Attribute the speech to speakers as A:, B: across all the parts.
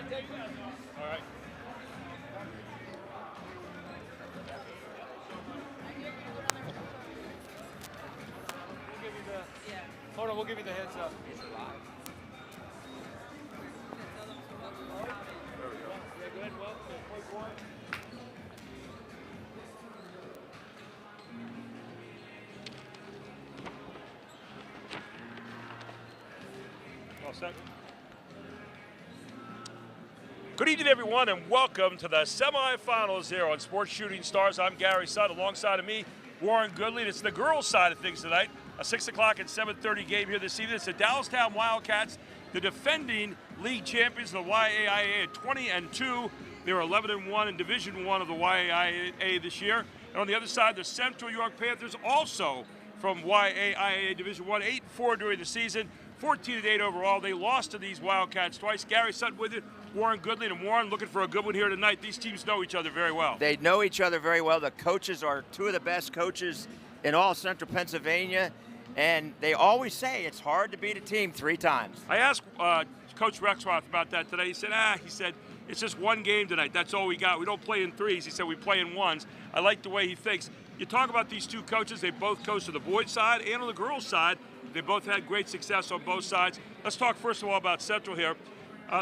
A: All right. Hold on, we'll give you the heads up. Yeah, go ahead, well, point one. All set. Good evening, everyone, and welcome to the semifinals here on Sports Shooting Stars. I'm Gary Sutton. Alongside of me, Warren Goodley. It's the girls' side of things tonight. A 6 o'clock and 7:30 game here this evening. It's the Dallastown Wildcats, the defending league champions of the YAIA at 20-2. They were 11-1 in Division I of the YAIA this year. And on the other side, the Central York Panthers, also from YAIA Division I, 8-4 during the season, 14-8 overall. They lost to these Wildcats twice. Gary Sutton with you, Warren Goodley, and Warren looking for a good one here tonight. These teams know each other very well.
B: They know each other very well. The coaches are two of the best coaches in all Central Pennsylvania, and they always say it's hard to beat a team 3 times.
A: I asked Coach Rexroth about that today. He said, it's just one game tonight. That's all we got. We don't play in threes. He said we play in ones. I like the way he thinks. You talk about these two coaches. They both coach on the boys' side and on the girls' side. They both had great success on both sides. Let's talk first of all about Central here.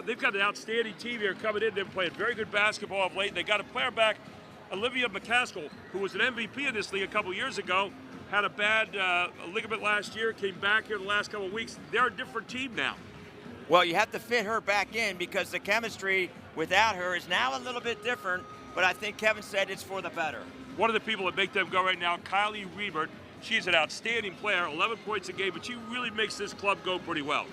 A: They've got an outstanding team here coming in. They've played very good basketball of late. They got a player back, Olivia McCaskill, who was an MVP in this league a couple years ago, had a bad ligament last year, came back here the last couple of weeks. They're a different team now.
B: Well, you have to fit her back in because the chemistry without her is now a little bit different, but I think Kevin said it's for the better.
A: One of the people that make them go right now, Kylie Reibert, she's an outstanding player, 11 points a game, but she really makes this club go pretty well.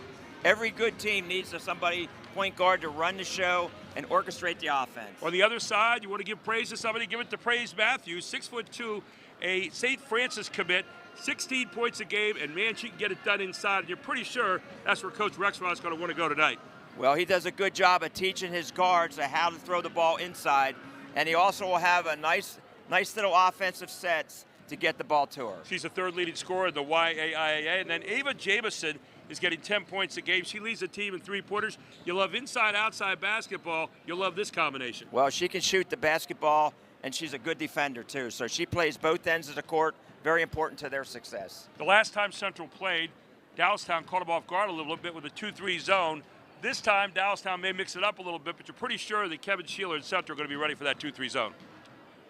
B: Every good team needs somebody, point guard, to run the show and orchestrate the offense.
A: On the other side, you want to give praise to somebody, give it to Praise Matthews, 6'2", a St. Francis commit, 16 points a game, and man, she can get it done inside, and you're pretty sure that's where Coach Rexroth is going to want to go tonight.
B: Well, he does a good job of teaching his guards how to throw the ball inside, and he also will have a nice little offensive sets to get the ball to her.
A: She's the third leading scorer in the YAIA, and then Ava Jameson is getting 10 points a game. She leads the team in three-pointers. You love inside-outside basketball. You'll love this combination.
B: Well, she can shoot the basketball, and she's a good defender, too. So she plays both ends of the court, very important to their success.
A: The last time Central played, Dallastown caught them off guard a little bit with a 2-3 zone. This time, Dallastown may mix it up a little bit, but you're pretty sure that Kevin Sheeler and Central are going to be ready for that 2-3 zone.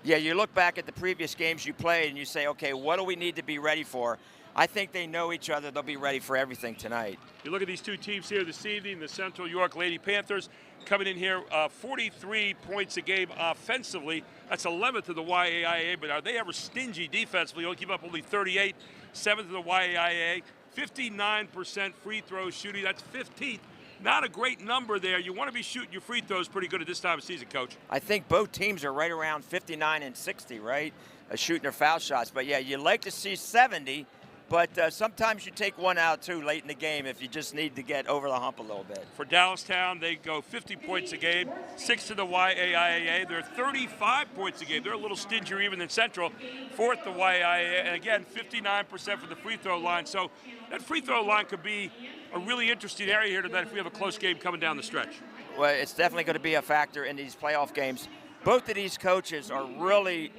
B: Yeah, you look back at the previous games you played, and you say, okay, what do we need to be ready for? I think they know each other. They'll be ready for everything tonight.
A: You look at these two teams here this evening, the Central York Lady Panthers coming in here 43 points a game offensively. That's 11th in the YAIA, but are they ever stingy defensively? They'll give up only 38, 7th in the YAIA, 59% free throw shooting. That's 15th. Not a great number there. You want to be shooting your free throws pretty good at this time of season, Coach.
B: I think both teams are right around 59 and 60, right? Shooting their foul shots. But, yeah, you like to see 70, but sometimes you take one out, too, late in the game if you just need to get over the hump a little bit.
A: For Dallastown, they go 50 points a game, 6th to the YAIA. They're 35 points a game. They're a little stingier even than Central, 4th to YAIA. And, again, 59% from the free throw line. So that free throw line could be a really interesting area here tonight if we have a close game coming down the stretch.
B: Well, it's definitely going to be a factor in these playoff games. Both of these coaches are really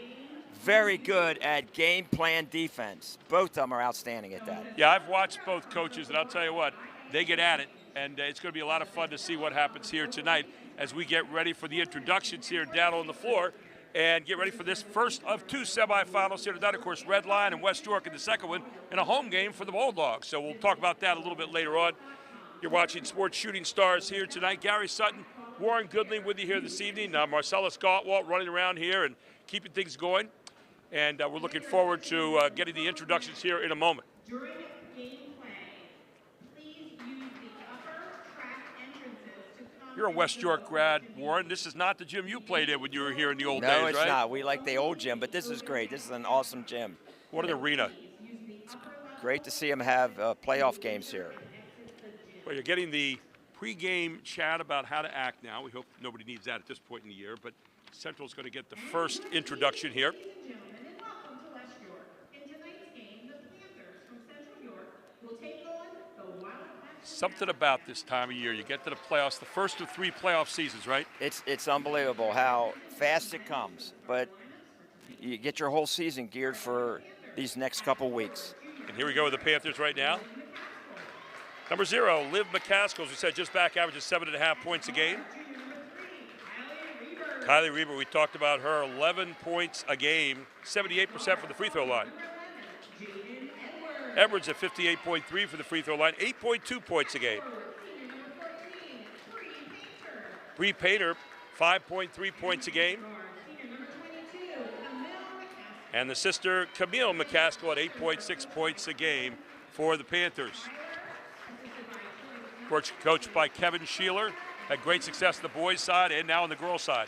B: very good at game plan defense. Both of them are outstanding at that.
A: Yeah, I've watched both coaches, and I'll tell you what, they get at it, and it's going to be a lot of fun to see what happens here tonight as we get ready for the introductions here down on the floor and get ready for this first of 2 semifinals here tonight. Of course, Red Lion and West York in the second one, and a home game for the Bulldogs. So we'll talk about that a little bit later on. You're watching Sports Shooting Stars here tonight. Gary Sutton, Warren Goodley with you here this evening. Marcella Scottwalt running around here and keeping things going. And we're looking forward to getting the introductions here in a moment.
C: During gameplay, please use the upper track entrances to come.
A: You're a West York grad, Warren. This is not the gym you played in when you were here in the old days, right?
B: No, it's not. We like the old gym, but this is great. This is an awesome gym.
A: What an arena.
B: It's great to see them have playoff games here.
A: Well, you're getting the pregame chat about how to act now. We hope nobody needs that at this point in the year, but Central's going to get the first introduction here.
C: In tonight's game, the Panthers from Central York will take on the Wildcats
A: Something about this time of year. You get to the playoffs, the first of 3 playoff seasons, right?
B: It's unbelievable how fast it comes, but you get your whole season geared for these next couple weeks.
A: And here we go with the Panthers right now. Number 0, Liv McCaskill, as we said, just back, averages 7.5 points a game. Kylie Reber, we talked about her, 11 points a game, 78% from the free throw line. Edwards at 58.3 for the free throw line, 8.2 points a game. Bree Painter, 5.3 points a game. And the sister, Camille McCaskill, at 8.6 points a game for the Panthers. Coached by Kevin Sheeler, had great success on the boys' side and now on the girls' side.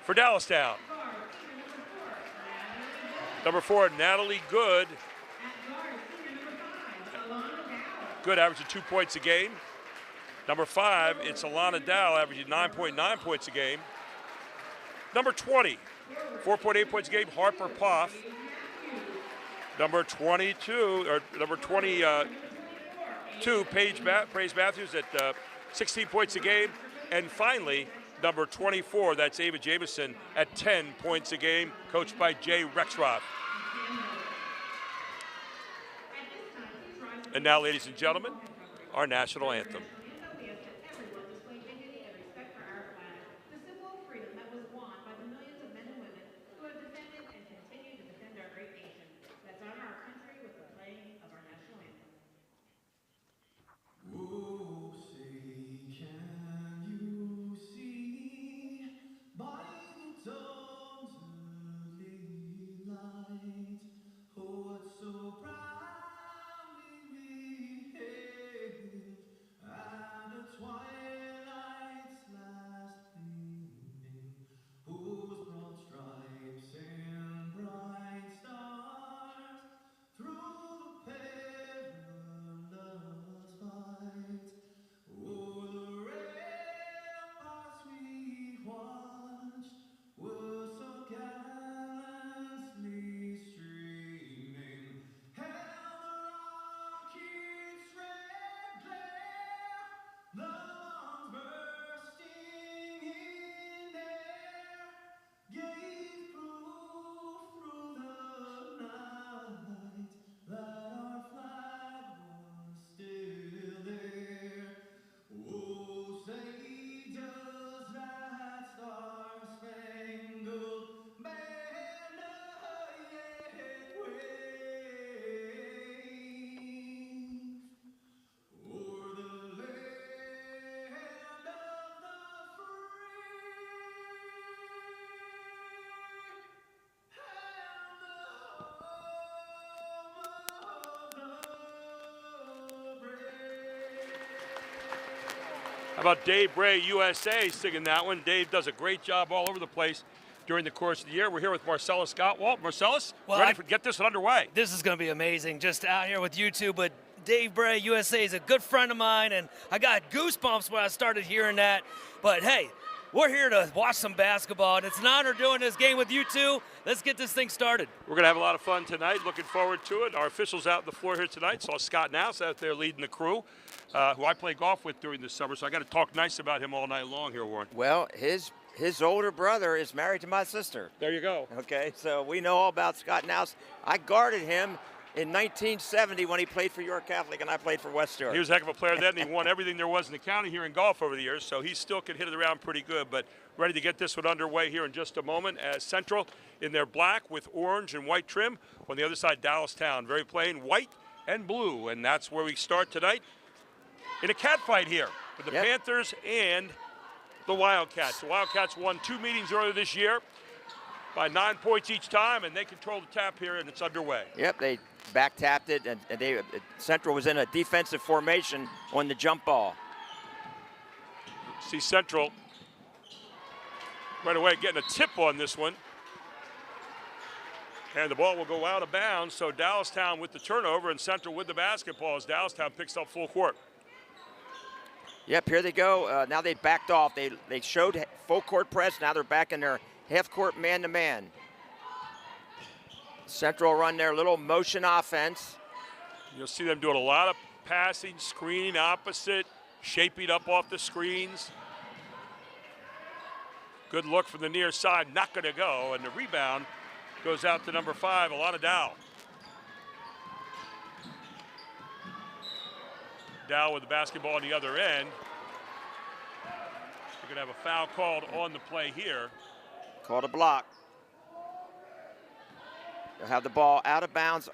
A: For Dallastown, number 4, Natalie Good. Good averaging 2 points a game. Number 5, it's Alana Dow, averaging 9.9 points a game. Number 20, 4.8 points a game, Harper Poff. Number 22, Paige Matthews at 16 points a game. And finally, number 24, that's Ava Jameson at 10 points a game, coached by Jay Rexroth. And now, ladies and gentlemen, our national anthem. How about Dave Bray, USA, singing that one? Dave does a great job all over the place during the course of the year. We're here with Marcella Scott. Walt, Marcellus, ready to get this one underway.
D: This is going to be amazing, just out here with you two, but Dave Bray, USA, is a good friend of mine, and I got goosebumps when I started hearing that. But hey, we're here to watch some basketball, and it's an honor doing this game with you two. Let's get this thing started.
A: We're going to have a lot of fun tonight. Looking forward to it. Our officials out on the floor here tonight. Saw Scott Naus out there leading the crew, who I play golf with during the summer, so I got to talk nice about him all night long here, Warren.
B: Well, his older brother is married to my sister.
A: There you go.
B: Okay, so we know all about Scott Naus. I guarded him in 1970 when he played for York Catholic and I played for West York.
A: He was a heck of a player then, and he won everything there was in the county here in golf over the years, so he still can hit it around pretty good. But ready to get this one underway here in just a moment as Central in their black with orange and white trim. On the other side, Dallastown, very plain white and blue, and that's where we start tonight in a cat fight here with the Panthers and the Wildcats. The Wildcats won 2 meetings earlier this year by 9 points each time, and they control the tap here, and it's underway.
B: Yep, they back tapped it, and Central was in a defensive formation on the jump ball.
A: See Central right away getting a tip on this one. And the ball will go out of bounds, so Dallastown with the turnover and Central with the basketball as Dallastown picks up full court.
B: Yep, here they go. Now they backed off. They showed full court press. Now they're back in their half court man-to-man. Central run their little motion offense.
A: You'll see them doing a lot of passing, screening opposite, shaping up off the screens. Good look from the near side, not going to go, and the rebound goes out to number 5, Alana Dow. Dow with the basketball on the other end. We're going to have a foul called on the play here.
B: Called a block. They'll have the ball out of bounds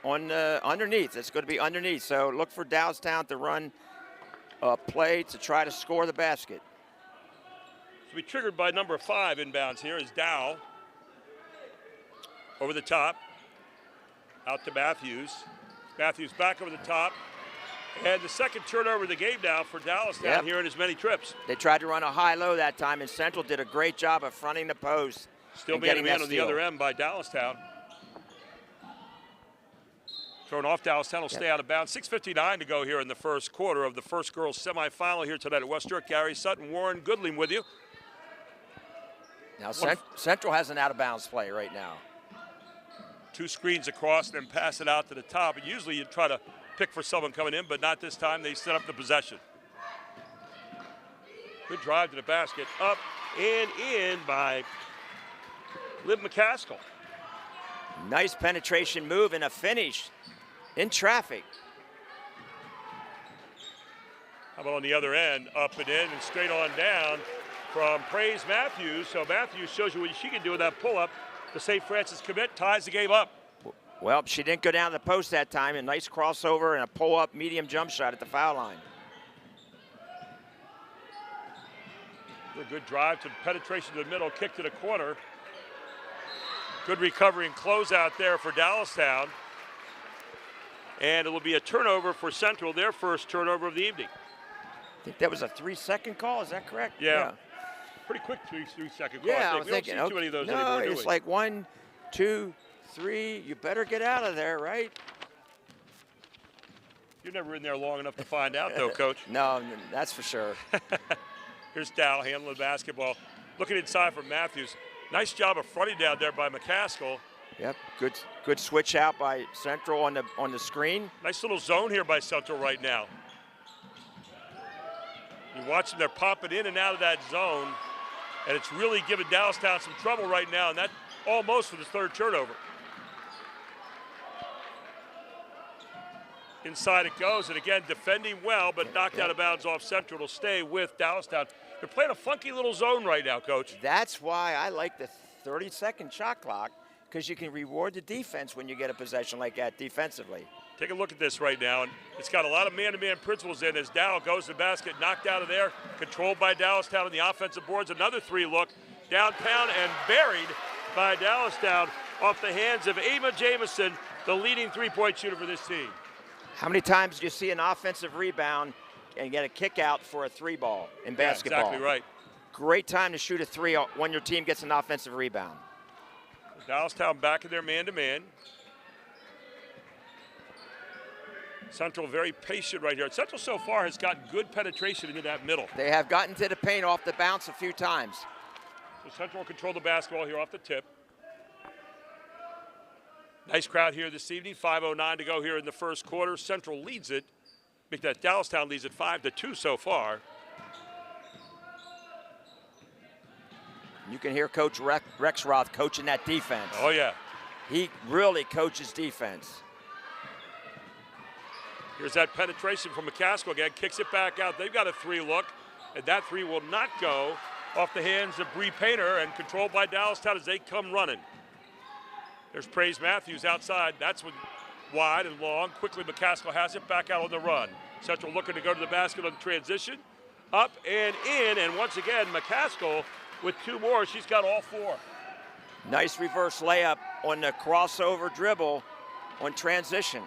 B: underneath. It's going to be underneath. So look for Dallastown to run a play to try to score the basket.
A: So we triggered by number 5 inbounds here is Dow. Over the top. Out to Matthews. Matthews back over the top. And the second turnover of the game now for Dallastown here in as many trips.
B: They tried to run a high-low that time, and Central did a great job of fronting the post.
A: Still man-to-man on the other end by Dallastown. Thrown off, Dallastown will stay out of bounds. 6:59 to go here in the first quarter of the first girls semifinal here tonight at Westbrook. Gary Sutton, Warren Goodling with you.
B: Now Central has an out-of-bounds play right now.
A: 2 screens across and then pass it out to the top. And usually you try to pick for someone coming in, but not this time. They set up the possession. Good drive to the basket. Up and in by Liv McCaskill.
B: Nice penetration move and a finish in traffic.
A: How about on the other end? Up and in and straight on down from Praise Matthews. So Matthews shows you what she can do with that pull-up. The St. Francis commit ties the game up.
B: Well, she didn't go down to the post that time. A nice crossover and a pull-up medium jump shot at the foul line.
A: A good drive to penetration to the middle, kick to the corner. Good recovery and closeout there for Dallastown. And it will be a turnover for Central, their first turnover of the evening.
B: I think that was a 3-second call, is that correct?
A: Yeah. Pretty quick 3-second call.
B: Yeah,
A: I
B: I was
A: think.
B: thinking,
A: We don't see too many of those anymore, do we?
B: it's like 1, 2, 3. You better get out of there, right?
A: You're never in there long enough to find out, though, Coach.
B: No, that's for sure.
A: Here's Dow handling the basketball. Looking inside for Matthews. Nice job of fronting down there by McCaskill.
B: Yep, good switch out by Central on the screen.
A: Nice little zone here by Central right now. You watch them, they're popping in and out of that zone, and it's really giving Dallastown some trouble right now, and that almost for the third turnover. Inside it goes, and again, defending well, but knocked out of bounds off Central. It'll stay with Dallastown. They're playing a funky little zone right now, Coach.
B: That's why I like the 30-second shot clock, because you can reward the defense when you get a possession like that defensively.
A: Take a look at this right now, and it's got a lot of man-to-man principles in as Dow goes to the basket, knocked out of there, controlled by Dallastown on the offensive boards. Another 3 look, downtown and buried by Dallastown off the hands of Ava Jamison, the leading 3-point shooter for this team.
B: How many times do you see an offensive rebound and get a kick out for a 3-ball in basketball?
A: Yeah, exactly right.
B: Great time to shoot a 3 when your team gets an offensive rebound.
A: Dallastown back in their man-to-man. Central very patient right here. Central so far has gotten good penetration into that middle.
B: They have gotten to the paint off the bounce a few times.
A: So Central will control the basketball here off the tip. Nice crowd here this evening. 5:09 to go here in the first quarter. Central leads it. Make that Dallastown leads it 5-2 so far.
B: You can hear Coach Rexroth coaching that defense.
A: Oh, yeah.
B: He really coaches defense.
A: Here's that penetration from McCaskill again. Kicks it back out. They've got a 3 look, and that 3 will not go off the hands of Bree Painter and controlled by Dallastown as they come running. There's Praise Matthews outside. That's wide and long. Quickly McCaskill has it back out on the run. Central looking to go to the basket on transition. Up and in, and once again, McCaskill with 2 more. She's got all 4.
B: Nice reverse layup on the crossover dribble on transition.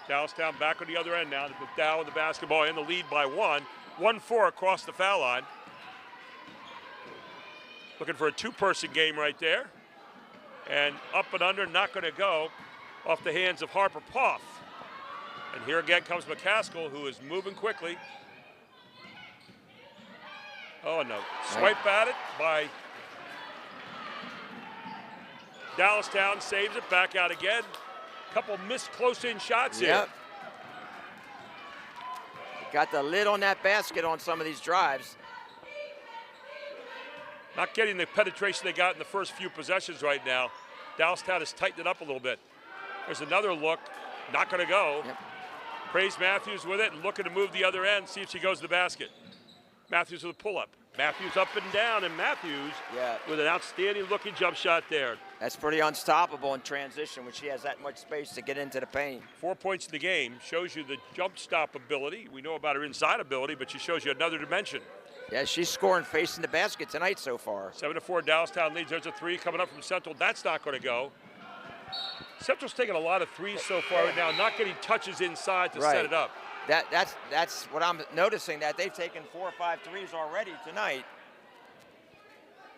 A: Dallastown back on the other end now with Dow in the basketball in the lead by 1. 1-4 across the foul line. Looking for a 2-person game right there. And up and under, not going to go off the hands of Harper Poff. And here again comes McCaskill, who is moving quickly. Oh, no. Swipe at it by Dallastown, saves it, back out again. Couple missed close-in shots here.
B: got the lid on that basket on some of these drives.
A: Not getting the penetration they got in the first few possessions right now. Dallastown has tightened it up a little bit. There's another look, not going to go.
B: Yep.
A: Praise Matthews with it and looking to move the other end, see if she goes to the basket. Matthews with a pull-up. Matthews up and down, and Matthews with an outstanding looking jump shot there.
B: That's pretty unstoppable in transition when she has that much space to get into the paint. 4
A: points in the game, shows you the jump stop ability. We know about her inside ability, but she shows you another dimension.
B: Yeah, she's scoring facing the basket tonight so far.
A: 7-4, Dallastown leads. There's a three coming up from Central. That's not going to go. Central's taking a lot of threes so far right now, not getting touches inside to set it up.
B: That's what I'm noticing, that they've taken 4 or 5 threes already tonight.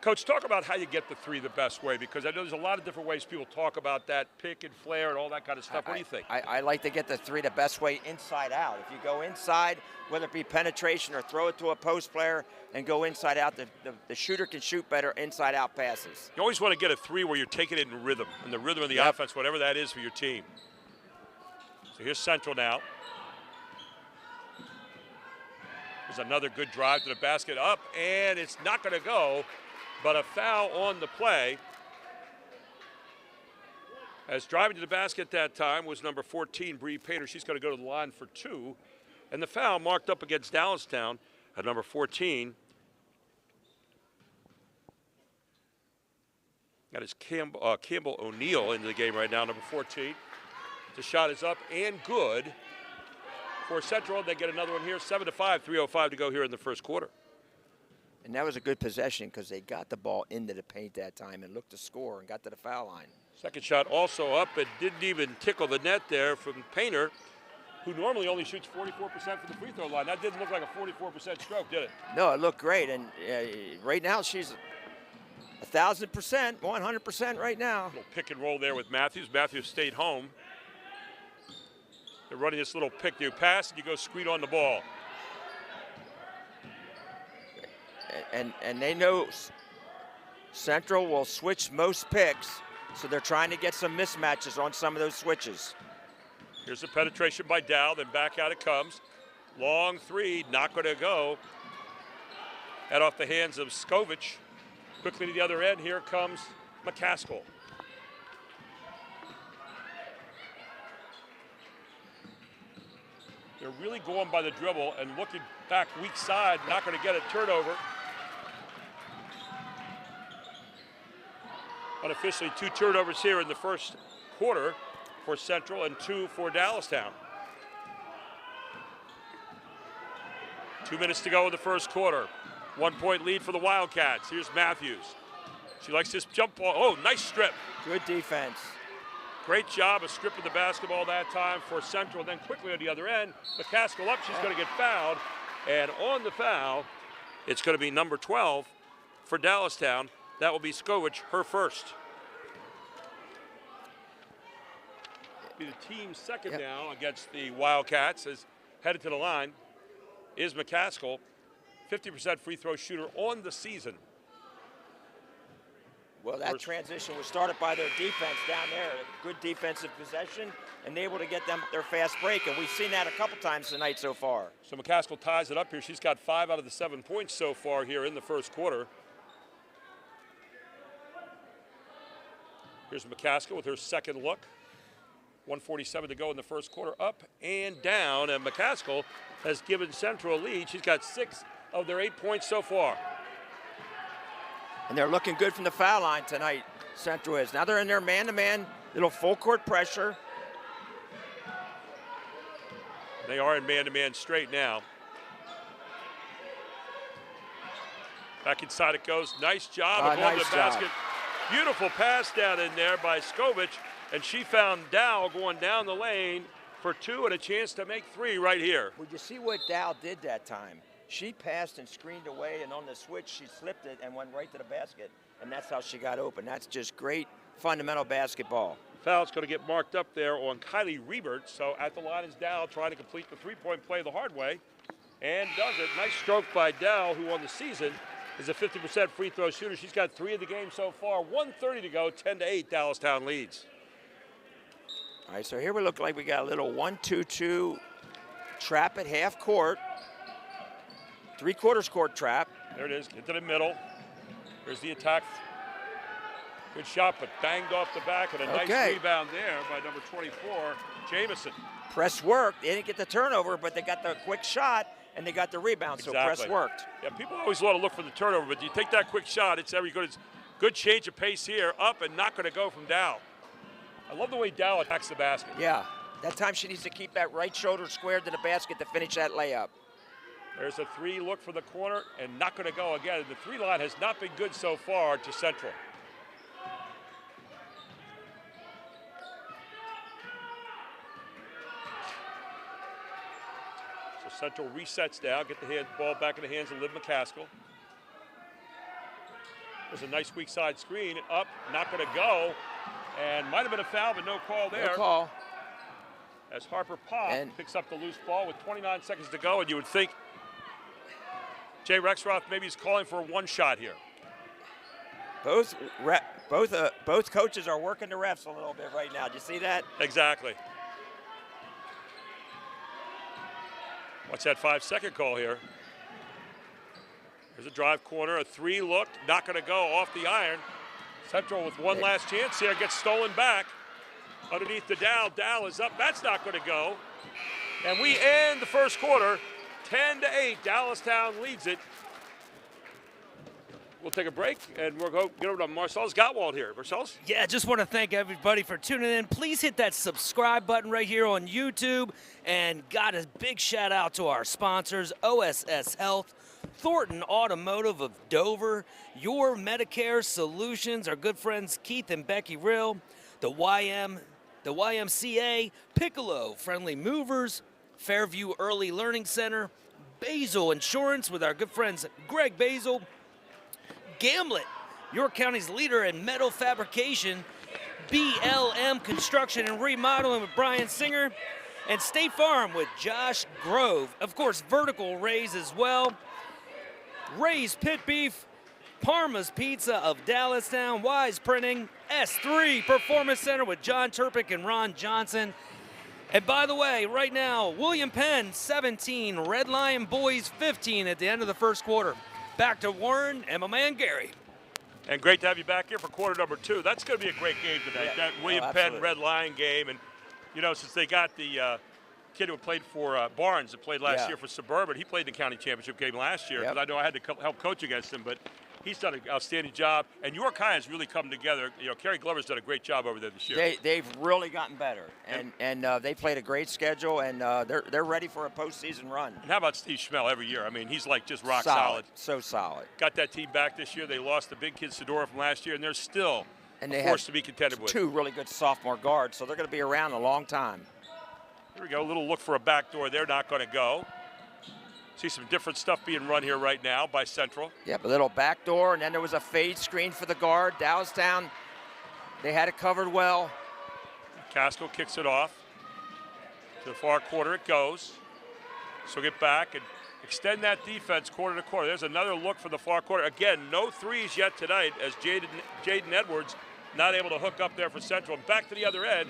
A: Coach, talk about how you get the three the best way, because I know there's a lot of different ways people talk about that, pick and flare and all that kind of stuff. What do you think?
B: I like to get the three the best way inside out. If you go inside, whether it be penetration or throw it to a post player and go inside out, the shooter can shoot better inside out passes.
A: You always want to get a three where you're taking it in rhythm, and the rhythm of the offense, whatever that is for your team. So here's Central now. There's another good drive to the basket, up, and it's not going to go, but a foul on the play. As driving to the basket that time was number 14, Bree Painter. She's going to go to the line for 2. And the foul marked up against Dallastown at number 14. That is Campbell O'Neill into the game right now, number 14. The shot is up and good for Central. They get another one here, 7-5, 3:05 to go here in the first quarter.
B: And that was a good possession because they got the ball into the paint that time and looked to score and got to the foul line.
A: Second shot also up. It didn't even tickle the net there from Painter, who normally only shoots 44% from the free throw line. That didn't look like a 44% stroke, did it?
B: No, it looked great. And right now she's 1,000%, 100% right now.
A: Little pick and roll there with Matthews. Matthews stayed home. They're running this little pick. You pass and you go screen on the ball.
B: And they know Central will switch most picks, so they're trying to get some mismatches on some of those switches.
A: Here's the penetration by Dow, then back out it comes. Long three, not going to go. Head off the hands of Skovich. Quickly to the other end, here comes McCaskill. They're really going by the dribble and looking back weak side, not going to get a turnover. Unofficially, 2 turnovers here in the first quarter for Central and 2 for Dallastown. 2 minutes to go in the first quarter. 1-point lead for the Wildcats. Here's Matthews. She likes this jump ball. Oh, nice strip.
B: Good defense.
A: Great job of stripping the basketball that time for Central. Then quickly on the other end, McCaskill up. She's going to get fouled. And on the foul, it's going to be number 12 for Dallastown. That will be Skovich, her first. Be the team's second now against the Wildcats. As headed to the line is McCaskill, 50% free throw shooter on the season.
B: Well, that transition was started by their defense down there. Good defensive possession and able to get them their fast break. And we've seen that a couple times tonight so far.
A: So McCaskill ties it up here. She's got 5 out of the 7 points so far here in the first quarter. Here's McCaskill with her second look. 1:47 to go in the first quarter. Up and down, and McCaskill has given Central a lead. She's got 6 of their 8 points so far.
B: And they're looking good from the foul line tonight, Central is. Now they're in their man-to-man, little full-court pressure.
A: They are in man-to-man straight now. Back inside it goes. Nice job of going to the basket. Beautiful pass down in there by Skovich, and she found Dow going down the lane for 2 and a chance to make 3 right here.
B: Would you see what Dow did that time? She passed and screened away, and on the switch, she slipped it and went right to the basket, and that's how she got open. That's just great fundamental basketball.
A: Foul's going to get marked up there on Kylie Riebert, so at the line is Dow trying to complete the three-point play the hard way, and does it. Nice stroke by Dow, who on the season is a 50% free throw shooter. She's got 3 of the game so far. 1:30 to go, 10-8, Dallastown leads.
B: All right, so here we look like we got a little 1-2-2 trap at half court. 3/4 court trap.
A: There it is, into the middle. Here's the attack. Good shot, but banged off the back, and a nice rebound there by number 24, Jamison.
B: Press worked. They didn't get the turnover, but they got the quick shot, and they got the rebound, so press worked.
A: Yeah, people always want to look for the turnover, but you take that quick shot, it's every good. It's good change of pace here, up and not going to go from Dow. I love the way Dow attacks the basket.
B: Yeah, that time she needs to keep that right shoulder squared to the basket to finish that layup.
A: There's a 3 look for the corner, and not going to go again. The 3 line has not been good so far to Central. Central resets now, get the ball back in the hands of Liv McCaskill. There's a nice weak side screen, up, not going to go, and might have been a foul, but no call there.
B: No call.
A: As Harper Pop picks up the loose ball with 29 seconds to go, and you would think Jay Rexroth maybe is calling for a 1 shot here.
B: Both coaches are working the refs a little bit right now. Do you see that?
A: Exactly. Watch that 5-second call here. There's a drive corner, a 3 look, not going to go off the iron. Central with one last chance here, gets stolen back. Underneath the Dow, Dow is up, that's not going to go. And we end the first quarter, 10-8, Dallastown leads it. We'll take a break, and we'll go get over to Marcellus Gottwald here. Marcellus?
D: Yeah, just want to thank everybody for tuning in. Please hit that subscribe button right here on YouTube. And got a big shout out to our sponsors, OSS Health, Thornton Automotive of Dover, Your Medicare Solutions, our good friends Keith and Becky Rill, the YMCA, Piccolo Friendly Movers, Fairview Early Learning Center, Basil Insurance with our good friends Greg Basil, Gamlet, York County's leader in metal fabrication, BLM Construction and Remodeling with Brian Singer, and State Farm with Josh Grove. Of course, Vertical Rays as well. Ray's Pit Beef, Parma's Pizza of Dallastown, Wise Printing, S3 Performance Center with John Turpick and Ron Johnson. And by the way, right now, William Penn 17, Red Lion Boys 15 at the end of the first quarter. Back to Warren and my man Gary.
A: And great to have you back here for quarter number 2. That's going to be a great game tonight, that William Penn Red Lion game. And, you know, since they got the kid who played for Barnes that played last year for Suburban, he played the county championship game last year. Because I know I had to help coach against him, but he's done an outstanding job. And York High has really come together. You know, Kerry Glover's done a great job over there this year.
B: They've really gotten better. And they played a great schedule, and they're ready for a postseason run.
A: And how about Steve Schmel every year? I mean, he's like just rock solid.
B: So solid.
A: Got that team back this year. They lost the big kid Sedora from last year, and they're still a force to be contended with.
B: 2 really good sophomore guards, so they're going to be around a long time.
A: Here we go, a little look for a backdoor. They're not going to go. See some different stuff being run here right now by Central.
B: Yep, a little backdoor, and then there was a fade screen for the guard. Dallastown, they had it covered well.
A: Casco kicks it off. To the far quarter it goes. So get back and extend that defense quarter to quarter. There's another look for the far quarter. Again, no threes yet tonight as Jaden Edwards not able to hook up there for Central. Back to the other end.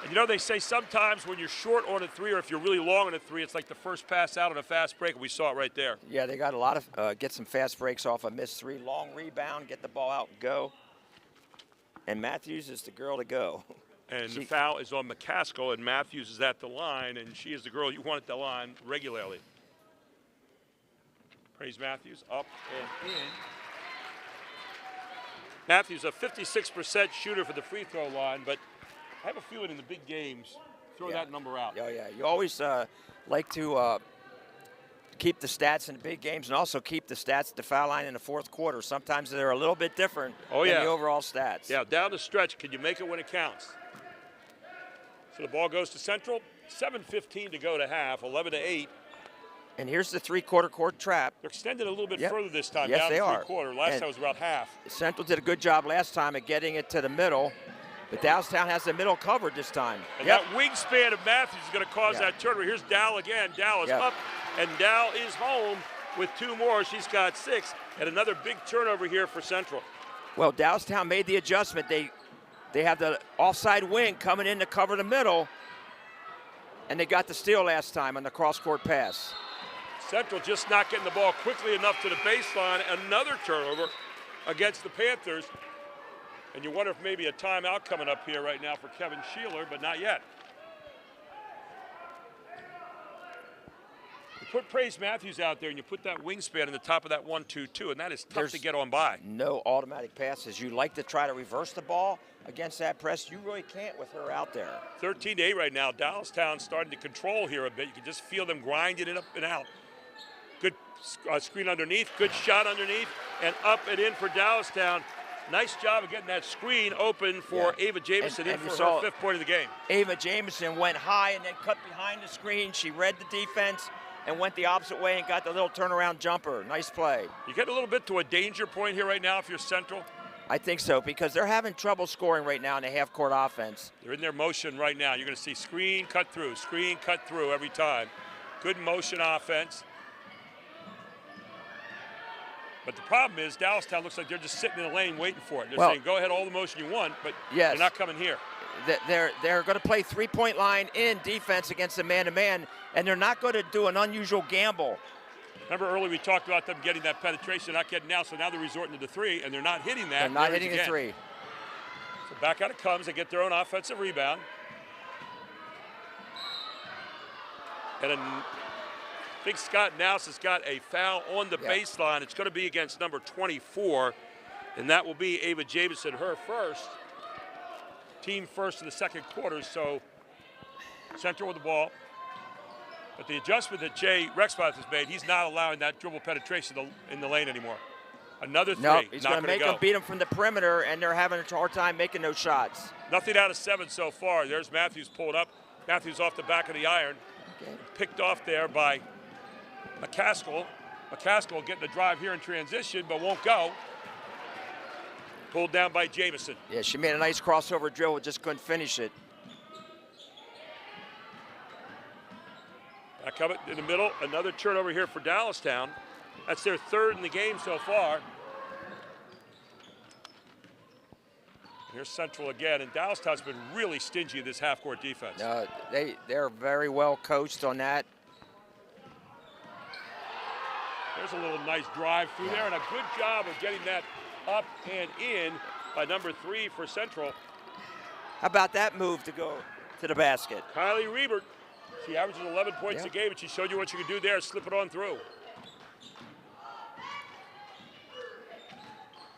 A: And you know, they say sometimes when you're short on a 3 or if you're really long on a 3, it's like the first pass out on a fast break. We saw it right there.
B: Yeah, they got a lot of, get some fast breaks off a missed 3. Long rebound, get the ball out and go. And Matthews is the girl to go.
A: And the foul is on McCaskill, and Matthews is at the line, and she is the girl you want at the line regularly. Praise Matthews, up and in. Matthews, a 56% shooter for the free throw line, but I have a feeling in the big games, throw that number out.
B: Oh, yeah. You always like to keep the stats in the big games and also keep the stats at the foul line in the fourth quarter. Sometimes they're a little bit different than the overall stats.
A: Yeah, down the stretch, can you make it when it counts? So the ball goes to Central, 7:15 to go to half, 11-8.
B: And here's the 3/4 court trap.
A: They're extended a little bit further this time,
B: yes,
A: down
B: they
A: to
B: are.
A: 3/4. Last time was about half.
B: Central did a good job last time at getting it to the middle, but Dallastown has the middle covered this time.
A: And that wingspan of Matthews is going to cause that turnover. Here's Dow again. Dow is up, and Dow is home with 2 more. She's got 6, and another big turnover here for Central.
B: Well, Dallastown made the adjustment. They have the offside wing coming in to cover the middle. And they got the steal last time on the cross-court pass.
A: Central just not getting the ball quickly enough to the baseline. Another turnover against the Panthers. And you wonder if maybe a timeout coming up here right now for Kevin Sheeler, but not yet. You put Praise Matthews out there and you put that wingspan in the top of that 1-2-2, and that is tough to get on by.
B: No automatic passes. You like to try to reverse the ball against that press. You really can't with her out there.
A: 13-8 right now. Dallastown starting to control here a bit. You can just feel them grinding it up and out. Good screen underneath, good shot underneath, and up and in for Dallastown. Nice job of getting that screen open for Ava Jamison in for her 5th point of the game.
B: Ava Jamison went high and then cut behind the screen. She read the defense and went the opposite way and got the little turnaround jumper. Nice play.
A: You get a little bit to a danger point here right now if you're Central?
B: I think so, because they're having trouble scoring right now in the half-court offense.
A: They're in their motion right now. You're going to see screen, cut through every time. Good motion offense. But the problem is Dallastown looks like they're just sitting in the lane waiting for it. They're saying, go ahead, all the motion you want, but they're not coming here.
B: They're going to play three-point line in defense against the man-to-man, and they're not going to do an unusual gamble.
A: Remember earlier we talked about them getting that penetration, not getting now, so now they're resorting to the three, and they're not hitting that.
B: They're not hitting the three.
A: So back out it comes. They get their own offensive rebound. And I think Scott Nouse has got a foul on the baseline. It's going to be against number 24, and that will be Ava Jamison, her first. Team first in the second quarter, so Central with the ball. But the adjustment that Jay Rexpath has made, he's not allowing that dribble penetration in the lane anymore. Another three.
B: Nope, he's going to make
A: go.
B: them beat them from the perimeter, and they're having a hard time making those shots.
A: Nothing out of 7 so far. There's Matthews pulled up. Matthews off the back of the iron. Picked off there by McCaskill. McCaskill getting the drive here in transition, but won't go. Pulled down by Jamison.
B: Yeah, she made a nice crossover drill, just couldn't finish it.
A: Back up in the middle, another turnover here for Dallastown. That's their 3rd in the game so far. Here's Central again, and Dallastown's been really stingy in this half-court defense.
B: They're very well coached on that.
A: There's a little nice drive through there, and a good job of getting that up and in by number 3 for Central.
B: How about that move to go to the basket?
A: Kylie Riebert, she averages 11 points a game, and she showed you what you could do there, slip it on through.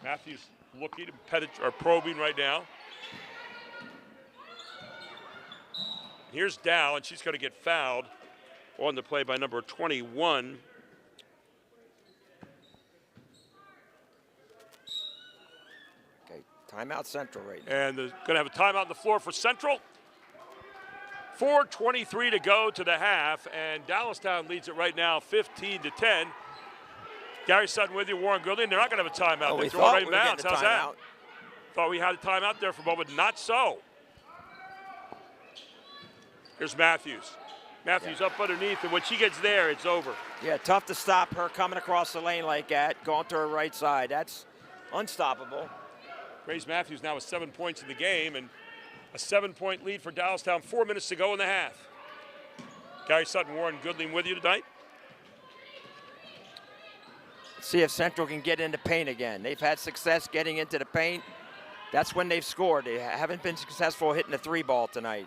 A: Matthews looking and probing right now. Here's Dow, and she's going to get fouled on the play by number 21.
B: Timeout Central right now.
A: And they're going to have a timeout on the floor for Central. 4:23 to go to the half, and Dallastown leads it right now 15-10. Gary Sutton with you, Warren Goodley. They're not going to have a timeout. They're throwing right in bounds. How's that? Thought we had a timeout there for a moment. Not so. Here's Matthews. Matthews up underneath, and when she gets there, it's over.
B: Yeah, tough to stop her coming across the lane like that, going to her right side. That's unstoppable.
A: Grace Matthews now with 7 points in the game, and a 7-point lead for Dallastown. 4 minutes to go in the half. Gary Sutton, Warren Goodling with you tonight.
B: See if Central can get into paint again. They've had success getting into the paint. That's when they've scored. They haven't been successful hitting the 3-ball tonight.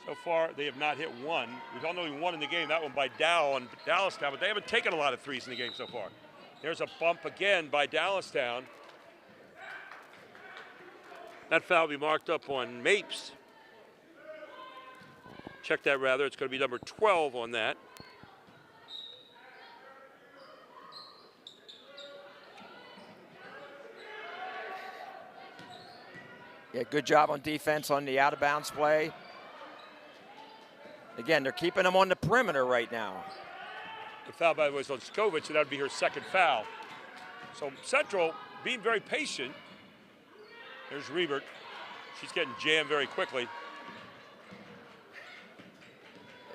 A: So far, they have not hit one. We've only won in the game, that one by Dow and Dallastown, but they haven't taken a lot of threes in the game so far. There's a bump again by Dallastown. That foul will be marked up on Mapes. Check that rather. It's going to be number 12 on that.
B: Yeah, good job on defense on the out-of-bounds play. Again, they're keeping them on the perimeter right now.
A: The foul, by the way, is on Skovich, and that would be her 2nd foul. So Central being very patient. There's Riebert. She's getting jammed very quickly.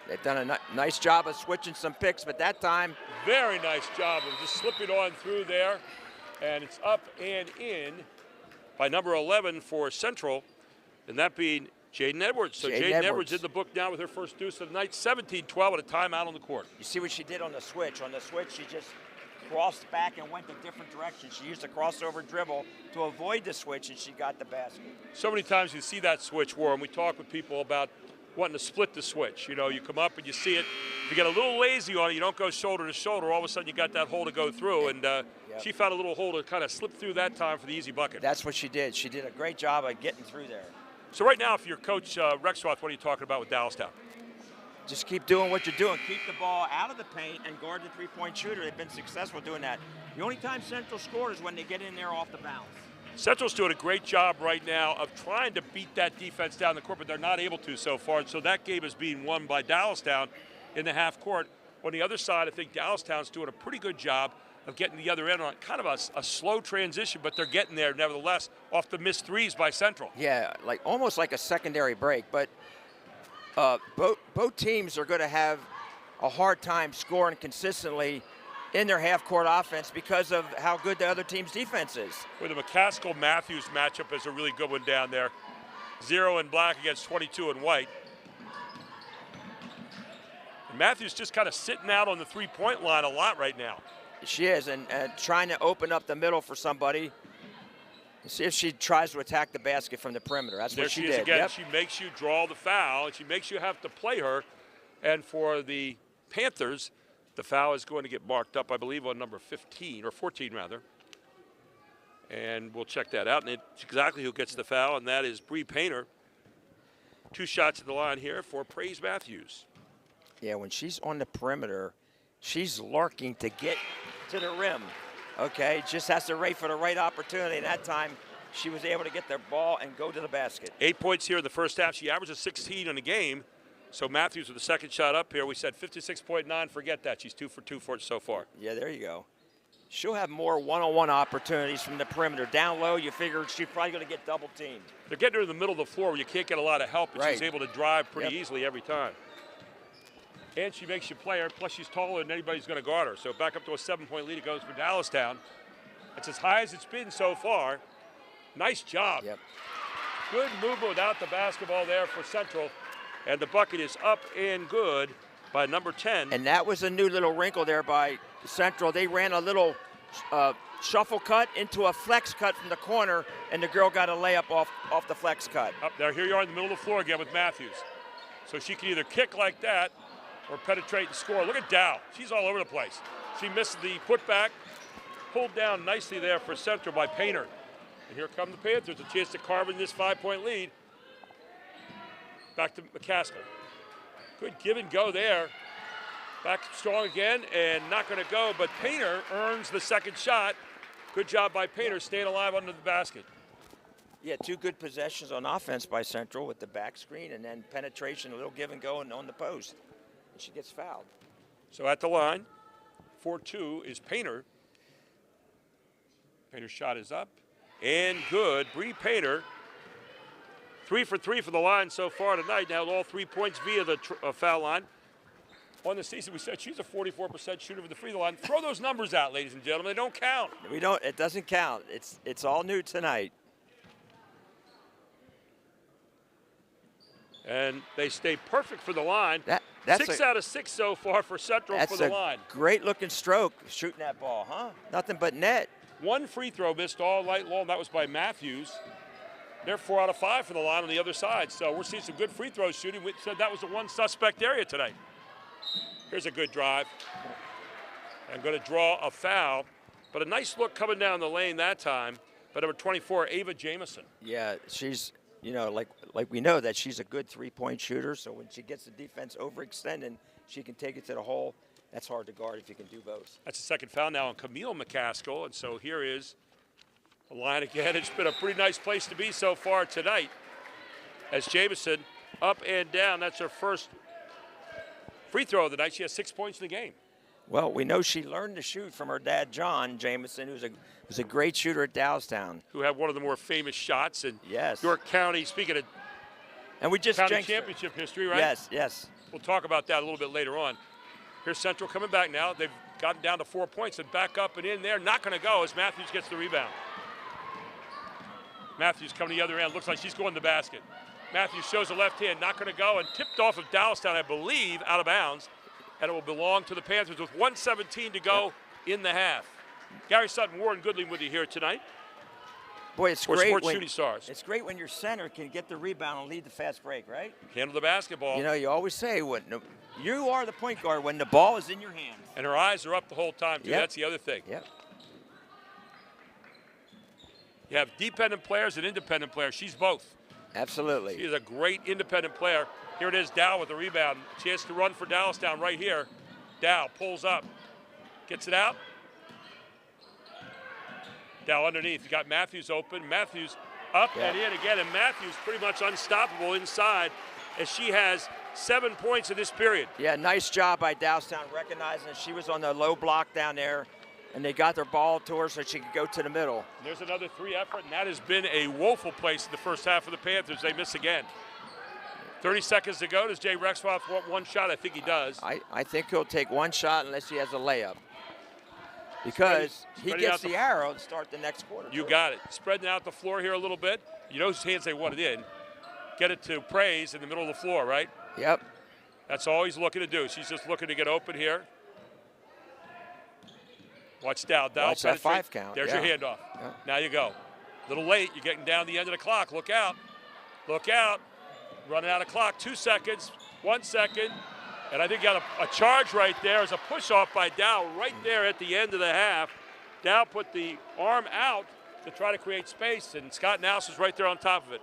B: They've done a nice job of switching some picks, but that time.
A: Very nice job of just slipping on through there. And it's up and in by number 11 for Central, and that being Jaden Edwards. So Jaden Edwards in the book now with her first deuce of the night, 17-12 with a timeout on the court.
B: You see what she did on the switch. On the switch, she just crossed back and went a different direction. She used a crossover dribble to avoid the switch, and she got the basket.
A: So many times you see that switch, Warren. We talk with people about wanting to split the switch. You know, you come up and you see it. If you get a little lazy on it, you don't go shoulder to shoulder, all of a sudden you got that hole to go through, and she found a little hole to kind of slip through that time for the easy bucket.
B: That's what she did. She did a great job of getting through there.
A: So right now, if you're Coach Rexroth, what are you talking about with Dallastown?
B: Just keep doing what you're doing. Keep the ball out of the paint and guard the three-point shooter. They've been successful doing that. The only time Central scored is when they get in there off the bounce.
A: Central's doing a great job right now of trying to beat that defense down the court, but they're not able to so far. So that game is being won by Dallastown in the half court. On the other side, I think Dallastown's doing a pretty good job of getting the other end on kind of a slow transition, but they're getting there nevertheless off the missed threes by Central.
B: Yeah, like almost like a secondary break, but both teams are going to have a hard time scoring consistently in their half-court offense because of how good the other team's defense is.
A: With the McCaskill-Matthews matchup is a really good one down there. 0 in black against 22 in white. And Matthews just kind of sitting out on the three-point line a lot right now.
B: She is, and trying to open up the middle for somebody. See if she tries to attack the basket from the perimeter. That's
A: there
B: what she
A: is
B: did.
A: Again.
B: Yep.
A: She makes you draw the foul, and she makes you have to play her. And for the Panthers, the foul is going to get marked up, I believe, on number 15, or 14 rather. And we'll check that out. And it's exactly who gets the foul, and that is Bree Painter. 2 shots at the line here for Praise Matthews.
B: Yeah, when she's on the perimeter, she's lurking to get to the rim. Okay, just has to wait for the right opportunity. And that time, she was able to get the ball and go to the basket.
A: 8 points here in the first half. She averages 16 in a game. So Matthews with the second shot up here. We said 56.9. Forget that. She's 2 for 2 for it so far.
B: Yeah, there you go. She'll have more one-on-one opportunities from the perimeter. Down low, you figure she's probably going to get double teamed.
A: They're getting her in the middle of the floor where you can't get a lot of help, but she's able to drive pretty easily every time. And she makes you play her, plus she's taller than anybody's going to guard her. So back up to a 7-point lead it goes for Dallastown. It's as high as it's been so far. Nice job.
B: Yep.
A: Good movement without the basketball there for Central. And the bucket is up and good by number 10.
B: And that was a new little wrinkle there by Central. They ran a little shuffle cut into a flex cut from the corner, and the girl got a layup off the flex cut.
A: Up there, here you are in the middle of the floor again with Matthews. So she can either kick like that or penetrate and score. Look at Dow. She's all over the place. She missed the putback, pulled down nicely there for Central by Painter. And here come the Panthers, a chance to carve in this 5-point lead. Back to McCaskill. Good give and go there. Back strong again and not going to go, but Painter earns the second shot. Good job by Painter staying alive under the basket.
B: Yeah, 2 good possessions on offense by Central with the back screen and then penetration, a little give and go and on the post. And she gets fouled.
A: So at the line, 4-2 is Painter. Painter's shot is up and good. Bree Painter, 3 for 3 for the line so far tonight. Now all 3 points via the foul line. On the season, we said she's a 44% shooter from the free throw line. Throw those numbers out, ladies and gentlemen. They don't count.
B: We don't. It doesn't count. It's all new tonight.
A: And they stay perfect for the line.
B: That's
A: 6 out of 6 so far for Central for the line.
B: That's a great-looking stroke shooting that ball, huh? Nothing but net.
A: 1 free throw missed all night long. That was by Matthews. They're 4 out of 5 for the line on the other side. So we're seeing some good free throw shooting. We said that was the one suspect area tonight. Here's a good drive. I'm going to draw a foul, but a nice look coming down the lane that time by number 24, Ava Jamison.
B: Yeah, she's, you know, like we know that she's a good 3-point shooter, so when she gets the defense overextending, she can take it to the hole. That's hard to guard if you can do both.
A: That's the second foul now on Camille McCaskill, and so here is the line again. It's been a pretty nice place to be so far tonight as Jamison up and down. That's her first free throw of the night. She has 6 points in the game.
B: Well, we know she learned to shoot from her dad, John Jamison, who's a great shooter at Dallastown.
A: Who had one of the more famous shots in
B: Yes.
A: York County, speaking of
B: and we just
A: county championship history, right?
B: Yes, yes.
A: We'll talk about that a little bit later on. Here's Central coming back now. They've gotten down to 4 points and back up and in there. Not going to go as Matthews gets the rebound. Matthews coming the other end. Looks like she's going to the basket. Matthews shows a left hand, not going to go, and tipped off of Dallastown, I believe, out of bounds. And it will belong to the Panthers with 1:17 to go in the half. Gary Sutton, Warren Goodling with you here tonight.
B: Boy, it's
A: For
B: great
A: Sports
B: when,
A: Shooting Stars.
B: it's great when your center can get the rebound and lead the fast break, right?
A: Handle the basketball.
B: You know, you always say you are the point guard when the ball is in your hands.
A: And her eyes are up the whole time, too.
B: Yep.
A: That's the other thing.
B: Yep.
A: You have dependent players and independent players. She's both.
B: Absolutely.
A: She's a great independent player. Here it is, Dow with the rebound. Chance to run for Dallastown right here. Dow pulls up, gets it out. Dow underneath. You got Matthews open. Matthews up and in again, and Matthews pretty much unstoppable inside as she has 7 points in this period.
B: Yeah, nice job by Dallastown recognizing that she was on the low block down there, and they got their ball to her so she could go to the middle.
A: There's another 3 effort, and that has been a woeful place in the first half of the Panthers. They miss again. 30 seconds to go. Does Jay Rexroth want one shot? I think he does.
B: I think he'll take one shot unless he has a layup. Because he gets the arrow to start the next quarter.
A: You got it. Spreading out the floor here a little bit. You know whose hands they want it in. Get it to Praise in the middle of the floor, right?
B: Yep.
A: That's all he's looking to do. She's just looking to get open here. Watch Dow.
B: Watch that 5 count.
A: There's your handoff.
B: Yeah.
A: Now you go. A little late. You're getting down the end of the clock. Look out. Look out. Running out of clock. 2 seconds. 1 second. And I think got a charge right there as a push-off by Dow right there at the end of the half. Dow put the arm out to try to create space, and Scott Naus was right there on top of it.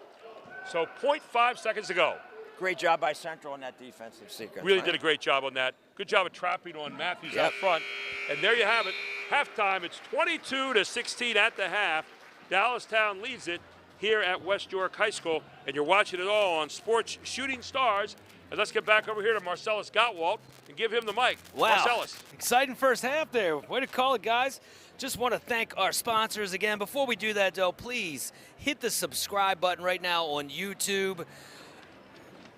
A: So 0.5 seconds to go.
B: Great job by Central in that defensive sequence.
A: Really did a great job on that. Good job of trapping on Matthews out front. And there you have it. Halftime, it's 22-16 at the half. Dallastown leads it here at West York High School, and you're watching it all on Sports Shooting Stars. And let's get back over here to Marcellus Gottwalt and give him the mic.
D: Wow.
A: Marcellus.
D: Exciting first half there. Way to call it, guys. Just want to thank our sponsors again. Before we do that, though, please hit the subscribe button right now on YouTube.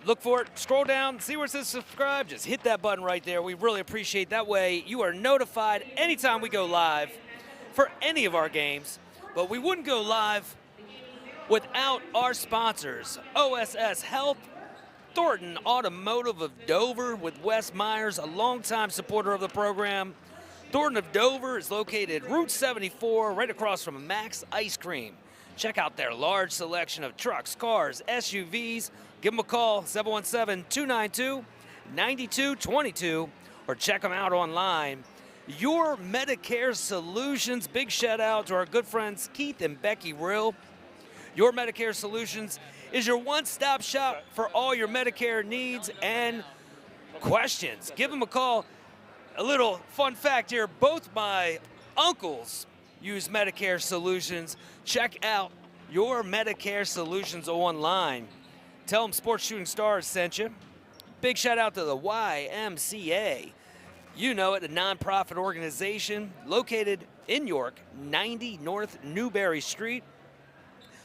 D: Look for it. Scroll down. See where it says subscribe. Just hit that button right there. We really appreciate that way. You are notified anytime we go live for any of our games. But we wouldn't go live without our sponsors. OSS Health, Thornton Automotive of Dover with Wes Myers, a longtime supporter of the program. Thornton of Dover is located Route 74, right across from Max Ice Cream. Check out their large selection of trucks, cars, SUVs. Give them a call, 717-292-9222, or check them out online. Your Medicare Solutions, big shout out to our good friends Keith and Becky Rill. Your Medicare Solutions is your one-stop shop for all your Medicare needs and questions. Give them a call. A little fun fact here, both my uncles use Medicare Solutions. Check out Your Medicare Solutions online. Tell them Sports Shooting Stars sent you. Big shout out to the YMCA. You know it, a nonprofit organization located in York, 90 North Newberry Street.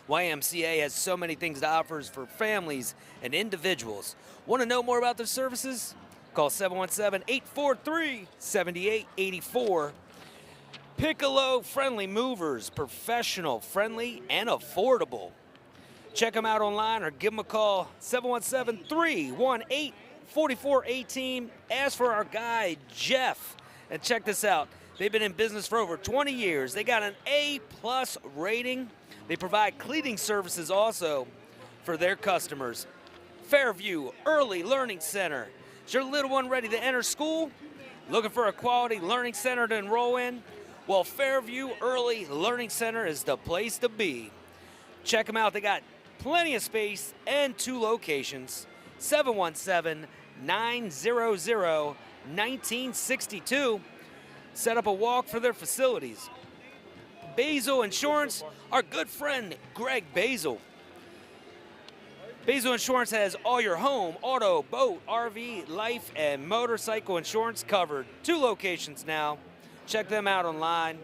D: YMCA has so many things to offer for families and individuals. Want to know more about their services? Call 717-843-7884. Piccolo Friendly Movers, professional, friendly, and affordable. Check them out online or give them a call, 717-318-4418. Ask for our guy, Jeff. And check this out. They've been in business for over 20 years. They got an A+ rating. They provide cleaning services also for their customers. Fairview Early Learning Center. Is your little one ready to enter school? Looking for a quality learning center to enroll in? Well, Fairview Early Learning Center is the place to be. Check them out. They got plenty of space and 2 locations. 717-900-1962. Set up a walk for their facilities. Basil Insurance, our good friend Greg Basil. Basil Insurance has all your home, auto, boat, RV, life, and motorcycle insurance covered. 2 locations now. Check them out online.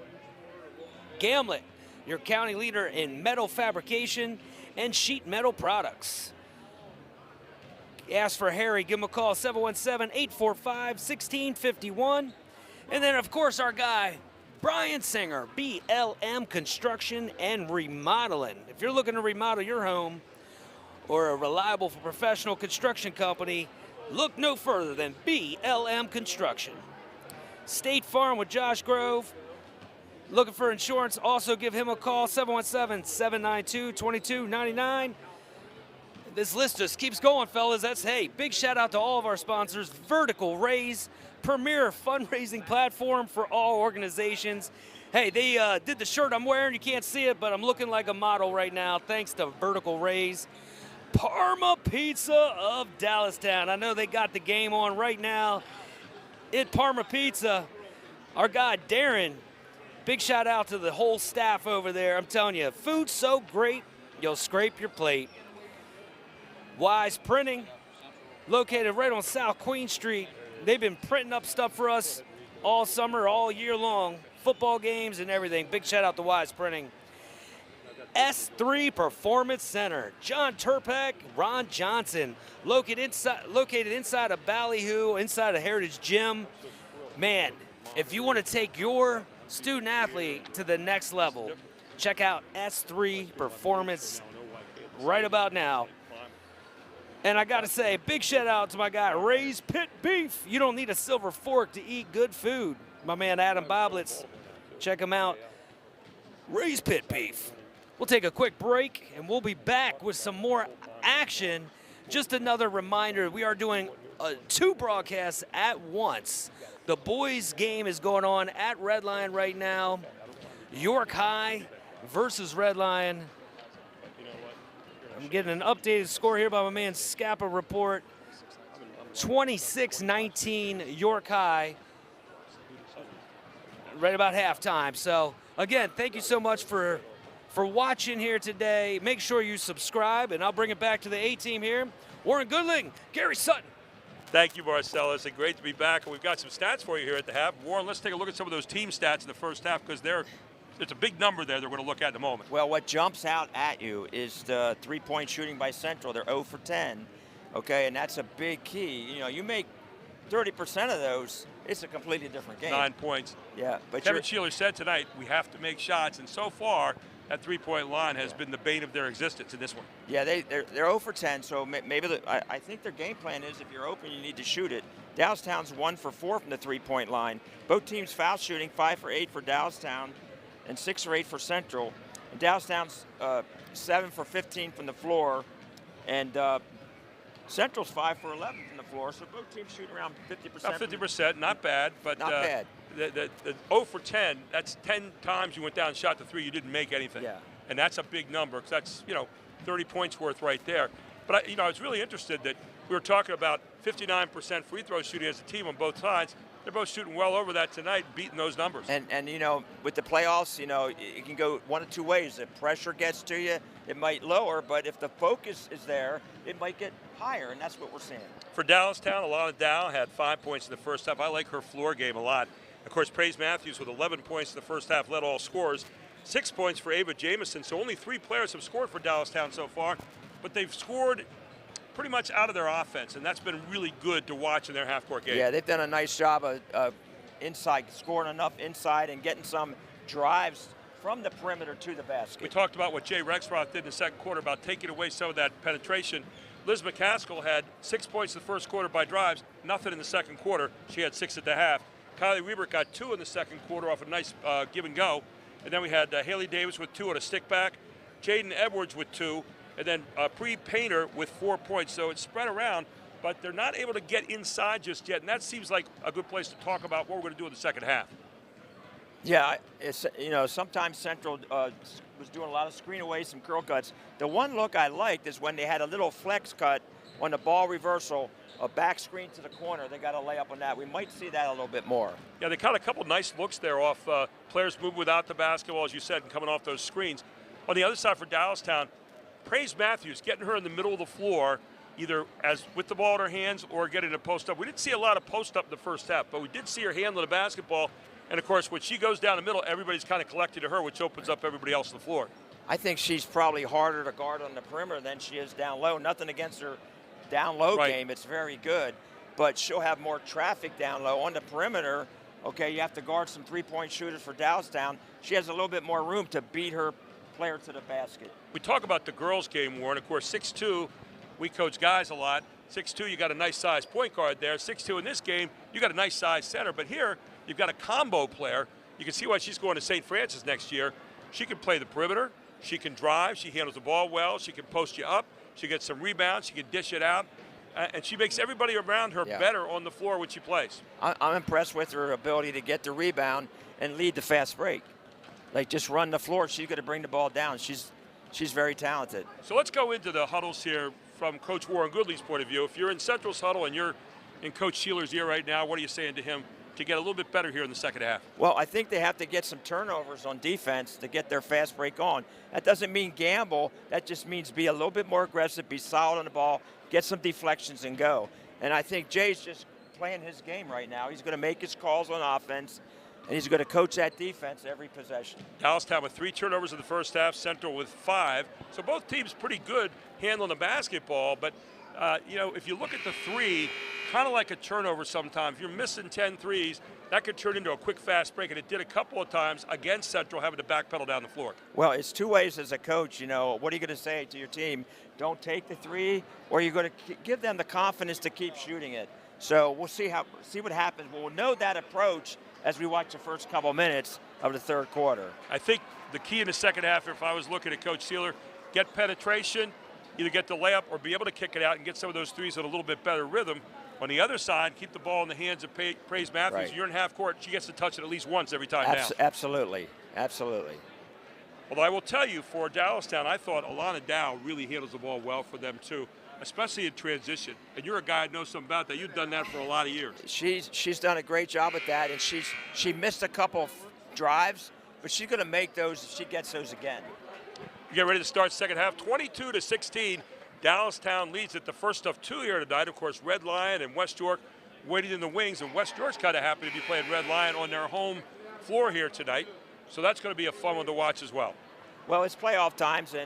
D: Gamlet, your county leader in metal fabrication and sheet metal products. Ask for Harry, give him a call, 717-845-1651. And then, of course, our guy, Brian Singer, BLM Construction and Remodeling. If you're looking to remodel your home or a reliable professional construction company, look no further than BLM Construction. State Farm with Josh Grove. Looking for insurance, also give him a call, 717-792-2299. This list just keeps going, fellas. Hey, big shout out to all of our sponsors. Vertical Raise, premier fundraising platform for all organizations. Hey, they did the shirt I'm wearing. You can't see it, but I'm looking like a model right now, thanks to Vertical Raise. Parma Pizza of Dallastown. I know they got the game on right now. At Parma Pizza, our guy Darren, big shout out to the whole staff over there. I'm telling you, food's so great, you'll scrape your plate. Wise Printing, located right on South Queen Street. They've been printing up stuff for us all summer, all year long, football games and everything. Big shout out to Wise Printing. S3 Performance Center, John Turpak, Ron Johnson, located inside of Ballyhoo, inside of Heritage Gym. Man, if you want to take your student athlete to the next level, check out S3 Performance right about now. And I got to say, big shout out to my guy, Ray's Pit Beef. You don't need a silver fork to eat good food. My man, Adam Boblitz. Check him out. Ray's Pit Beef. We'll take a quick break, and we'll be back with some more action. Just another reminder, we are doing 2 broadcasts at once. The boys' game is going on at Red Lion right now. York High versus Red Lion. I'm getting an updated score here by my man Scappa Report. 26-19 York High. Right about halftime. So, again, thank you so much for watching here today. Make sure you subscribe, and I'll bring it back to the A-team here. Warren Goodling, Gary Sutton.
A: Thank you, Marcellus. It's great to be back. And we've got some stats for you here at the half. Warren, let's take a look at some of those team stats in the first half, because it's a big number there that we're going to look at in a moment.
B: Well, what jumps out at you is the three-point shooting by Central. They're 0 for 10, okay, and that's a big key. You know, you make 30% of those, it's a completely different game.
A: 9 points.
B: Yeah, but
A: Kevin Sheeler said tonight we have to make shots, and so far that three-point line has been the bane of their existence in this one.
B: Yeah, they're 0 for 10, so maybe I think their game plan is if you're open, you need to shoot it. Dallastown's 1 for 4 from the three-point line. Both teams foul shooting, 5 for 8 for Dallastown and 6 for 8 for Central. And Dallastown's 7 for 15 from the floor, and Central's 5 for 11 from the floor, so both teams shoot around 50%.
A: About 50%, not bad, but
B: not bad.
A: The 0 for 10, that's 10 times you went down and shot the 3, you didn't make anything.
B: Yeah.
A: And that's a big number, because that's, 30 points worth right there. But, I was really interested that we were talking about 59% free throw shooting as a team on both sides. They're both shooting well over that tonight, beating those numbers.
B: And with the playoffs, it can go one of two ways. If pressure gets to you, it might lower, but if the focus is there, it might get higher, and that's what we're seeing.
A: For Dallastown, Alana Dow had 5 points in the first half. I like her floor game a lot. Of course, Praise Matthews with 11 points in the first half led all scorers. 6 points for Ava Jamison, so only 3 players have scored for Dallastown so far, but they've scored pretty much out of their offense, and that's been really good to watch in their half-court game.
B: Yeah, they've done a nice job of inside, scoring enough inside and getting some drives from the perimeter to the basket.
A: We talked about what Jay Rexroth did in the second quarter about taking away some of that penetration. Liz McCaskill had 6 points in the first quarter by drives, nothing in the second quarter. She had 6 at the half. Kylie Weber got 2 in the second quarter off a nice give and go. And then we had Haley Davis with 2 on a stick back, Jaden Edwards with 2, and then Bree Painter with 4 points. So it's spread around, but they're not able to get inside just yet. And that seems like a good place to talk about what we're going to do in the second half.
B: Yeah, it's sometimes Central was doing a lot of screen away, some curl cuts. The one look I liked is when they had a little flex cut on the ball reversal, a back screen to the corner. They got a layup on that. We might see that a little bit more.
A: Yeah, they caught a couple nice looks there off players moving without the basketball, as you said, and coming off those screens. On the other side for Dallastown, Praise Matthews, getting her in the middle of the floor, either as with the ball in her hands or getting a post-up. We didn't see a lot of post-up in the first half, but we did see her handling the basketball. And, of course, when she goes down the middle, everybody's kind of collected to her, which opens up everybody else on the floor.
B: I think she's probably harder to guard on the perimeter than she is down low. Nothing against her down low game. It's very good. But she'll have more traffic down low. On the perimeter, okay, you have to guard some three-point shooters for Dallastown. She has a little bit more room to beat her player to the basket.
A: We talk about the girls' game, Warren. Of course, 6'2", we coach guys a lot. 6'2", you got a nice size point guard there. 6'2", in this game, you got a nice size center. But here, you've got a combo player. You can see why she's going to St. Francis next year. She can play the perimeter. She can drive. She handles the ball well. She can post you up. She gets some rebounds. She can dish it out. And she makes everybody around her better on the floor when she plays.
B: I'm impressed with her ability to get the rebound and lead the fast break. Like, just run the floor. She's going to bring the ball down. She's very talented.
A: So let's go into the huddles here from Coach Warren Goodley's point of view. If you're in Central's huddle and you're in Coach Sheeler's ear right now, what are you saying to him to get a little bit better here in the second half?
B: Well, I think they have to get some turnovers on defense to get their fast break on. That doesn't mean gamble. That just means be a little bit more aggressive, be solid on the ball, get some deflections and go. And I think Jay's just playing his game right now. He's going to make his calls on offense, and he's going to coach that defense every possession.
A: Dallastown with 3 turnovers in the first half, Central with 5. So both teams pretty good handling the basketball, but you know, if you look at the 3, kind of like a turnover sometimes. If you're missing 10 threes, that could turn into a quick fast break, and it did a couple of times against Central, having to backpedal down the floor.
B: Well, it's two ways as a coach. You know, what are you going to say to your team? Don't take the 3, or are you going to give them the confidence to keep shooting it? So we'll see what happens. We'll know that approach as we watch the first couple minutes of the third quarter.
A: I think the key in the second half, if I was looking at Coach Sealer, get penetration, either get the layup or be able to kick it out and get some of those threes at a little bit better rhythm. On the other side, keep the ball in the hands of Praise Matthews.
B: Right.
A: You're in half court. She gets to touch it at least once every time down.
B: Absolutely. Absolutely.
A: Although I will tell you, for Dallastown, I thought Alana Dow really handles the ball well for them too, especially in transition. And you're a guy who knows something about that. You've done that for a lot of years.
B: She's done a great job at that, and she missed a couple of drives, but she's going to make those if she gets those again.
A: You get ready to start second half, 22-16. Dallastown leads it, the first of 2 here tonight. Of course, Red Lion and West York waiting in the wings, and West York's kind of happy to be playing Red Lion on their home floor here tonight. So that's going to be a fun one to watch as well.
B: Well, it's playoff times,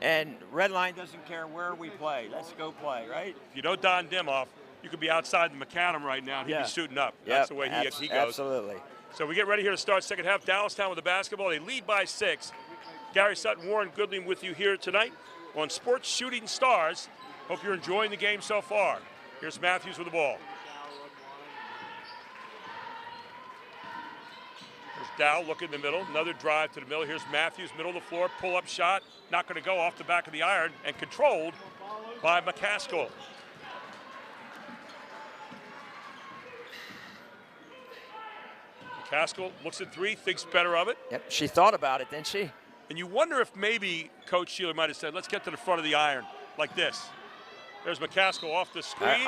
B: and Red Lion doesn't care where we play. Let's go play, right?
A: If you know Don Dimoff, you could be outside the macadam right now and he'd be suiting up. That's the way he goes.
B: Absolutely.
A: So we get ready here to start second half. Dallastown with the basketball. They lead by 6. Gary Sutton, Warren Goodley with you here tonight on Sports Shooting Stars. Hope you're enjoying the game so far. Here's Matthews with the ball. There's Dow looking in the middle. Another drive to the middle. Here's Matthews, middle of the floor. Pull-up shot. Not going to go, off the back of the iron, and controlled by McCaskill. McCaskill looks at 3, thinks better of it.
B: Yep, she thought about it, didn't she?
A: And you wonder if maybe Coach Sheeler might have said, let's get to the front of the iron, like this. There's McCaskill off the screen,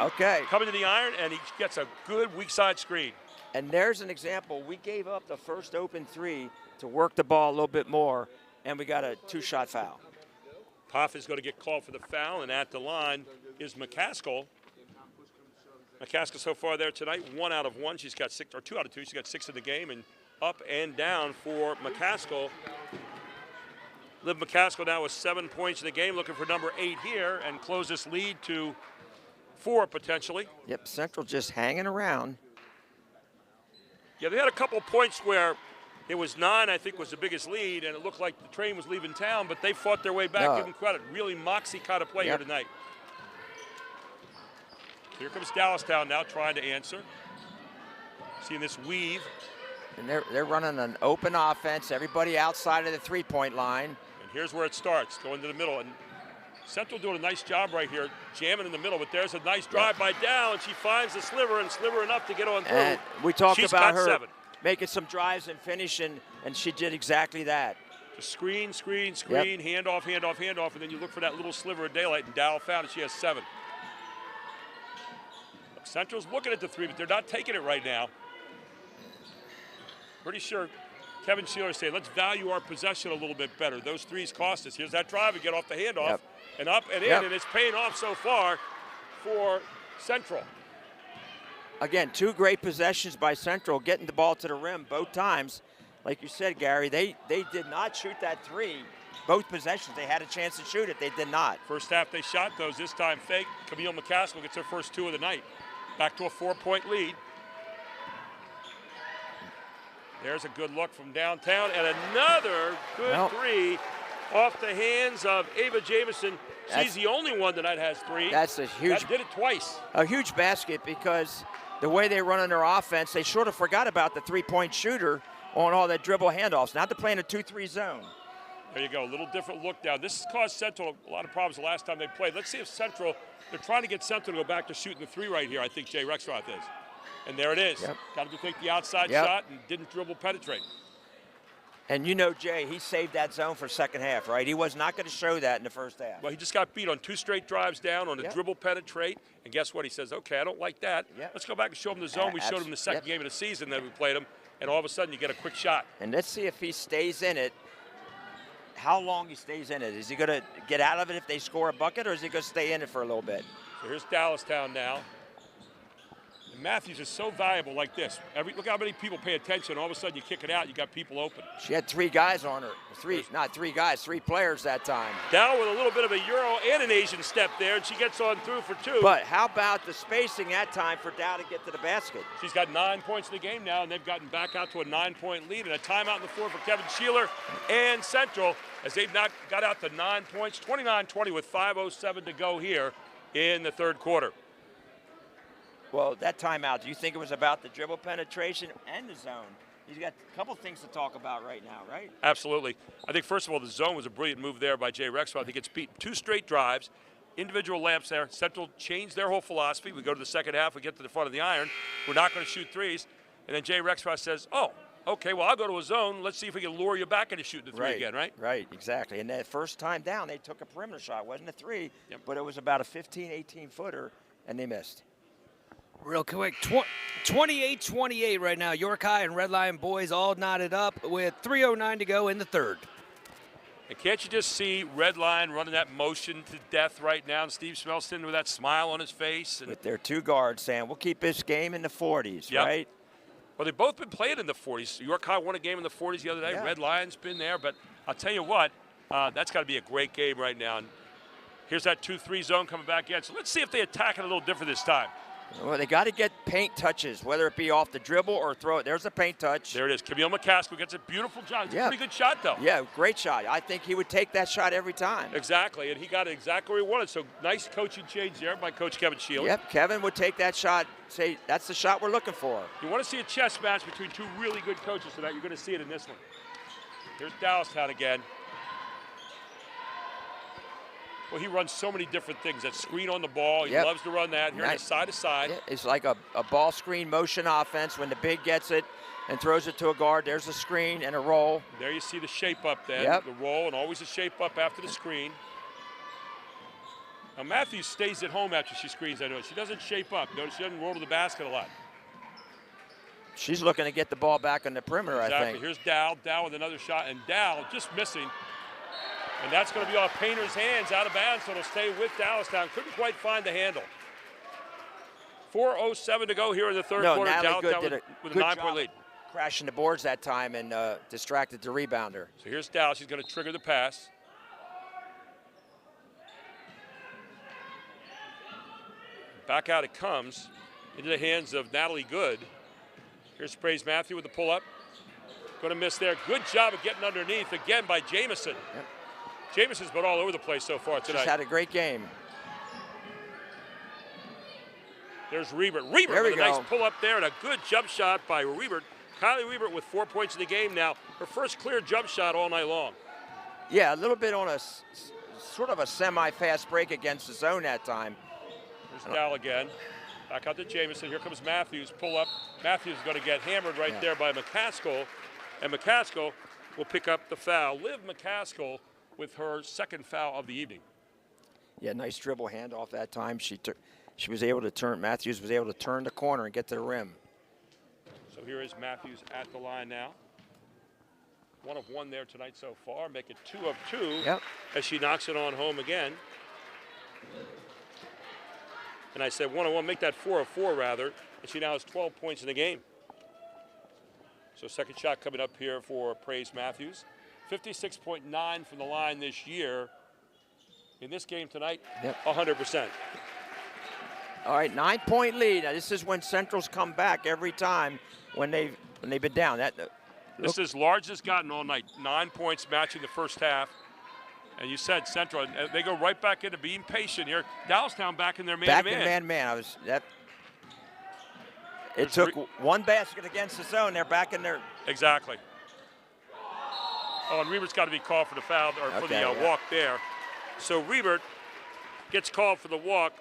A: coming to the iron, and he gets a good weak side screen.
B: And there's an example. We gave up the first open 3 to work the ball a little bit more, and we got a 2-shot foul.
A: Poff is going to get called for the foul, and at the line is McCaskill. McCaskill so far there tonight, 1 out of 1. She's got 6, or 2 out of 2. She's got 6 in the game, and up and down for McCaskill. Liv McCaskill now with 7 points in the game, looking for number 8 here and close this lead to 4 potentially.
B: Yep, Central just hanging around.
A: Yeah, they had a couple points where it was 9, I think, was the biggest lead, and it looked like the train was leaving town, but they fought their way back. Give them credit. Really moxie kind of play here tonight. Here comes Dallastown now trying to answer. Seeing this weave.
B: And they're running an open offense, everybody outside of the 3-point line.
A: And here's where it starts, going to the middle. And Central doing a nice job right here, jamming in the middle, but there's a nice drive by Dow, and she finds the sliver, and sliver enough to get on through.
B: And we talked about her
A: 7.
B: making some drives and finish, and she did exactly that.
A: Just screen, hand off, and then you look for that little sliver of daylight, and Dow found it. She has 7. Central's looking at the 3, but they're not taking it right now. Pretty sure Kevin Sheeler is saying, let's value our possession a little bit better. Those 3s cost us. Here's that drive and get off the handoff and up and in, and it's paying off so far for Central.
B: Again, 2 great possessions by Central, getting the ball to the rim both times. Like you said, Gary, they did not shoot that 3. Both possessions, they had a chance to shoot it. They did not.
A: First half, they shot those. This time, fake. Camille McCaskill gets her first 2 of the night. Back to a 4-point lead. There's a good look from downtown, and another good 3 off the hands of Ava Jamison. She's the only one tonight has 3.
B: That's a huge.
A: That did it twice.
B: A huge basket because the way they run on their offense, they sort of forgot about the three-point shooter on all that dribble handoffs. Now they're playing a 2-3 zone.
A: There you go, a little different look down. This has caused Central a lot of problems the last time they played. Let's see if Central, they're trying to get Central to go back to shooting the 3 right here, I think Jay Rexroth is. And there it is.
B: Yep.
A: Got to take the outside shot and didn't dribble penetrate.
B: And you know, Jay, he saved that zone for second half, right? He was not going to show that in the first half.
A: Well, he just got beat on 2 straight drives down on a dribble penetrate. And guess what? He says, okay, I don't like that. Let's go back and show him the zone. We showed him the second game of the season that we played him. And all of a sudden, you get a quick shot.
B: And let's see if he stays in it. How long he stays in it. Is he going to get out of it if they score a bucket, or is he going to stay in it for a little bit?
A: So here's Dallastown now. And Matthews is so valuable like this. Look how many people pay attention. All of a sudden, you kick it out, you got people open.
B: She had 3 guys on her. 3 players that time.
A: Dow with a little bit of a Euro and an Asian step there, and she gets on through for 2.
B: But how about the spacing that time for Dow to get to the basket?
A: She's got 9 points in the game now, and they've gotten back out to a 9-point lead. And a timeout on the floor for Kevin Sheeler and Central as they've got out to 9 points, 29-20 with 5:07 to go here in the third quarter.
B: Well, that timeout, do you think it was about the dribble penetration and the zone? He's got a couple things to talk about right now, right?
A: Absolutely. I think, first of all, the zone was a brilliant move there by Jay Rexroth. He gets beat 2 straight drives, individual lamps there. Central changed their whole philosophy. We go to the second half, we get to the front of the iron. We're not going to shoot 3s. And then Jay Rexroth says, oh, okay, well, I'll go to a zone. Let's see if we can lure you back into shooting the 3 again, right?
B: Right, exactly. And that first time down, they took a perimeter shot. It wasn't a 3, but it was about a 15, 18-footer, and they missed.
D: Real quick, 28-28 right now. York High and Red Lion boys all knotted up with 3:09 to go in the third.
A: And can't you just see Red Lion running that motion to death right now, and Steve Smelston with that smile on his face? And
B: with their 2 guards saying, we'll keep this game in the 40s, right?
A: Well, they've both been playing in the 40s. York High won a game in the 40s the other day. Red Lion's been there. But I'll tell you what, that's got to be a great game right now. And here's that 2-3 zone coming back in. So let's see if they attack it a little different this time.
B: Well, they got to get paint touches, whether it be off the dribble or throw it. There's a paint touch.
A: There it is. Camille McCaskill gets a beautiful shot. It's a pretty good shot, though.
B: Yeah, great shot. I think he would take that shot every time.
A: Exactly, and he got it exactly where he wanted. So nice coaching change there by Coach Kevin Sheeler.
B: Yep, Kevin would take that shot, say, that's the shot we're looking for.
A: You want to see a chess match between 2 really good coaches tonight, you're going to see it in this one. Here's Dallastown again. Well, he runs so many different things. That screen on the ball, he loves to run that. Here nice. Side to side.
B: Yeah, it's like a ball screen motion offense. When the big gets it and throws it to a guard, there's a screen and a roll.
A: There you see the shape up then, the roll, and always a shape up after the screen. Now, Matthews stays at home after she screens, I know. She doesn't shape up. Notice she doesn't roll to the basket a lot.
B: She's looking to get the ball back on the perimeter, I think.
A: Here's Dow with another shot, and Dow just missing. And that's going to be off Painter's hands, out of bounds, so it'll stay with Dallastown. Couldn't quite find the handle. 4:07 to go here in the third quarter. Dallastown with a 9-point lead.
B: Crashing the boards that time and distracted the rebounder.
A: So here's Dow. She's going to trigger the pass. Back out it comes into the hands of Natalie Good. Here's Praise Matthew with the pull-up. Going to miss there. Good job of getting underneath again by Jamison. Yep. Jamison's been all over the place so far tonight.
B: She's had a great game.
A: There's Riebert. Riebert with a nice pull-up there and a good jump shot by Riebert. Kylie Riebert with 4 points in the game now. Her first clear jump shot all night long.
B: Yeah, a little bit on a sort of a semi-fast break against the zone that time.
A: There's Dow again. Back out to Jamison. Here comes Matthews. Pull up. Matthews is going to get hammered right there by McCaskill. And McCaskill will pick up the foul. Liv McCaskill with her second foul of the evening.
B: Yeah, nice dribble handoff that time. She was able to turn, Matthews was able to turn the corner and get to the rim.
A: So here is Matthews at the line now. 1 of 1 there tonight so far. Make it 2 of 2 as she knocks it on home again. And I said 1 of 1, make that 4 of 4 rather. And she now has 12 points in the game. So second shot coming up here for Praise Matthews. 56.9 from the line this year. In this game tonight, 100%.
B: All right, 9-point lead. Now this is when Central's come back every time when they've been down.
A: This is largest gotten all night. 9 points matching the first half. And you said Central, and they go right back into being patient here. Dallastown back in their
B: Back
A: man-to-man.
B: in man-man. It took one basket against the zone. They're back in their.
A: Exactly. Oh, and Rebert's got to be called for the foul, or for the walk there. So Rebert gets called for the walk.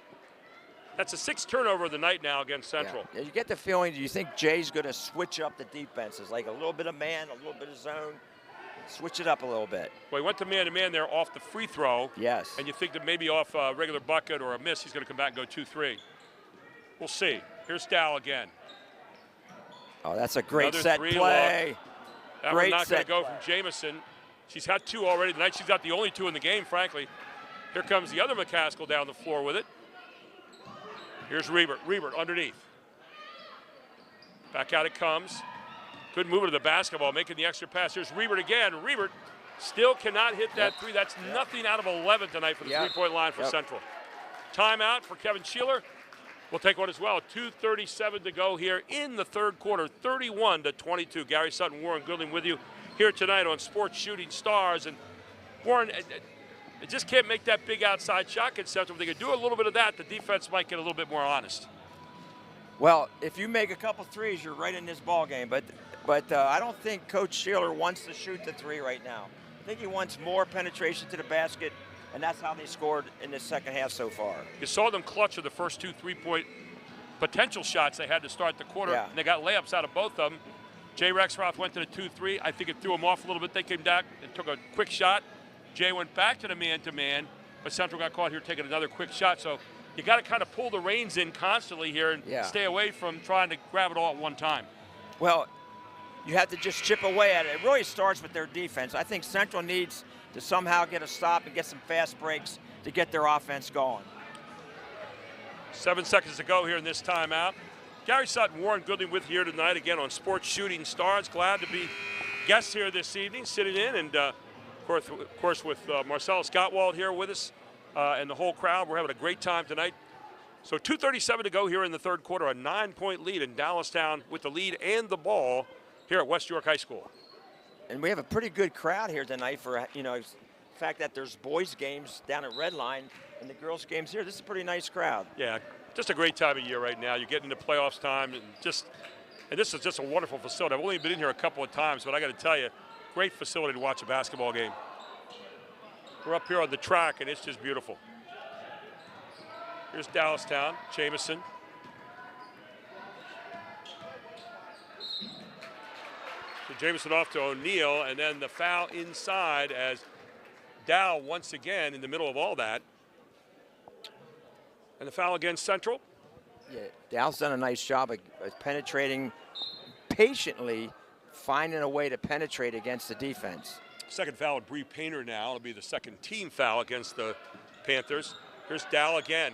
A: That's a 6th turnover of the night now against Central.
B: Yeah. You get the feeling, do you think Jay's going to switch up the defenses, like a little bit of man, a little bit of zone, switch it up a little bit?
A: Well, he went to man-to-man there off the free throw.
B: Yes.
A: And you think that maybe off a regular bucket or a miss, he's going to come back and go 2-3. We'll see. Here's Dow again.
B: Oh, that's a great
A: Another
B: set play.
A: That
B: Great
A: one's not going
B: set
A: to go
B: play.
A: from Jamison. She's had 2 already tonight. She's got the only 2 in the game, frankly. Here comes the other McCaskill down the floor with it. Here's Rebert. Rebert underneath. Back out it comes. Good mover to the basketball, making the extra pass. Here's Rebert again. Rebert still cannot hit that 3. That's nothing out of 11 tonight for the 3-point line for Central. Timeout for Kevin Sheeler. We'll take one as well. 2:37 to go here in the 3rd quarter, 31-22. Gary Sutton, Warren Goodling with you here tonight on Sports Shooting Stars. And Warren, they just can't make that big outside shot against Central. If they could do a little bit of that, the defense might get a little bit more honest.
B: Well, if you make a couple threes, you're right in this ball game. But I don't think Coach Sheeler wants to shoot the 3 right now. I think he wants more penetration to the basket, and that's how they scored in the second half so far.
A: You saw them clutch with the first 2 3-point potential shots they had to start the quarter, and they got layups out of both of them. Jay Rexroth went to the 2-3. I think it threw them off a little bit. They came back and took a quick shot. Jay went back to the man-to-man, but Central got caught here taking another quick shot. So you got to kind of pull the reins in constantly here and stay away from trying to grab it all at one time.
B: Well, you have to just chip away at it. It really starts with their defense. I think Central needs to somehow get a stop and get some fast breaks to get their offense going.
A: 7 seconds to go here in this timeout. Gary Sutton, Warren Goodling with you here tonight again on Sports Shooting Stars. Glad to be guests here this evening, sitting in, and of course with Marcellus Gottwald here with us and the whole crowd. We're having a great time tonight. So 2:37 to go here in the 3rd quarter, a 9-point lead in Dallastown with the lead and the ball here at West York High School.
B: And we have a pretty good crowd here tonight for, the fact that there's boys games down at Redline and the girls games here. This is a pretty nice crowd.
A: Yeah, just a great time of year right now. You're getting into playoffs time, and this is just a wonderful facility. I've only been in here a couple of times, but I got to tell you, great facility to watch a basketball game. We're up here on the track, and it's just beautiful. Here's Dallastown, Jamison. So Jamison off to O'Neal, and then the foul inside as Dow once again in the middle of all that. And the foul against Central.
B: Yeah, Dow's done a nice job of penetrating patiently, finding a way to penetrate against the defense.
A: Second foul with Bree Painter now. It'll be the second team foul against the Panthers. Here's Dow again.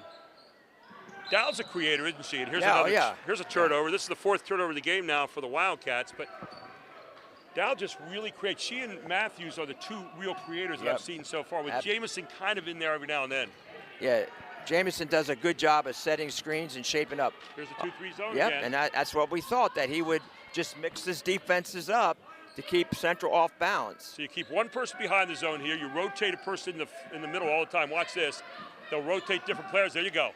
A: Dow's a creator, isn't she? And here's here's a turnover. This is the 4th turnover of the game now for the Wildcats, but Dow just really creates. She and Matthews are the 2 real creators that I've seen so far, with Jamison kind of in there every now and then.
B: Yeah, Jamison does a good job of setting screens and shaping up.
A: Here's the 2-3 zone
B: again.
A: again.
B: And that's what we thought, that he would just mix his defenses up to keep Central off balance.
A: So you keep one person behind the zone here. You rotate a person in the middle all the time. Watch this. They'll rotate different players. There you go.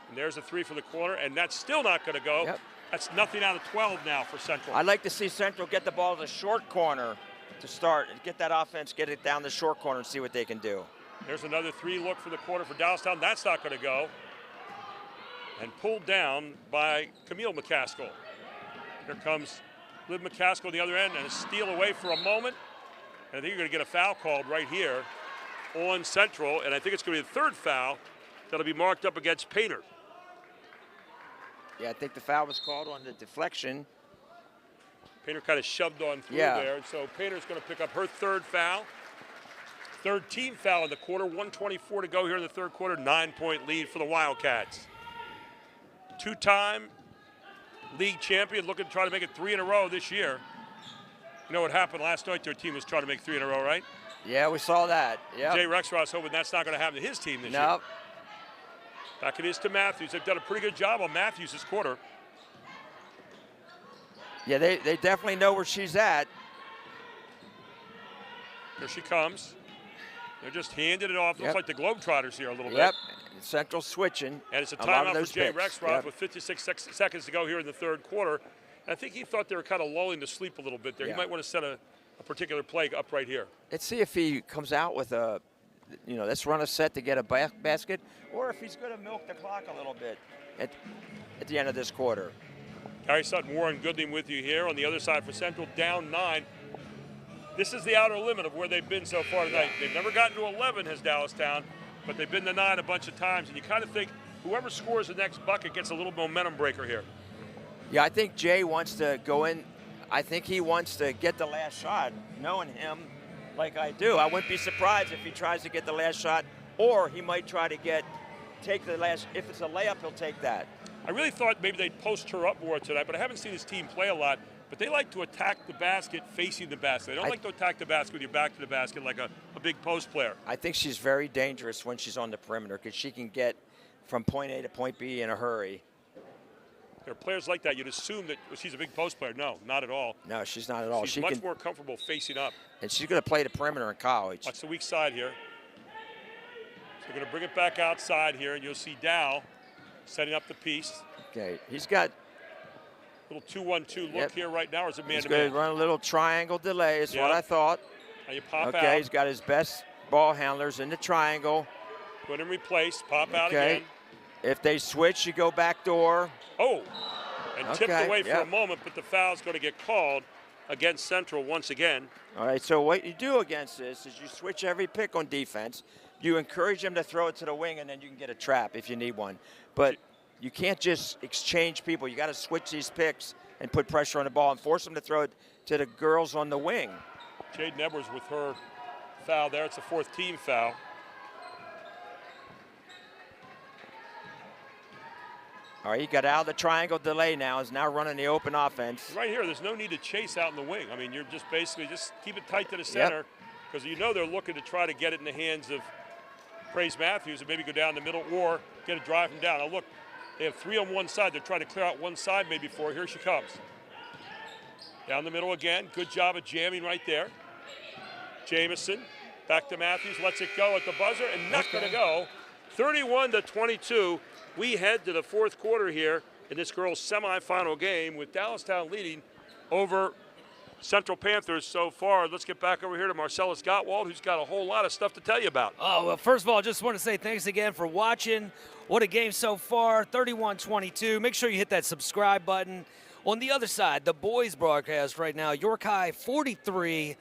A: And there's a 3 for the corner, and that's still not going to go.
B: Yep.
A: That's nothing out of 12 now for Central.
B: I'd like to see Central get the ball to the short corner to start and get that offense, get it down the short corner and see what they can do.
A: There's another 3 look for the corner for Dallastown. That's not going to go. And pulled down by Camille McCaskill. Here comes Liv McCaskill on the other end, and a steal away for a moment. And I think you're going to get a foul called right here on Central, and I think it's going to be the 3rd foul that'll be marked up against Painter.
B: Yeah, I think the foul was called on the deflection.
A: Painter kind of shoved on through there, and so Painter's going to pick up her 3rd foul. 3rd team foul in the quarter, 1:24 to go here in the 3rd quarter, 9-point lead for the Wildcats. 2-time league champion, looking to try to make it 3 in a row this year. You know what happened last night? Their team was trying to make 3 in a row, right?
B: Yeah, we saw that. Yep.
A: Jay Rexroth's hoping that's not going to happen to his team this year. Back it is to Matthews. They've done a pretty good job on Matthews this quarter.
B: Yeah, they definitely know where she's at.
A: Here she comes. They're just handing it off. Looks like the Globetrotters here a little bit.
B: Yep. Central switching.
A: And it's a
B: lot of
A: timeout
B: those
A: for Jay
B: picks.
A: Rexroth with 56 seconds to go here in the third quarter. And I think he thought they were kind of lulling to sleep a little bit there. He might want to set a particular play up right here.
B: Let's see if he comes out with a, let's run a set to get a basket, or if he's going to milk the clock a little bit at the end of this quarter.
A: Gary Sutton, Warren Goodling with you here. On the other side for Central, down 9. This is the outer limit of where they've been so far tonight. They've never gotten to 11, has Dallastown, but they've been to 9 a bunch of times. And you kind of think whoever scores the next bucket gets a little momentum breaker here.
B: Yeah, I think Jay wants to go in. I think he wants to get the last shot. Knowing him like I do, I wouldn't be surprised if he tries to get the last shot, or he might try to take the last. If it's a layup, he'll take that.
A: I really thought maybe they'd post her up more tonight, but I haven't seen his team play a lot. But they like to attack the basket facing the basket. They don't like to attack the basket with your back to the basket like a big post player.
B: I think she's very dangerous when she's on the perimeter because she can get from point A to point B in a hurry.
A: There are players like that. You'd assume that she's a big post player. No, not at all.
B: No, she's not at all.
A: She's much more comfortable facing up.
B: And she's going to play the perimeter in college.
A: Watch the weak side here. So they're going to bring it back outside here, and you'll see Dow setting up the piece.
B: Okay, he's got
A: a little 2-1-2 look here right now, or is it man-to-man?
B: He's going to run a little triangle delay is what I thought.
A: Now you pop out.
B: Okay, he's got his best ball handlers in the triangle.
A: Put him replaced, pop out again.
B: If they switch, you go back door.
A: Oh, and tipped away for a moment, but the foul's going to get called against Central once again.
B: All right, so what you do against this is you switch every pick on defense. You encourage them to throw it to the wing, and then you can get a trap if you need one. But you can't just exchange people. You got to switch these picks and put pressure on the ball and force them to throw it to the girls on the wing.
A: Jaden Edwards with her foul there. It's a 4th team foul.
B: All right, he got out of the triangle delay now. Is now running the open offense.
A: Right here, there's no need to chase out in the wing. I mean, you're just basically just keep it tight to the center because you know they're looking to try to get it in the hands of Praise Matthews and maybe go down the middle or get a drive from down. Now look, they have 3 on one side. They're trying to clear out one side maybe for. Here she comes. Down the middle again. Good job of jamming right there. Jamison back to Matthews. Lets it go at the buzzer and not going to go. 31-22. We head to the 4th quarter here in this girls' semifinal game with Dallastown leading over Central Panthers so far. Let's get back over here to Marcellus Gottwald, who's got a whole lot of stuff to tell you about.
D: Oh, well, first of all, I just want to say thanks again for watching. What a game so far, 31-22. Make sure you hit that subscribe button. On the other side, the boys broadcast right now, York High 43,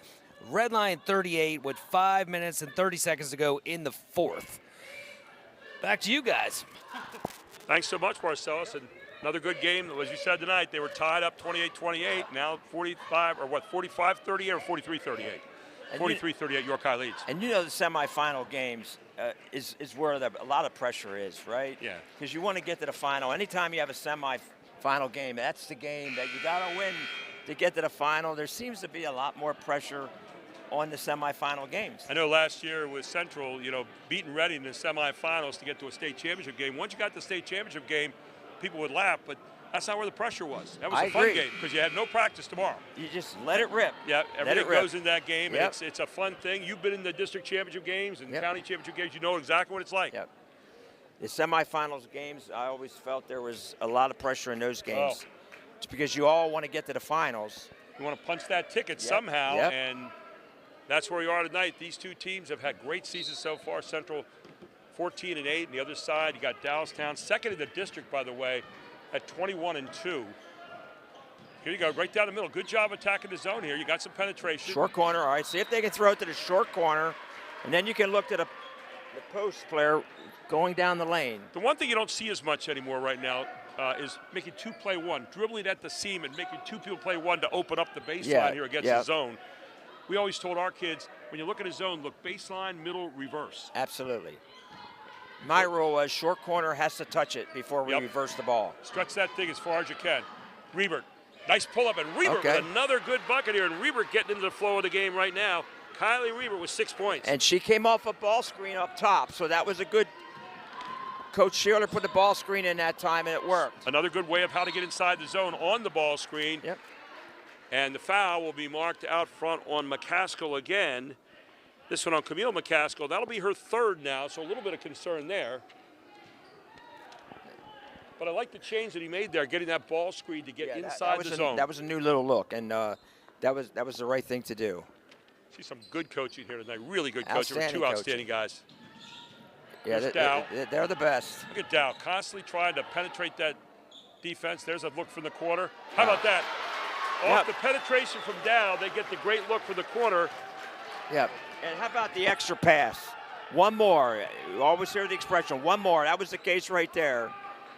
D: Red Lion 38 with 5 minutes and 30 seconds to go in the 4th. Back to you guys.
A: Thanks so much, Marcellus. And another good game. As you said tonight, they were tied up 28-28. Now 45, or what, 45-38 or 43-38? 43-38, York High leads.
B: And you know the semifinal games is where a lot of pressure is, right?
A: Yeah.
B: Because you want to get to the final. Anytime you have a semifinal game, that's the game that you got to win to get to the final. There seems to be a lot more pressure on the semifinal games.
A: I know last year with Central, beating Reading in the semifinals to get to a state championship game. Once you got to the state championship game, people would laugh, but that's not where the pressure was. That was a fun game because you had no practice tomorrow.
B: You just let it rip.
A: Yeah, everything goes in that game, and it's a fun thing. You've been in the district championship games and county championship games. You know exactly what it's like.
B: Yep. The semifinals games, I always felt there was a lot of pressure in those games. It's because you all want to get to the finals.
A: You want to punch that ticket somehow, and that's where we are tonight. These two teams have had great seasons so far. Central 14-8, and the other side, you got Dallastown, second in the district, by the way, at 21-2. Here you go, right down the middle. Good job attacking the zone here. You got some penetration.
B: Short corner, all right. See if they can throw it to the short corner, and then you can look to the post player going down the lane.
A: The one thing you don't see as much anymore right now is making 2 play 1, dribbling at the seam and making 2 people play 1 to open up the baseline here against the zone. We always told our kids, when you look at a zone, look baseline, middle, reverse.
B: Absolutely. My rule was short corner has to touch it before we reverse the ball.
A: Stretch that thing as far as you can. Riebert, nice pull up, and Riebert with another good bucket here, and Riebert getting into the flow of the game right now. Kylie Riebert with 6 points.
B: And she came off a ball screen up top, so that was a good. Coach Shearer put the ball screen in that time, and it worked.
A: Another good way of how to get inside the zone on the ball screen.
B: Yep.
A: And the foul will be marked out front on McCaskill again. This one on Camille McCaskill. That'll be her third now, so a little bit of concern there. But I like the change that he made there, getting that ball screen to get inside the zone.
B: That was a new little look, and that was the right thing to do.
A: See some good coaching here tonight. Really good coaching with two outstanding guys.
B: Yeah, they're the best.
A: Look at Dow constantly trying to penetrate that defense. There's a look from the corner. How about that? Off the penetration from Dow, they get the great look from the corner.
B: Yep. And how about the extra pass? One more. You always hear the expression, one more. That was the case right there.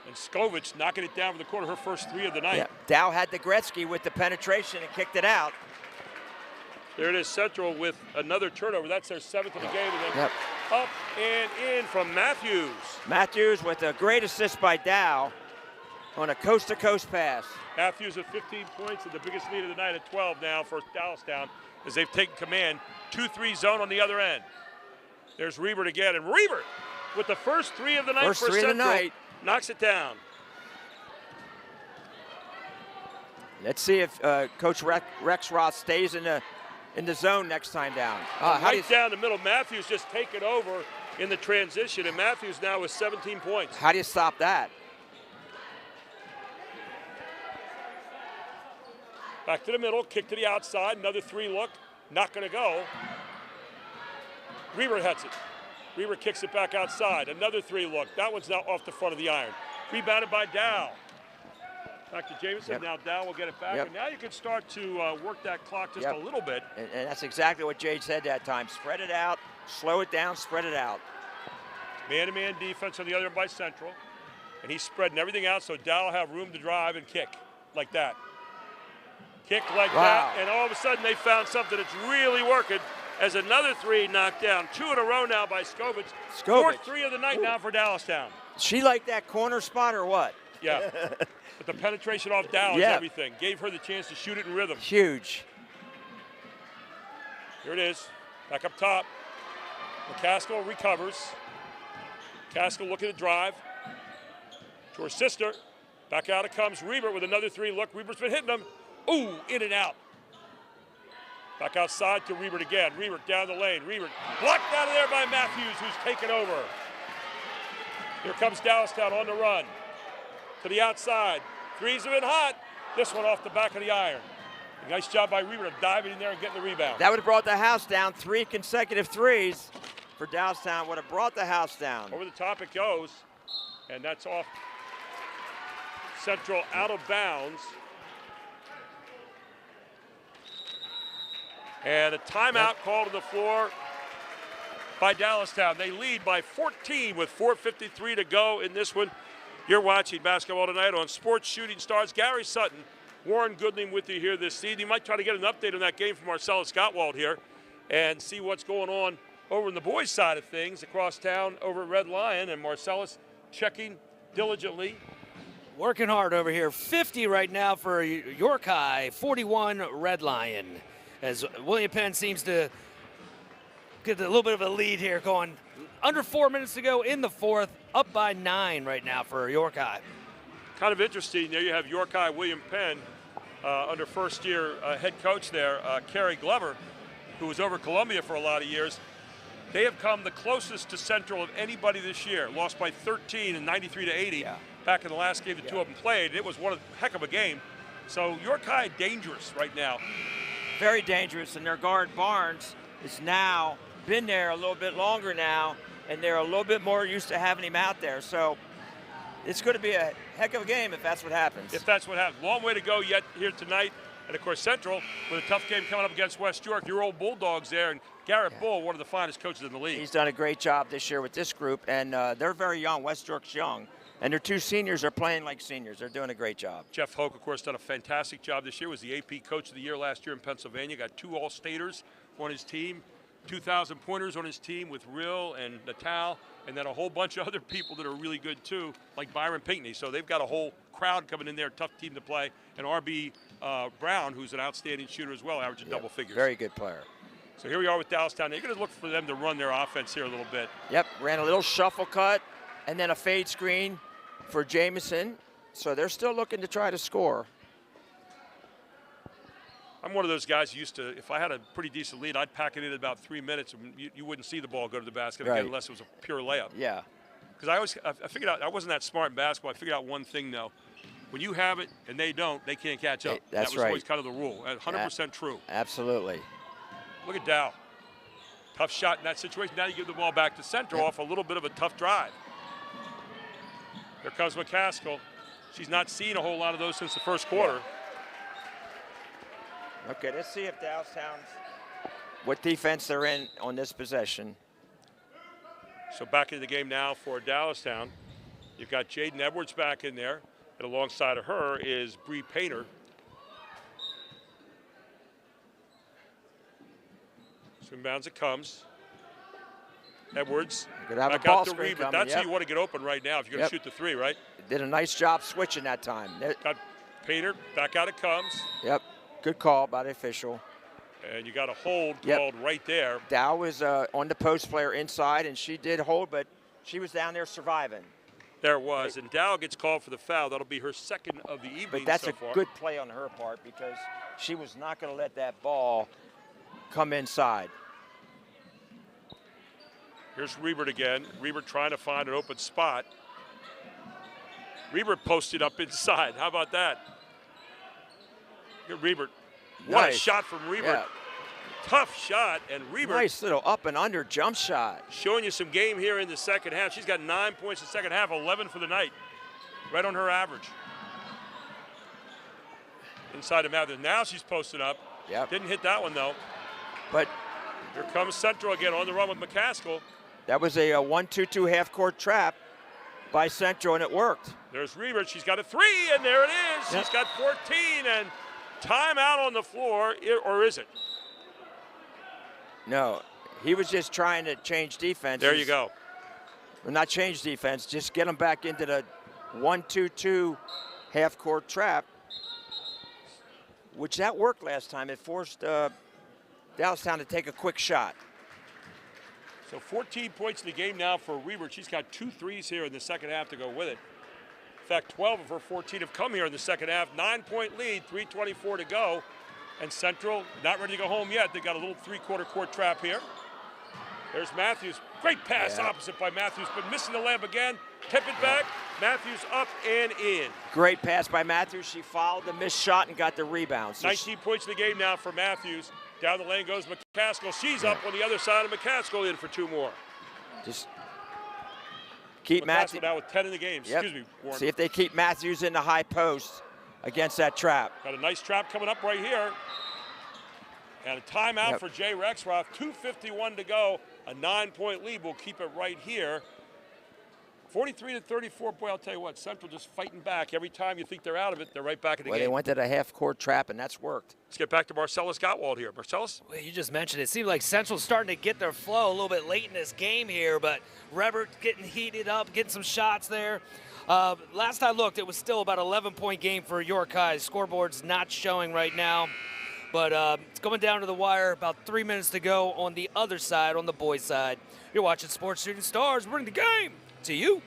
A: And Skovich knocking it down from the corner, her first three of the night.
B: Yeah. Dow had the Gretzky with the penetration and kicked it out.
A: There it is, Central with another turnover. That's their seventh of the game. And then up and in from Matthews.
B: Matthews with a great assist by Dow on a coast-to-coast pass.
A: Matthews with 15 points and the biggest lead of the night at 12 now for Dallastown as they've taken command. 2-3 zone on the other end. There's Reibert again, and Reibert with the first three of the night for Central. Knocks it down.
B: Let's see if Coach Rex Roth stays in the zone next time down.
A: Right down the middle, Matthews just taking over in the transition, and Matthews now with 17 points.
B: How do you stop that?
A: Back to the middle, kick to the outside, another three look, not gonna go. Reibert hits it. Reibert kicks it back outside, another three look. That one's now off the front of the iron. Rebounded by Dow. Back to Jameson, now Dow will get it back. And now you can start to work that clock just a little bit.
B: And that's exactly what Jade said that time. Spread it out, slow it down, spread it out.
A: Man-to-man defense on the other end by Central. And he's spreading everything out so Dow will have room to drive and kick like that. Kick like that, and all of a sudden they found something that's really working as another three knocked down. Two in a row now by Skovich. Fourth three of the night now for Dallastown.
B: She liked that corner spot or what?
A: Yeah, but the penetration off Dow is everything. Gave her the chance to shoot it in rhythm.
B: Huge.
A: Here it is, back up top. McCaskill recovers. McCaskill looking to drive. To her sister. Back out it comes Reibert with another three. Look, Reibert's been hitting them. Ooh, in and out. Back outside to Reibert again. Reibert down the lane. Reibert blocked out of there by Matthews, who's taken over. Here comes Dallastown on the run. To the outside. Threes have been hot. This one off the back of the iron. A nice job by Reibert of diving in there and getting the rebound.
B: That would have brought the house down. 3 consecutive threes for Dallastown would have brought the house down.
A: Over the top it goes. And that's off Central out of bounds. And a timeout called to the floor by Dallastown. They lead by 14 with 4:53 to go in this one. You're watching basketball tonight on Sports Shooting Stars. Gary Sutton, Warren Goodling with you here this evening. You might try to get an update on that game from Marcellus Gottwald here and see what's going on over in the boys' side of things across town over at Red Lion. And Marcellus checking diligently.
D: Working hard over here. 50 right now for York High, 41 Red Lion. As William Penn seems to get a little bit of a lead here, going under 4 minutes to go in the fourth, up by 9 right now for York High.
A: Kind of interesting, there you have York High, William Penn, under first-year head coach there, Kerry Glover, who was over Columbia for a lot of years. They have come the closest to Central of anybody this year, lost by 13 and 93 to 80 back in the last game the two of them played. It was one heck of a game. So York High dangerous right now.
B: Very dangerous, and their guard Barnes has now been there a little bit longer now, and they're a little bit more used to having him out there. So it's going to be a heck of a game if that's what happens.
A: If that's what happens. Long way to go yet here tonight. And, of course, Central with a tough game coming up against West York. Your old Bulldogs there, and Garrett Bull, one of the finest coaches in the league.
B: He's done a great job this year with this group, and they're very young. West York's young. And their two seniors are playing like seniors. They're doing a great job.
A: Jeff Hoke, of course, done a fantastic job this year. Was the AP Coach of the Year last year in Pennsylvania. Got 2 All-Staters on his team, 2,000 pointers on his team with Rill and Natal, and then a whole bunch of other people that are really good too, like Byron Pinckney. So they've got a whole crowd coming in there, tough team to play. And R.B. Brown, who's an outstanding shooter as well, averaging double figures.
B: Very good player.
A: So here we are with Dallastown. They're going to look for them to run their offense here a little bit.
B: Yep, ran a little shuffle cut and then a fade screen for Jameson. So they're still looking to try to score.
A: I'm one of those guys who used to, if I had a pretty decent lead, I'd pack it in about 3 minutes, and you wouldn't see the ball go to the basket again unless it was a pure layup.
B: Yeah.
A: Because I figured out, I wasn't that smart in basketball. I figured out one thing, though. When you have it and they don't, they can't catch up.
B: That's
A: that was always kind of the rule. 100% true.
B: Absolutely.
A: Look at Dow. Tough shot in that situation. Now you give the ball back to Central off a little bit of a tough drive. Here comes McCaskill. She's not seen a whole lot of those since the first quarter.
B: Okay, let's see if Dallastown's, what defense they're in on this possession.
A: So back into the game now for Dallastown. You've got Jaden Edwards back in there, and alongside of her is Bree Painter. So inbounds it comes. Edwards back out to Reed, but that's how you want to get open right now if you're going to shoot the three, right?
B: Did a nice job switching that time.
A: Got Painter, back out it comes.
B: Yep, good call by the official.
A: And you got a hold called right there.
B: Dow was on the post player inside, and she did hold, but she was down there surviving.
A: There it was, and Dow gets called for the foul. That'll be her second of the evening.
B: But that's
A: so
B: a
A: far.
B: good play on her part because she was not going to let that ball come inside.
A: Here's Reibert again. Reibert trying to find an open spot. Reibert posted up inside. How about that? Good Reibert. What a shot from Reibert.
B: Yeah.
A: Tough shot, and Reibert.
B: Nice little up and under jump shot.
A: Showing you some game here in the second half. She's got 9 points in the second half, 11 for the night. Right on her average. Inside of Matthews. Now she's posted up.
B: Yep.
A: Didn't hit that one, though.
B: But
A: here comes Central again on the run with McCaskill.
B: That was a 1-2-2 half-court trap by Central, and it worked.
A: There's Reibert. She's got a three, and there it is. She's got 14, and timeout on the floor, or is it?
B: No, he was just trying to change defense.
A: There you go.
B: Well, not change defense, just get them back into the 1-2-2 half-court trap, which that worked last time. It forced Dallastown to take a quick shot.
A: So 14 points in the game now for Reibert. She's got 2 threes here in the second half to go with it. In fact, 12 of her 14 have come here in the second half. 9-point lead, 3:24 to go. And Central not ready to go home yet. They got a little three-quarter court trap here. There's Matthews. Great pass opposite by Matthews, but missing the layup again. Tip it back. Matthews up and in.
B: Great pass by Matthews. She fouled the missed shot and got the rebound. So
A: 19 points in the game now for Matthews. Down the lane goes McCaskill. She's up on the other side of McCaskill in for 2 more.
B: Just keep Matthews
A: now with 10 in the game. Excuse me, Warren.
B: See if they keep Matthews in the high post against that trap.
A: Got a nice trap coming up right here. And a timeout for Jay Rexroth. 2:51 to go. A 9-point lead. We'll keep it right here. 43-34. Boy, I'll tell you what, Central just fighting back. Every time you think they're out of it, they're right back in the game.
B: They went to the half-court trap, and that's worked.
A: Let's get back to Marcellus Gottwald here. Marcellus?
D: Well, you just mentioned it. Seemed like Central's starting to get their flow a little bit late in this game here, but Reibert getting heated up, getting some shots there. Last I looked, it was still about 11-point game for York High. Scoreboard's not showing right now, but it's going down to the wire. About 3 minutes to go on the other side, on the boys' side. You're watching Sports Shooting Stars. Bring the game to you.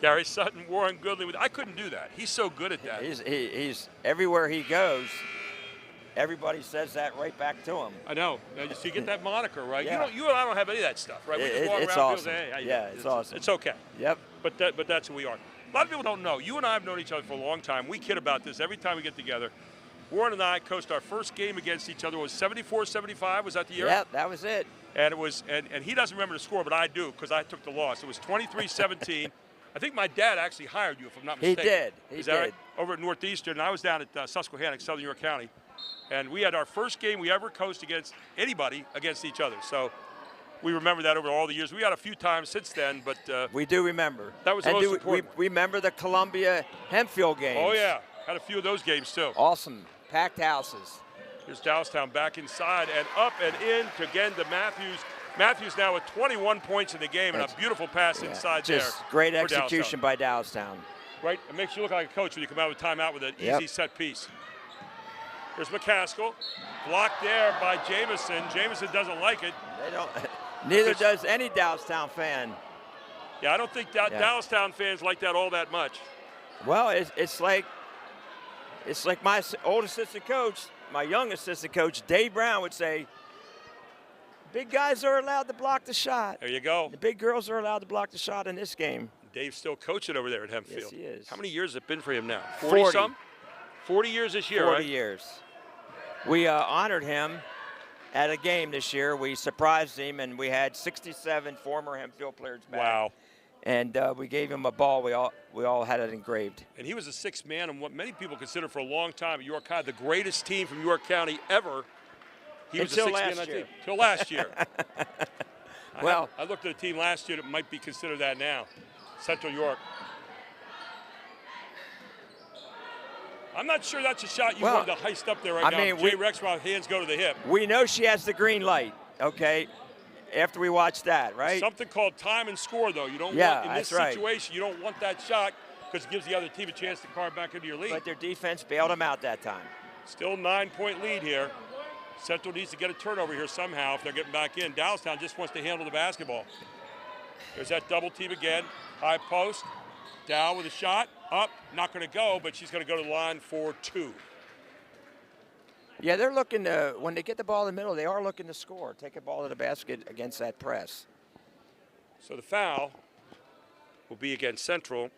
A: Gary Sutton, Warren Goodley. I couldn't do that. He's so good at that.
B: He's everywhere he goes. Everybody says that right back to him.
A: I know. So you get that moniker, right?
B: Yeah.
A: You and I don't have any of that stuff, right? We just walk
B: it's
A: around
B: awesome.
A: And say, hey,
B: it's awesome.
A: It's okay.
B: Yep.
A: But that's who we are. A lot of people don't know. You and I have known each other for a long time. We kid about this every time we get together. Warren and I coached our first game against each other. It was 74-75. Was that the year?
B: Yeah, that was it.
A: And it was, and he doesn't remember the score, but I do because I took the loss. It was 23-17. I think my dad actually hired you, if I'm not mistaken.
B: He did.
A: Is that right? Over at Northeastern. And I was down at Susquehanna, Southern York County. And we had our first game we ever coached against anybody against each other. So we remember that over all the years. We had a few times since then, but
B: we do remember.
A: That was the most important.
B: We remember the Columbia Hempfield games.
A: Oh, yeah. Had a few of those games, too.
B: Awesome. Packed houses.
A: Here's Dallastown back inside and up and in to again to Matthews. Matthews now with 21 points in the game and a beautiful pass inside there.
B: Just great execution by Dallastown.
A: Right, it makes you look like a coach when you come out with timeout with an easy set piece. There's McCaskill, blocked there by Jamison. Jamison doesn't like it.
B: They don't. Neither does any Dallastown fan.
A: Yeah, I don't think Dallastown fans like that all that much.
B: Well, it's like It's like my old assistant coach, my young assistant coach, Dave Brown, would say, big guys are allowed to block the shot.
A: There you go.
B: The big girls are allowed to block the shot in this game.
A: Dave's still coaching over there at Hempfield.
B: Yes, he is.
A: How many years has it been for him now?
B: 40.
A: Some? 40 years this year,
B: 40
A: right?
B: years. We honored him at a game this year. We surprised him, and we had 67 former Hempfield players back.
A: Wow.
B: And we gave him a ball. We all had it engraved.
A: And he was a sixth man in what many people consider for a long time at York High the greatest team from York County ever. He was a sixth man on that team. Till last year.
B: Well,
A: I looked at a team last year that might be considered that now. Central York. I'm not sure that's a shot you wanted to heist up there right now. Jay Rexroth, hands go to the hip.
B: We know she has the green light, okay, after we watch that, right?
A: Something called time and score, though. You don't want, in this situation, you don't want that shot because it gives the other team a chance to carve back into your lead.
B: But their defense bailed them out that time.
A: Still 9-point lead here. Central needs to get a turnover here somehow if they're getting back in. Dallastown just wants to handle the basketball. There's that double team again. High post. Dow with a shot. Up. Not going to go, but she's going to go to the line for 2.
B: Yeah, they're looking to, when they get the ball in the middle, they are looking to score. Take a ball to the basket against that press.
A: So the foul will be against Central.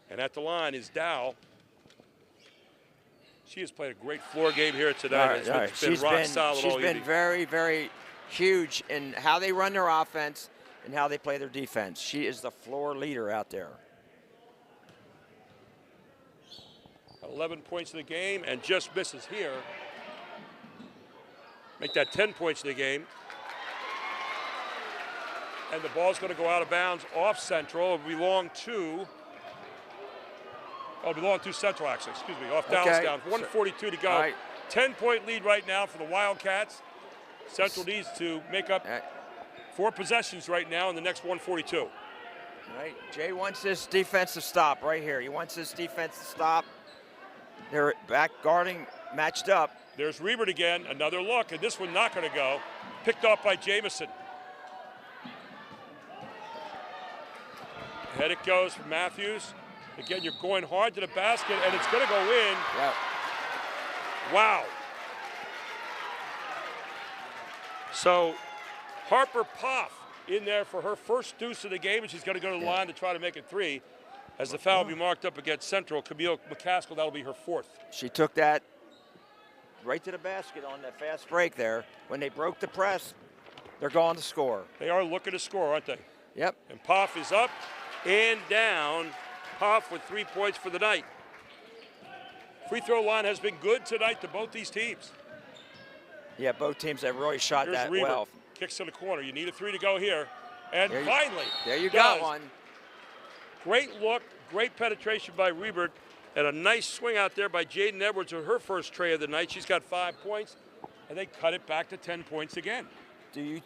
A: And at the line is Dow. She has played a great floor game here tonight. It's been rock solid all evening.
B: She's been very, very huge in how they run their offense and how they play their defense. She is the floor leader out there.
A: 11 points in the game and just misses here. Make that 10 points in the game. And the ball's going to go out of bounds off Central. It'll belong to Central, actually. Excuse me, off Dallastown. 1:42 to go.
B: Right.
A: 10-point lead right now for the Wildcats. Central needs to make up 4 possessions right now in the next 1:42.
B: Right. Jay wants this defense to stop right here. He wants this defense to stop. They're back guarding, matched up.
A: There's Reibert again, another look, and this one not going to go. Picked off by Jamison. Ahead it goes from Matthews. Again, you're going hard to the basket, and it's going to go in.
B: Yeah.
A: Wow. So Harper Poff in there for her first deuce of the game, and she's going to go to the line to try to make it 3. As the foul will be marked up against Central, Camille McCaskill, that'll be her 4th.
B: She took that right to the basket on that fast break there. When they broke the press, they're going to score.
A: They are looking to score, aren't they?
B: Yep.
A: And Poff is up and down. Poff with 3 points for the night. Free throw line has been good tonight to both these teams.
B: Yeah, both teams have really shot
A: Here's
B: that
A: Reibert.
B: well.
A: Kicks to the corner. You need a 3 to go here. And finally,
B: there you got one.
A: Great look, great penetration by Reibert, and a nice swing out there by Jaden Edwards with her first tray of the night. She's got 5 points, and they cut it back to 10 points again.
D: I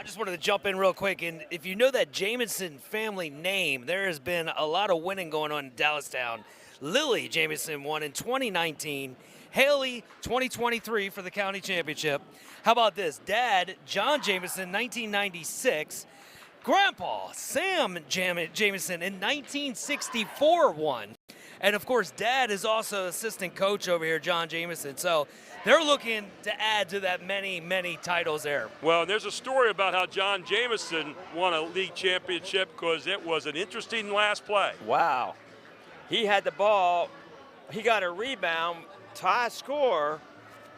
D: just wanted to jump in real quick, and if you know that Jamison family name, there has been a lot of winning going on in Dallastown. Lily Jamison won in 2019. Haley 2023 for the county championship. How about this? Dad, John Jamison, 1996. Grandpa, Sam Jamison in 1964 won. And of course, Dad is also assistant coach over here, John Jamison. So they're looking to add to that many, many titles there.
A: Well, there's a story about how John Jamison won a league championship because it was an interesting last play.
B: Wow. He had the ball. He got a rebound, tie score,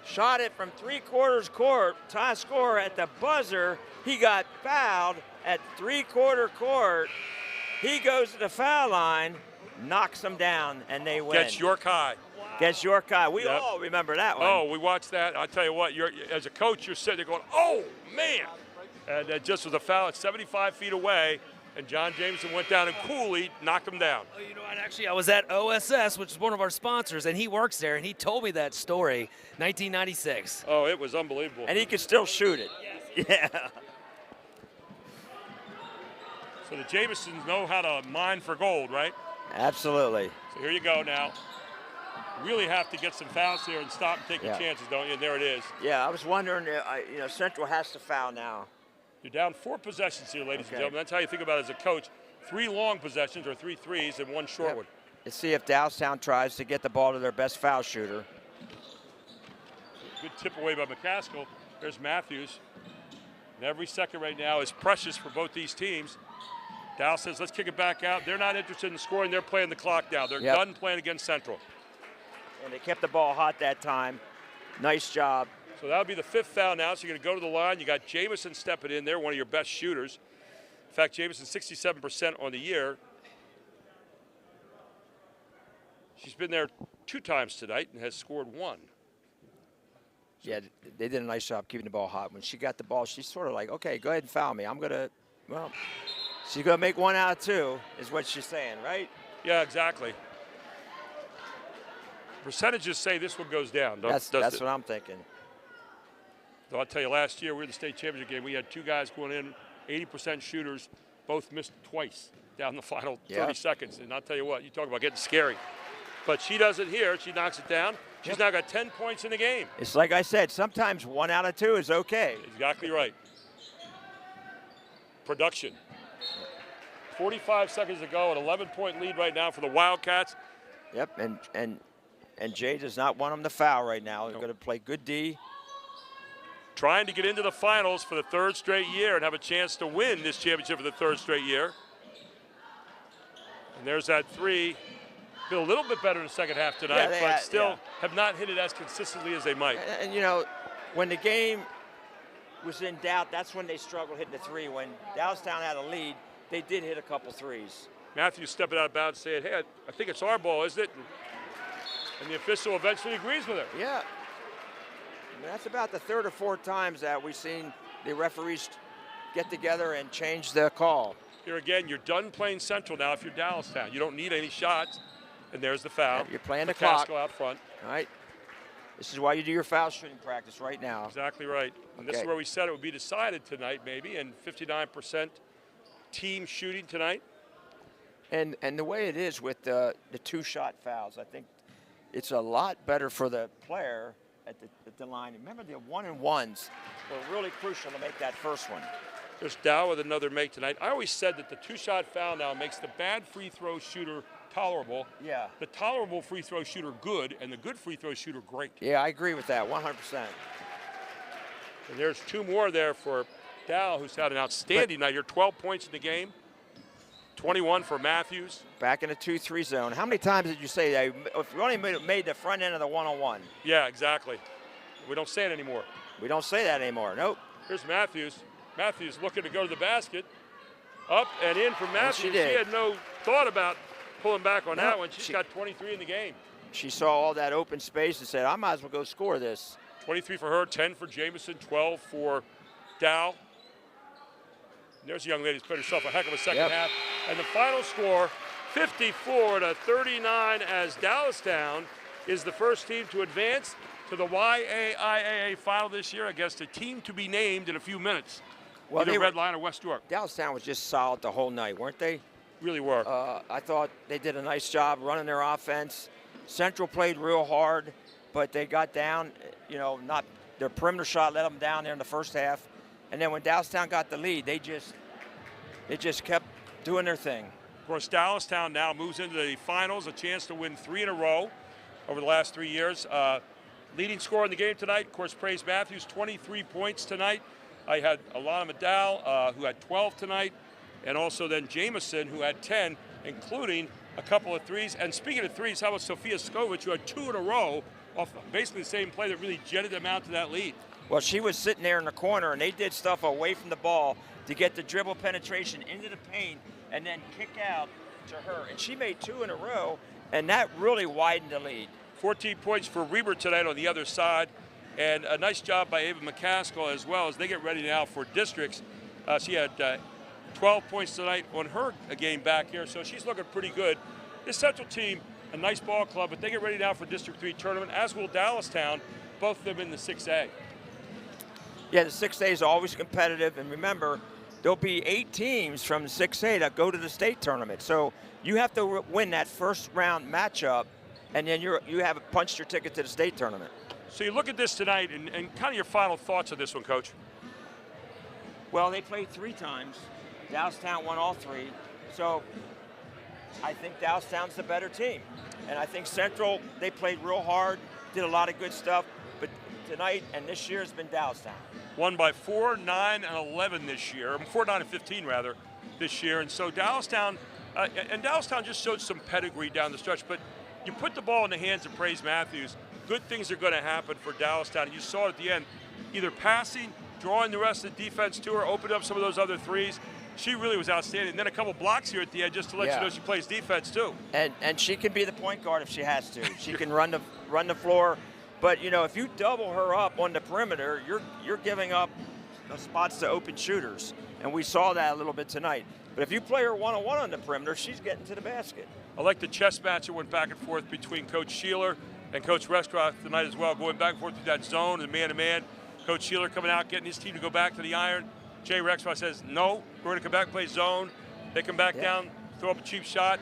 B: shot it from 3/4 court, tie score at the buzzer. He got fouled at 3/4 court. He goes to the foul line, knocks them down, and they win.
A: Gets York High.
B: Gets York High. We all remember that one.
A: Oh, we watched that. I'll tell you what, as a coach, you're sitting there going, oh, man. And it just was a foul at 75 feet away, and John Jamison went down and coolly knocked him down.
D: Oh, you know what? Actually, I was at OSS, which is one of our sponsors, and he works there, and he told me that story, 1996.
A: Oh, it was unbelievable.
B: And he could still shoot it. Yeah.
A: So the Jamisons know how to mine for gold, right?
B: Absolutely.
A: So here you go now. You really have to get some fouls here and stop and take your chances, don't you? And there it is.
B: Yeah, I was wondering, Central has to foul now.
A: You're down 4 possessions here, ladies and gentlemen. That's how you think about it as a coach. 3 long possessions or 3 threes and 1 short one.
B: Let's see if Dallastown tries to get the ball to their best foul shooter.
A: Good tip away by McCaskill. There's Matthews. And every second right now is precious for both these teams. Dow says, let's kick it back out. They're not interested in scoring. They're playing the clock now. They're done playing against Central.
B: And they kept the ball hot that time. Nice job.
A: So that'll be the 5th foul now. So you're going to go to the line. You got Jamison stepping in there, one of your best shooters. In fact, Jamison 67% on the year. She's been there 2 times tonight and has scored 1.
B: Yeah, they did a nice job keeping the ball hot. When she got the ball, she's sort of like, okay, go ahead and foul me. She's going to make 1 out of 2 is what she's saying, right?
A: Yeah, exactly. Percentages say this one goes down.
B: That's what I'm thinking.
A: Though I'll tell you, last year we were in the state championship game. We had 2 guys going in, 80% shooters, both missed twice down the final 30 seconds. And I'll tell you what, you talk about getting scary. But she does it here. She knocks it down. She's now got 10 points in the game.
B: It's like I said, sometimes 1 out of 2 is okay.
A: Exactly right. Production. 45 seconds to go, an 11-point lead right now for the Wildcats.
B: Yep, and Jay does not want them to foul right now. They're going to play good D.
A: Trying to get into the finals for the 3rd straight year and have a chance to win this championship for the 3rd straight year. And there's that 3. Been a little bit better in the second half tonight, but still have not hit it as consistently as they might.
B: And you know, when the game was in doubt, that's when they struggled hitting the 3. When Dallastown had a lead, they did hit a couple 3s.
A: Matthews stepping out of bounds saying, hey, I think it's our ball, isn't it? And the official eventually agrees with her.
B: Yeah. I mean, that's about the 3rd or 4th times that we've seen the referees get together and change the call.
A: Here again, you're done playing Central now if you're Dallastown. You don't need any shots. And there's the foul.
B: You're playing the clock.
A: out front.
B: All right. This is why you do your foul shooting practice right now.
A: Exactly right. And this is where we said it would be decided tonight, maybe, and 59% team shooting tonight.
B: And the way it is with the 2-shot fouls, I think it's a lot better for the player at the line. Remember, the 1-and-1s were really crucial to make that first one.
A: There's Dow with another make tonight. I always said that the 2-shot foul now makes the bad free throw shooter tolerable.
B: Yeah.
A: The tolerable free throw shooter good, and the good free throw shooter great.
B: Yeah, I agree with that, 100%.
A: And there's 2 more there for Dow, who's had an outstanding night here. 12 points in the game, 21 for Matthews.
B: Back in the 2-3 zone. How many times did you say that? If you only made the front end of the 1-on-1.
A: Yeah, exactly. We don't say it anymore.
B: We don't say that anymore, nope.
A: Here's Matthews. Matthews looking to go to the basket. Up and in for Matthews. She had no thought about pulling back on that one. She's got 23 in the game.
B: She saw all that open space and said, I might as well go score this.
A: 23 for her, 10 for Jamison, 12 for Dow. And there's a young lady who's played herself a heck of a second half. And the final score, 54-39, as Dallastown is the first team to advance to the YAIAA final this year against a team to be named in a few minutes.
B: Well,
A: either Red Line or West York.
B: Dallastown was just solid the whole night, weren't they?
A: Really were.
B: I thought they did a nice job running their offense. Central played real hard, but they got down, not their perimeter shot let them down there in the first half. And then when Dallastown got the lead, they just kept doing their thing.
A: Of course, Dallastown now moves into the finals, a chance to win 3 in a row over the last 3 years. Leading scorer in the game tonight, of course, Praise Matthews, 23 points tonight. I had Alana Madal, who had 12 tonight. And also then Jamison, who had 10, including a couple of 3s. And speaking of 3s, how about Sophia Skovich, who had 2 in a row off basically the same play that really jetted them out to that lead?
B: Well, she was sitting there in the corner, and they did stuff away from the ball to get the dribble penetration into the paint and then kick out to her. And she made 2 in a row, and that really widened the lead. 14
A: points for Reber tonight on the other side. And a nice job by Ava McCaskill as well as they get ready now for districts. She had 12 points tonight on her game back here, so she's looking pretty good. This Central team, a nice ball club, but they get ready now for District 3 tournament, as will Dallastown, both of them in the 6A.
B: Yeah, the 6A is always competitive, and remember, there'll be 8 teams from the 6A that go to the state tournament. So you have to win that first round matchup, and then you have punched your ticket to the state tournament.
A: So you look at this tonight, and kind of your final thoughts on this one, Coach.
B: Well, they played 3 times. Dallastown won all 3. So I think Dallastown's the better team. And I think Central, they played real hard, did a lot of good stuff, but tonight and this year has been Dallastown.
A: Won by 4, 9, and 11 this year, 4, 9, and 15 rather, this year. And so Dallastown, Dallastown just showed some pedigree down the stretch, but you put the ball in the hands of Praise Matthews, good things are going to happen for Dallastown. And you saw it at the end, either passing, drawing the rest of the defense to her, opened up some of those other threes. She really was outstanding. And then a couple blocks here at the end just to let you know she plays defense too.
B: And she can be the point guard if she has to. She can run the floor. But you know, if you double her up on the perimeter, you're giving up spots to open shooters. And we saw that a little bit tonight. But if you play her one-on-one on the perimeter, she's getting to the basket.
A: I like the chess match that went back and forth between Coach Sheeler and Coach Rescroft tonight as well, going back and forth through that zone and man-to-man. Coach Sheeler coming out, getting his team to go back to the iron. Jay Rexroth says, no, we're going to come back and play zone. They come back down, throw up a cheap shot.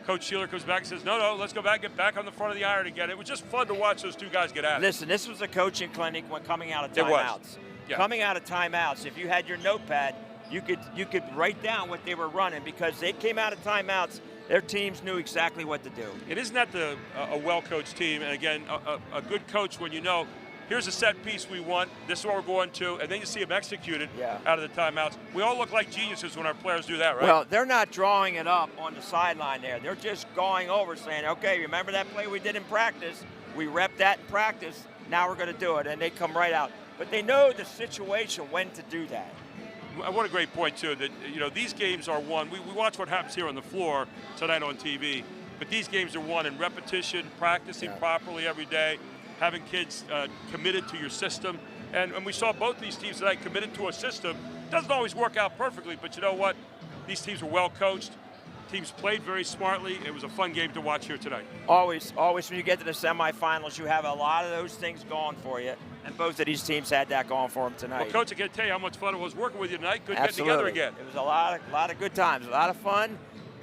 A: Coach Sheeler comes back and says, no, let's go back, get back on the front of the iron again. It was just fun to watch those two guys get at it.
B: Listen, this was a coaching clinic when coming out of timeouts.
A: It was. Yeah.
B: Coming out of timeouts, if you had your notepad, you could write down what they were running because they came out of timeouts. Their teams knew exactly what to do.
A: It isn't that a well-coached team, and again, a good coach when you know, here's a set piece we want, this is what we're going to, and then you see them executed out of the timeouts. We all look like geniuses when our players do that, right?
B: Well, they're not drawing it up on the sideline there. They're just going over saying, okay, remember that play we did in practice? We repped that in practice, now we're going to do it, and they come right out. But they know the situation when to do that.
A: What a great point, too, that, you know, these games are won. We watch what happens here on the floor tonight on TV, but these games are won in repetition, practicing properly every day, having kids committed to your system. And we saw both these teams tonight committed to a system. Doesn't always work out perfectly, but you know what? These teams were well coached. Teams played very smartly. It was a fun game to watch here tonight.
B: Always when you get to the semifinals, you have a lot of those things going for you. And both of these teams had that going for them tonight.
A: Well, Coach, I can't tell you how much fun it was working with you tonight. Good
B: Absolutely.
A: getting together again.
B: It was a lot of good times, a lot of fun,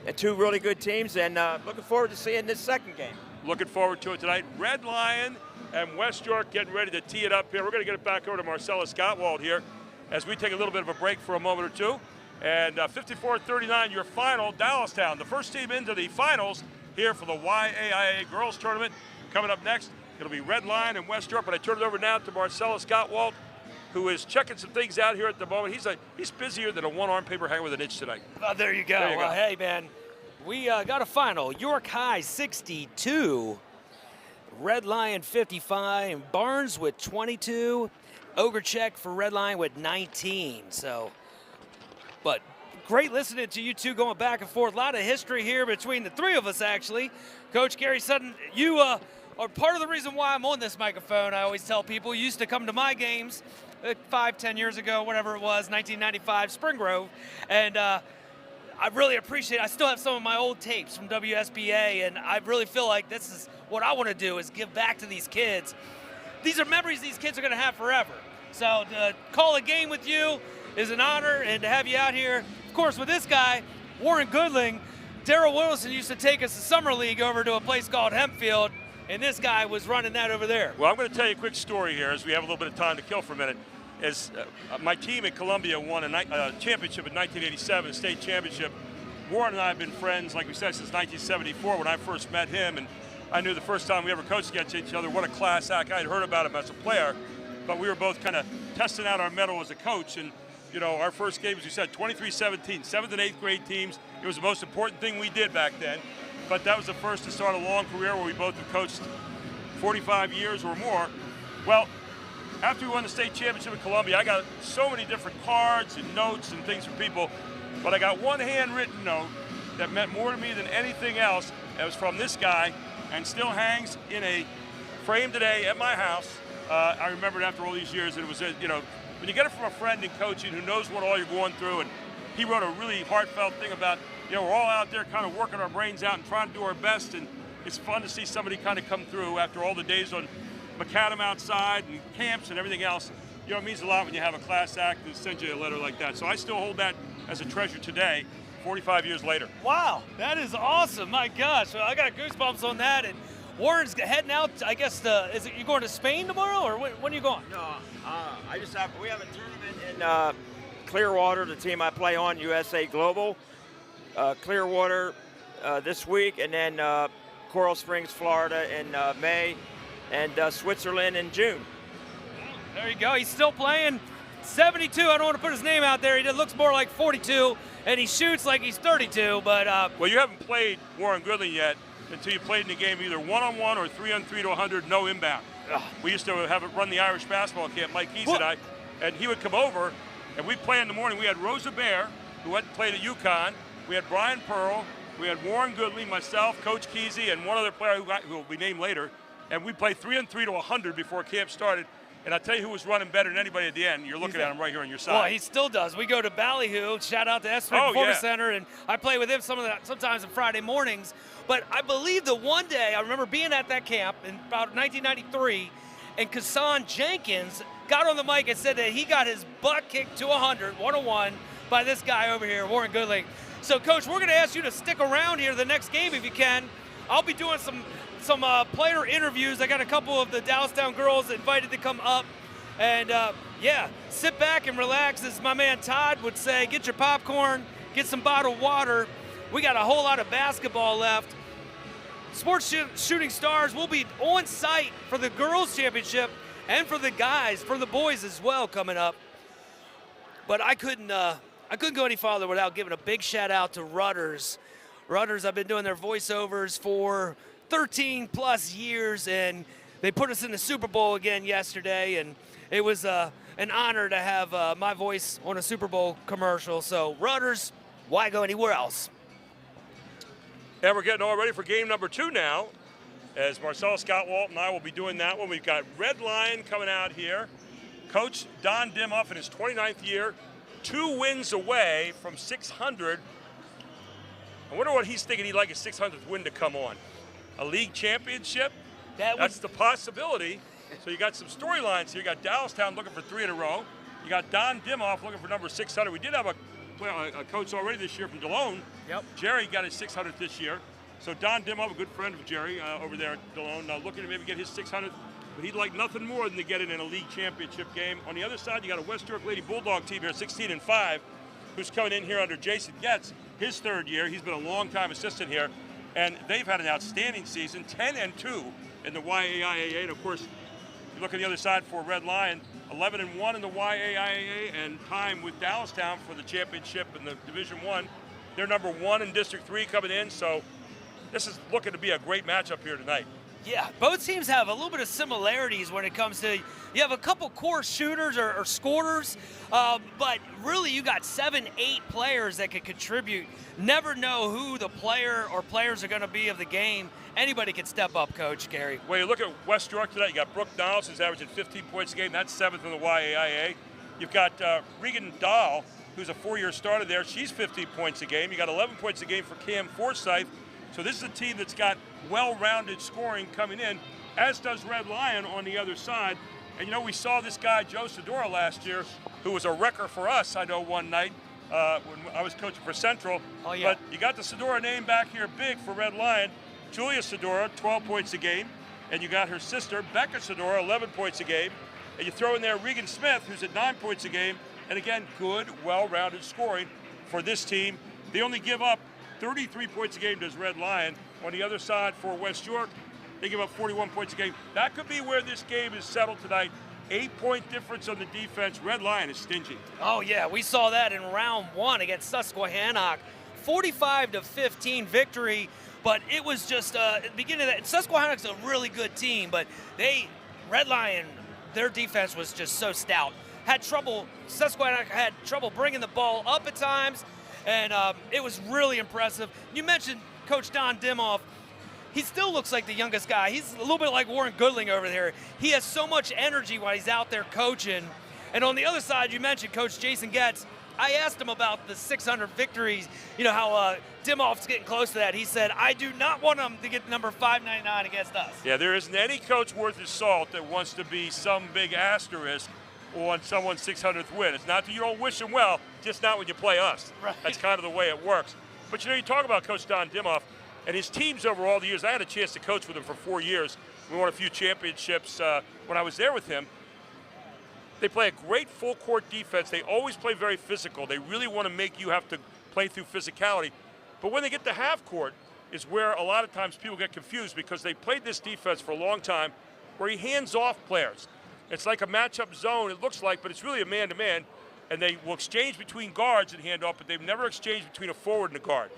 B: and two really good teams, and looking forward to seeing this second game.
A: Looking forward to it tonight. Red Lion and West York getting ready to tee it up here. We're going to get it back over to Marcellus Gottwald here as we take a little bit of a break for a moment or two. And 54-39, your final, Dallastown, the first team into the finals here for the YAIA Girls Tournament. Coming up next, it'll be Red Lion and West York, but I turn it over now to Marcellus Gottwald, who is checking some things out here at the moment. He's busier than a one-arm paper hanger with an itch tonight.
D: Oh, there you go. Well, hey, man, we got a final. York High 62, Red Lion 55, and Barnes with 22, Ogrechek for Red Lion with 19. So, but great listening to you two going back and forth. A lot of history here between the three of us, actually. Coach Gary Sutton, you are part of the reason why I'm on this microphone. I always tell people, you used to come to my games 5-10 years ago, whatever it was, 1995, Spring Grove, and I really appreciate it. I still have some of my old tapes from WSBA, and I really feel like this is what I want to do, is give back to these kids. These are memories these kids are going to have forever. So to call a game with you is an honor, and to have you out here, of course, with this guy, Warren Goodling. Daryl Wilson used to take us to Summer League over to a place called Hempfield, and this guy was running that over there.
A: Well, I'm going to tell you a quick story here as we have a little bit of time to kill for a minute. My team at Columbia won a championship in 1987, a state championship. Warren and I have been friends, like we said, since 1974 when I first met him, and I knew the first time we ever coached against each other, what a class act. I had heard about him as a player, but we were both kind of testing out our mettle as a coach. And you know, our first game, as you said, 23-17, 7th and 8th grade teams. It was the most important thing we did back then. But that was the first to start a long career where we both have coached 45 years or more. Well, after we won the state championship in Columbia, I got so many different cards and notes and things from people, but I got one handwritten note that meant more to me than anything else. It was from this guy and still hangs in a frame today at my house. I remember it after all these years, and it was, you know, when you get it from a friend in coaching who knows what all you're going through, and he wrote a really heartfelt thing about, you know, we're all out there kind of working our brains out and trying to do our best, and it's fun to see somebody kind of come through after all the days on macadam outside and camps and everything else. You know, it means a lot when you have a class act that sends you a letter like that. So I still hold that as a treasure today, 45 years later.
D: Wow, that is awesome. My gosh, well, I got goosebumps on that. And Warren's heading out, I guess, you going to Spain tomorrow, or when are you going?
B: No, we have a tournament in Clearwater, the team I play on, USA Global. Clearwater, this week, and then Coral Springs, Florida in May, and Switzerland in June.
D: There you go. He's still playing. 72. I don't want to put his name out there. He looks more like 42, and he shoots like he's 32. But
A: well, you haven't played Warren Goodling yet until you played in the game either 1-on-1 or 3-on-3 to 100, no inbound. We used to have it run the Irish basketball camp, Mike Keys and I, and he would come over, and we'd play in the morning. We had Rosa Bear, who went and played at UConn. We had Brian Pearl. We had Warren Goodling, myself, Coach Kesey, and one other player who will be named later. And we played 3-on-3 to 100 before camp started. And I'll tell you who was running better than anybody at the end. You're looking at him right here on your side.
D: Well, he still does. We go to Ballyhoo. Shout out to Esprit Performance Center, and I play with him sometimes on Friday mornings. But I believe that one day, I remember being at that camp in about 1993, and Kassan Jenkins got on the mic and said that he got his butt kicked to 100, 101, by this guy over here, Warren Goodling. So, Coach, we're going to ask you to stick around here the next game if you can. I'll be doing some player interviews. I got a couple of the Dallastown girls invited to come up. And, yeah, sit back and relax, as my man Todd would say. Get your popcorn, get some bottled water. We got a whole lot of basketball left. Sports Shooting Stars will be on site for the girls' championship and for the guys, for the boys as well, coming up. But I couldn't go any farther without giving a big shout-out to Rudders. Rudders, I've been doing their voiceovers for 13-plus years, and they put us in the Super Bowl again yesterday, and it was an honor to have my voice on a Super Bowl commercial. So, Rudders, why go anywhere else?
A: And we're getting all ready for game number 2 now, as Marcella Scott Walt and I will be doing that one. We've got Red Lion coming out here. Coach Don Dimoff in his 29th year, 2 wins away from 600. I wonder what he's thinking he'd like his 600th win to come on. A league championship? That's the possibility. So you got some storylines here. You got Dallastown looking for 3 in a row. You got Don Dimoff looking for number 600. We did have a coach already this year from DeLone.
D: Yep.
A: Jerry got his 600th this year. So Don Dimoff, a good friend of Jerry over there at DeLone, looking to maybe get his 600th. But he'd like nothing more than to get it in a league championship game. On the other side, you got a West York Lady Bulldog team here, 16-5, who's coming in here under Jason Getz, his 3rd year. He's been a long-time assistant here. And they've had an outstanding season, 10-2 in the YAIAA. And, of course, you look at the other side for Red Lion, 11-1 in the YAIAA, and time with Dallastown for the championship in the Division I. They're number 1 in District 3 coming in, so this is looking to be a great matchup here tonight.
D: Yeah, both teams have a little bit of similarities when it comes to, you have a couple core shooters or scorers, but really you got 7-8 players that could contribute. Never know who the player or players are going to be of the game. Anybody can step up, Coach Gary.
A: Well, you look at West York tonight, you got Brooke Donalds, who's averaging 15 points a game. That's 7th in the YAIA. You've got Regan Dahl, who's a 4-year starter there. She's 15 points a game. You got 11 points a game for Cam Forsyth. So this is a team that's got well-rounded scoring coming in, as does Red Lion on the other side. And, you know, we saw this guy, Joe Sedora, last year, who was a wrecker for us, I know, one night when I was coaching for Central.
D: Oh, yeah.
A: But you got the Sedora name back here big for Red Lion. Julia Sedora, 12 points a game. And you got her sister, Becca Sedora, 11 points a game. And you throw in there Regan Smith, who's at 9 points a game. And, again, good, well-rounded scoring for this team. They only give up 33 points a game does Red Lion. On the other side for West York, they give up 41 points a game. That could be where this game is settled tonight. 8-point difference on the defense. Red Lion is stingy.
D: Oh, yeah, we saw that in round 1 against Susquehannock. 45-15 victory, but it was just at the beginning of that. Susquehannock's a really good team, but Red Lion, their defense was just so stout. Susquehannock had trouble bringing the ball up at times, and it was really impressive. You mentioned Coach Don Dimoff. He still looks like the youngest guy. He's a little bit like Warren Goodling over there. He has so much energy while he's out there coaching. And on the other side, you mentioned Coach Jason Getz. I asked him about the 600 victories, you know, how Dimoff's getting close to that. He said, I do not want him to get number 599 against us.
A: Yeah, there isn't any coach worth his salt that wants to be some big asterisk on someone's 600th win. It's not that you don't wish them well, just not when you play us.
D: Right.
A: That's kind of the way it works. But, you know, you talk about Coach Don Dimoff and his teams over all the years. I had a chance to coach with him for 4 years. We won a few championships when I was there with him. They play a great full-court defense. They always play very physical. They really want to make you have to play through physicality. But when they get to half court, is where a lot of times people get confused because they played this defense for a long time where he hands off players. It's like a matchup zone, it looks like, but it's really a man-to-man, and they will exchange between guards and hand off, but they've never exchanged between a forward and a guard.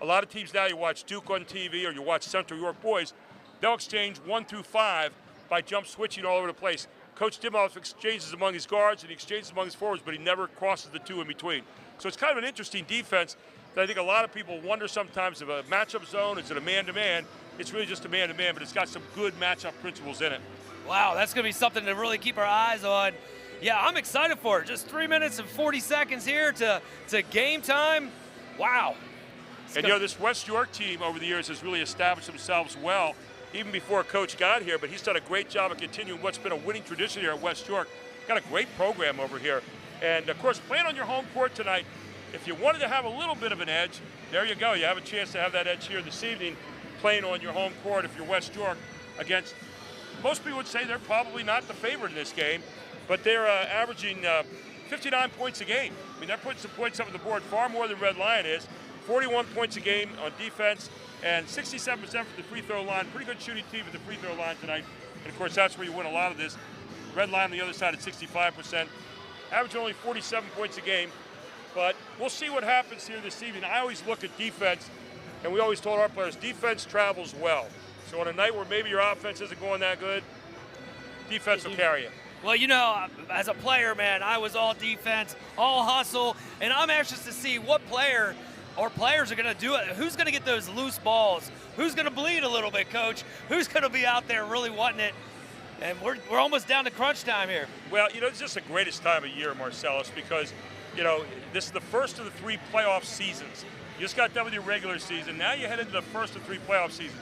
A: A lot of teams now, you watch Duke on TV or you watch Central York boys, they'll exchange 1 through 5 by jump switching all over the place. Coach Dimhoff exchanges among his guards and he exchanges among his forwards, but he never crosses the two in between. So it's kind of an interesting defense that I think a lot of people wonder sometimes if a matchup zone, is it a man-to-man? It's really just a man-to-man, but it's got some good matchup principles in it.
D: Wow, that's going to be something to really keep our eyes on. Yeah, I'm excited for it. Just 3 minutes and 40 seconds here to game time. Wow.
A: And you know, this West York team over the years has really established themselves well, even before Coach got here, but he's done a great job of continuing what's been a winning tradition here at West York. Got a great program over here. And of course, playing on your home court tonight, if you wanted to have a little bit of an edge, there you go. You have a chance to have that edge here this evening, playing on your home court if you're West York against, most people would say they're probably not the favorite in this game, but they're averaging 59 points a game. I mean, they're putting some points up on the board, far more than Red Lion is. 41 points a game on defense and 67% from the free throw line. Pretty good shooting team at the free throw line tonight. And of course, that's where you win a lot of this. Red Lion on the other side at 65%. Averaging only 47 points a game. But we'll see what happens here this evening. I always look at defense, and we always told our players, defense travels well. So on a night where maybe your offense isn't going that good, defense will carry you.
D: Well, you know, as a player, man, I was all defense, all hustle, and I'm anxious to see what player or players are going to do it. Who's going to get those loose balls? Who's going to bleed a little bit, Coach? Who's going to be out there really wanting it? And we're almost down to crunch time here.
A: Well, you know, it's just the greatest time of year, Marcellus, because, you know, this is the first of the 3 playoff seasons. You just got done with your regular season. Now you head into the first of 3 playoff seasons.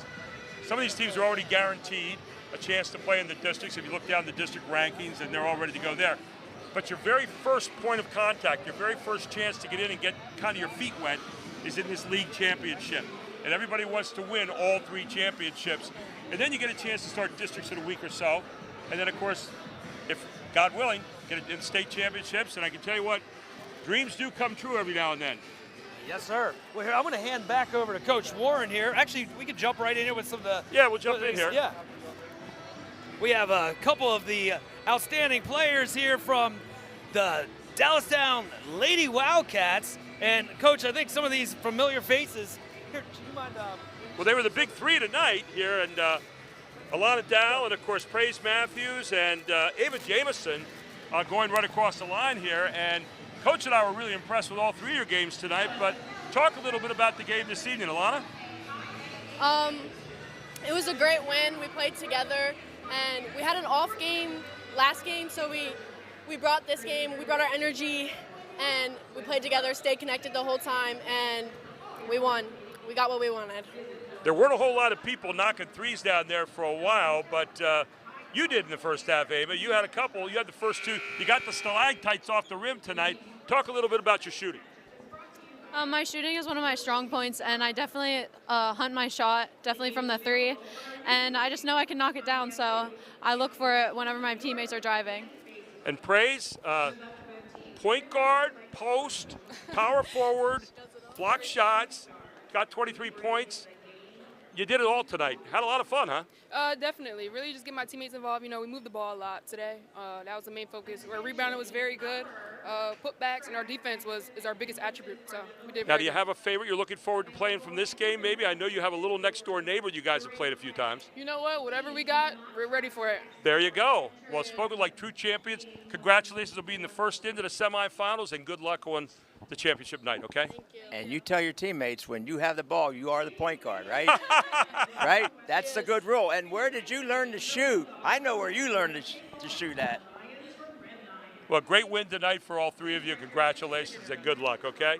A: Some of these teams are already guaranteed a chance to play in the districts. If you look down the district rankings, and they're all ready to go there. But your very first point of contact, your very first chance to get in and get kind of your feet wet is in this league championship. And everybody wants to win all 3 championships. And then you get a chance to start districts in a week or so. And then, of course, if God willing, get in state championships. And I can tell you what, dreams do come true every now and then.
D: Yes, sir. Well, here, I'm going to hand back over to Coach Warren here. Actually, we could jump right in here with some of the...
A: Yeah, we'll jump in here.
D: Yeah. We have a couple of the outstanding players here from the Dallastown Lady Wildcats. And, Coach, I think some of these familiar faces... Here, do you mind...
A: Well, they were the big 3 tonight here, and Alana Dow, and of course Praise Matthews and Ava Jameson going right across the line here. And Coach and I were really impressed with all 3 of your games tonight. But talk a little bit about the game this evening, Alana.
E: It was a great win. We played together, and we had an off game last game, so we brought this game. We brought our energy, and we played together, stayed connected the whole time, and we won. We got what we wanted.
A: There weren't a whole lot of people knocking threes down there for a while, but you did in the first half, Ava. You had a couple. You had the first 2. You got the stalactites off the rim tonight. Talk a little bit about your shooting.
F: My shooting is one of my strong points, and I definitely hunt my shot, definitely from the 3. And I just know I can knock it down, so I look for it whenever my teammates are driving.
A: And Praise, point guard, post, power forward, block shots, got 23 points. You did it all tonight. Had a lot of fun, huh?
G: Definitely. Really just get my teammates involved. You know, we moved the ball a lot today. That was the main focus. Our rebounding was very good. Putbacks and our defense is our biggest attribute. So we did.
A: Now, do you have a favorite you're looking forward to playing from this game? Maybe I know you have a little next door neighbor you guys have played a few times.
G: You know what? Whatever we got, we're ready for it.
A: There you go. Well, spoken like true champions. Congratulations on being the first into the semifinals, and good luck on the championship night. Okay.
E: Thank you.
B: And you tell your teammates when you have the ball, you are the point guard, right? Right? That's the good rule. And where did you learn to shoot? I know where you learned to shoot at.
A: Well, great win tonight for all 3 of you. Congratulations and good luck, okay?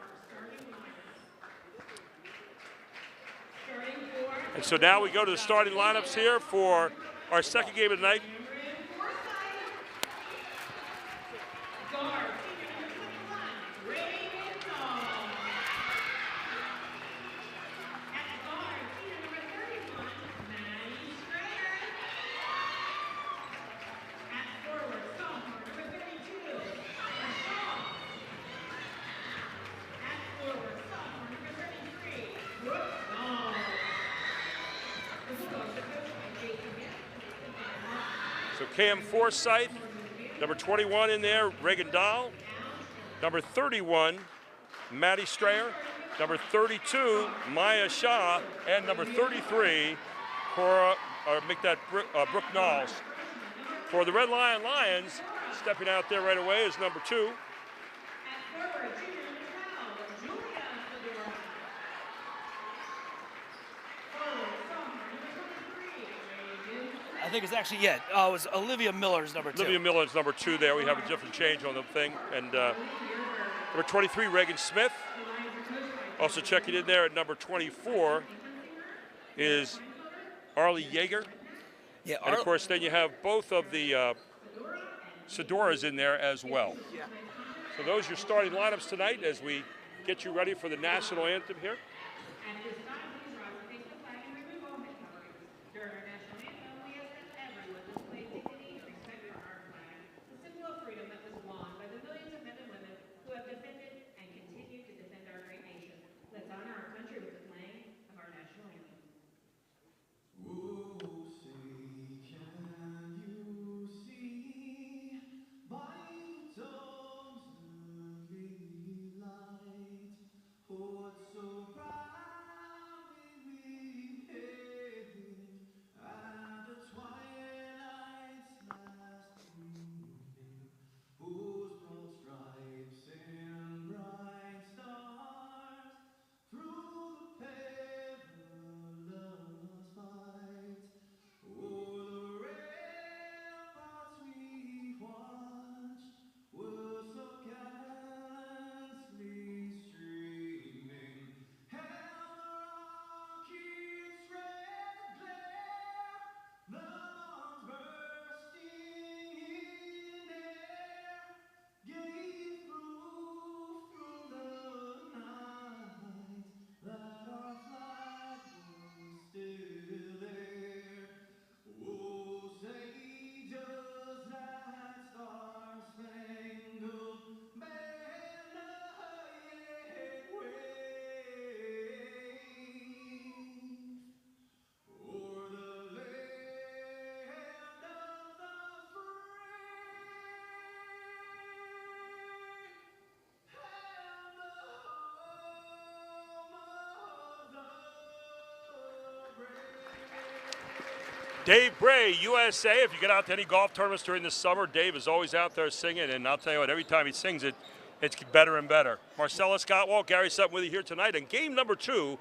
A: And so now we go to the starting lineups here for our second game of the night. So Cam Forsyth, number 21 in there, Reagan Dahl. Number 31, Maddie Strayer. Number 32, Maya Shah. And number 33, Brooke Knowles. For the Red Lion Lions, stepping out there right away is number 2.
D: I think it's actually, it was Olivia Miller's number 2.
A: Olivia Miller's number 2 there. We have a different change on the thing. And number 23, Reagan Smith. Also checking in there at number 24 is Arlie Yeager.
D: Yeah,
A: and of course, then you have both of the Sedoras in there as well.
B: Yeah.
A: So those are your starting lineups tonight as we get you ready for the national anthem here. Dave Bray, USA. If you get out to any golf tournaments during the summer, Dave is always out there singing, and I'll tell you what, every time he sings it, it's better and better. Marcella Scottwall, Gary Sutton with you here tonight, and game number 2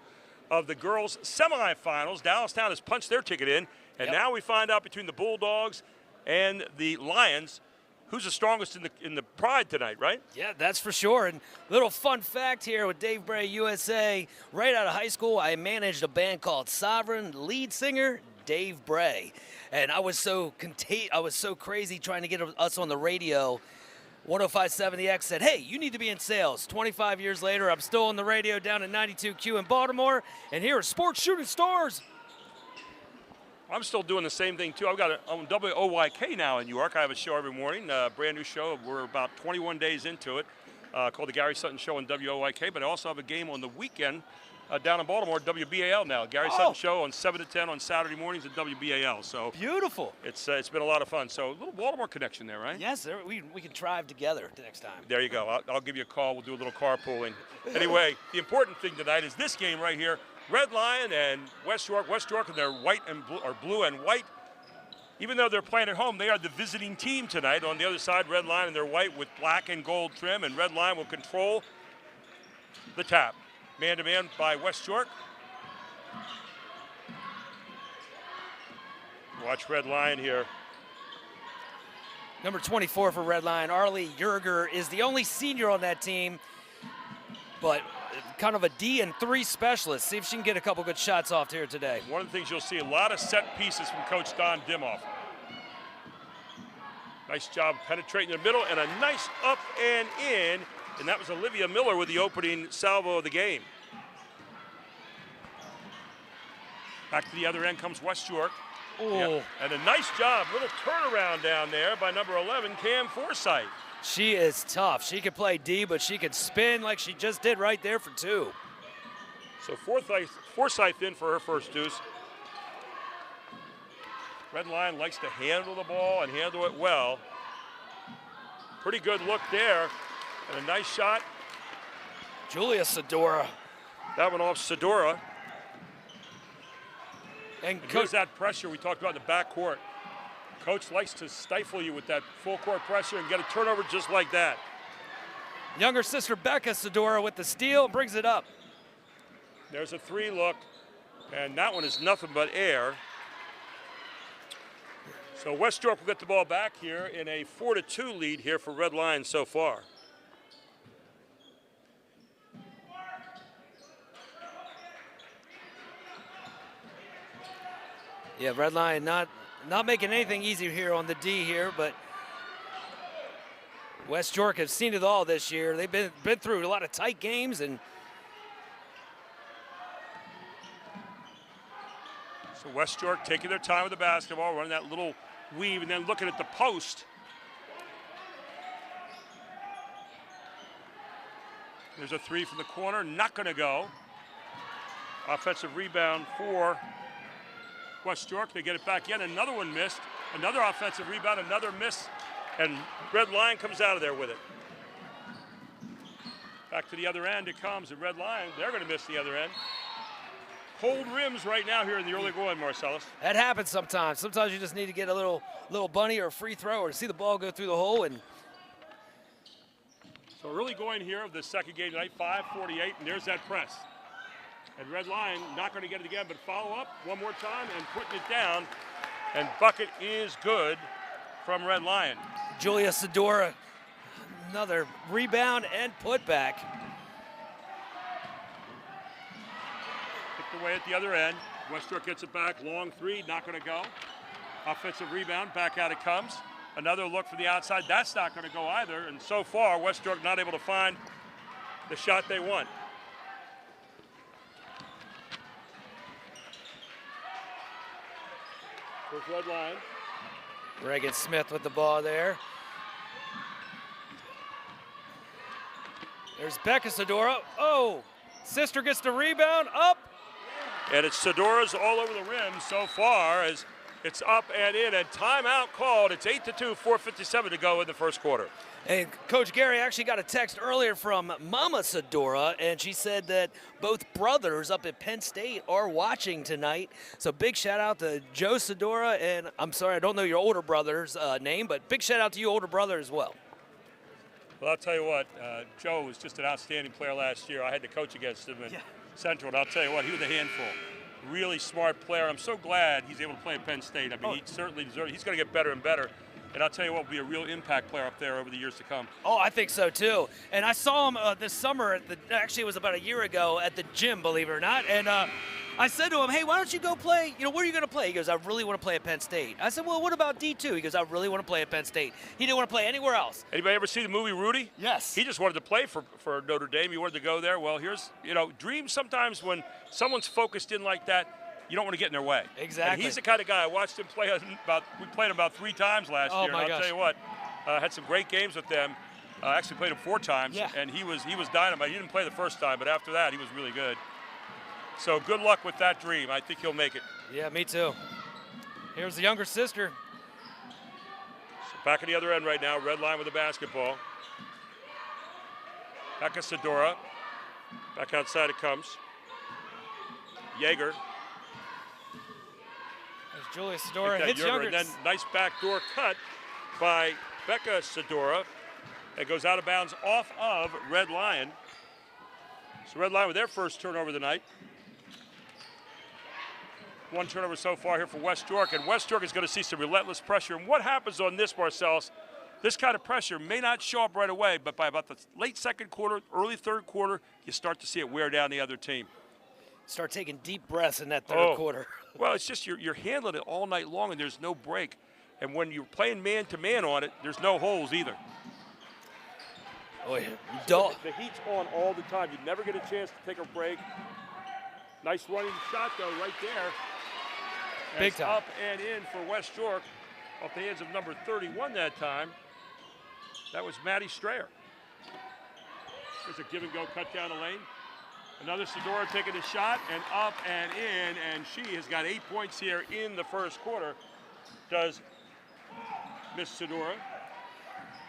A: of the girls' semifinals. Dallastown has punched their ticket in, and now we find out between the Bulldogs and the Lions who's the strongest in the Pride tonight, right?
D: Yeah, that's for sure. And little fun fact here with Dave Bray, USA. Right out of high school, I managed a band called Sovereign. Lead singer, Dave Bray. And I was so crazy trying to get us on the radio. 105.7 The X said, hey, you need to be in sales. 25 years later, I'm still on the radio down at 92Q in Baltimore. And here are Sports Shooting Stars.
A: I'm still doing the same thing, too. I've got on WYK now in New York. I have a show every morning, a brand new show. We're about 21 days into it, called the Gary Sutton Show on WYK. But I also have a game on the weekend down in Baltimore, WBAL now. Gary Sutton Show on 7 to 10 on Saturday mornings at WBAL. So
D: beautiful.
A: It's been a lot of fun. So a little Baltimore connection there, right?
D: Yes, we can drive together the next time.
A: There you go. I'll give you a call. We'll do a little carpooling. Anyway, the important thing tonight is this game right here. Red Lion and West York. West York and they're white and blue, or blue and white. Even though they're playing at home, they are the visiting team tonight. On the other side, Red Lion and they're white with black and gold trim, and Red Lion will control the tap. Man-to-man by West York. Watch Red Lion here.
D: Number 24 for Red Lion, Arlie Yerger, is the only senior on that team, but kind of a D and 3 specialist. See if she can get a couple good shots off here today.
A: One of the things you'll see, a lot of set pieces from Coach Don Dimoff. Nice job penetrating the middle, and a nice up and in. And that was Olivia Miller with the opening salvo of the game. Back to the other end comes West York.
D: Oh.
A: Yeah. And a nice job, little turnaround down there by number 11, Cam Forsyth.
D: She is tough. She can play D, but she can spin like she just did right there for 2.
A: So Forsyth in for her first deuce. Red Lion likes to handle the ball and handle it well. Pretty good look there, and a nice shot.
D: Julia Sadora.
A: That one off Sadora.
D: And
A: here's that pressure we talked about in the backcourt. Coach likes to stifle you with that full court pressure and get a turnover just like that.
D: Younger sister Becca Sadora with the steal, brings it up.
A: There's a 3 look, and that one is nothing but air. So West York will get the ball back here in a 4-2 lead here for Red Lions so far.
D: Yeah, Red Lion not making anything easy here on the D here, but West York have seen it all this year. They've been through a lot of tight games, and
A: so West York taking their time with the basketball, running that little weave, and then looking at the post. There's a 3 from the corner, not going to go. Offensive rebound for West York. They get it back in. Another one missed. Another offensive rebound, another miss, and Red Lion comes out of there with it. Back to the other end it comes, and Red Lion, they're going to miss the other end. Cold rims right now here in the early going, Marcellus.
D: That happens sometimes. Sometimes you just need to get a little bunny or a free throw or see the ball go through the hole. And
A: so early going here of the second game tonight, 5:48, and there's that press. And Red Lion not going to get it again, but follow up one more time and putting it down. And bucket is good from Red Lion.
D: Julia Sadora, another rebound and putback.
A: Picked away at the other end. West York gets it back. Long 3, not going to go. Offensive rebound, back out it comes. Another look from the outside. That's not going to go either. And so far, West York not able to find the shot they want. Red Lion.
D: Reagan Smith with the ball there. There's Becca Sadora. Oh, sister gets the rebound, up.
A: And it's Sadora's all over the rim so far as it's up and in, and timeout called. It's 8-2, 4:57 to go in the first quarter.
D: And Coach Gary actually got a text earlier from Mama Sadora, and she said that both brothers up at Penn State are watching tonight. So big shout out to Joe Sadora, and I'm sorry, I don't know your older brother's name, but big shout out to you older brother as well.
A: Well, I'll tell you what, Joe was just an outstanding player last year. I had to coach against him in Central, and I'll tell you what, he was a handful. Really smart player. I'm so glad he's able to play at Penn State. I mean, he certainly deserves it. He's going to get better and better. And I'll tell you what, will be a real impact player up there over the years to come.
D: Oh, I think so too. And I saw him this summer, actually it was about a year ago at the gym, believe it or not. And I said to him, hey, why don't you go play, where are you going to play? He goes, I really want to play at Penn State. I said, well, what about D2? He goes, I really want to play at Penn State. He didn't want to play anywhere else.
A: Anybody ever see the movie Rudy?
D: Yes.
A: He just wanted to play for Notre Dame. He wanted to go there. Well, here's, dreams sometimes when someone's focused in like that, you don't want to get in their way.
D: Exactly.
A: And he's the kind of guy. I watched him play we played him about 3 times last year.
D: My
A: and I'll
D: gosh.
A: tell you what, had some great games with them. Actually played him 4 times.
D: Yeah.
A: And he was dynamite. He didn't play the first time, but after that, he was really good. So good luck with that dream. I think he'll make it.
D: Yeah, me too. Here's the younger sister.
A: So back at the other end right now, Red Line with the basketball. Becca Sadora. Back outside it comes. Yeager.
D: There's Julia Sadora. Hits Younger.
A: And then nice backdoor cut by Becca Sadora. That goes out of bounds off of Red Lion. So Red Lion with their first turnover of the night. 1 turnover so far here for West York. And West York is going to see some relentless pressure. And what happens on this, Marcellus, this kind of pressure may not show up right away, but by about the late second quarter, early third quarter, you start to see it wear down the other team.
D: Start taking deep breaths in that third quarter.
A: Well, it's just you're handling it all night long, and there's no break. And when you're playing man-to-man on it, there's no holes either.
D: Oh, yeah.
A: The heat's on all the time. You never get a chance to take a break. Nice running shot, though, right there.
D: Big time.
A: Up and in for West York, off the hands of number 31 that time. That was Maddie Strayer. There's a give-and-go cut down the lane. Another Sadora taking a shot, and up and in, and she has got 8 points here in the first quarter. does Miss Sadora.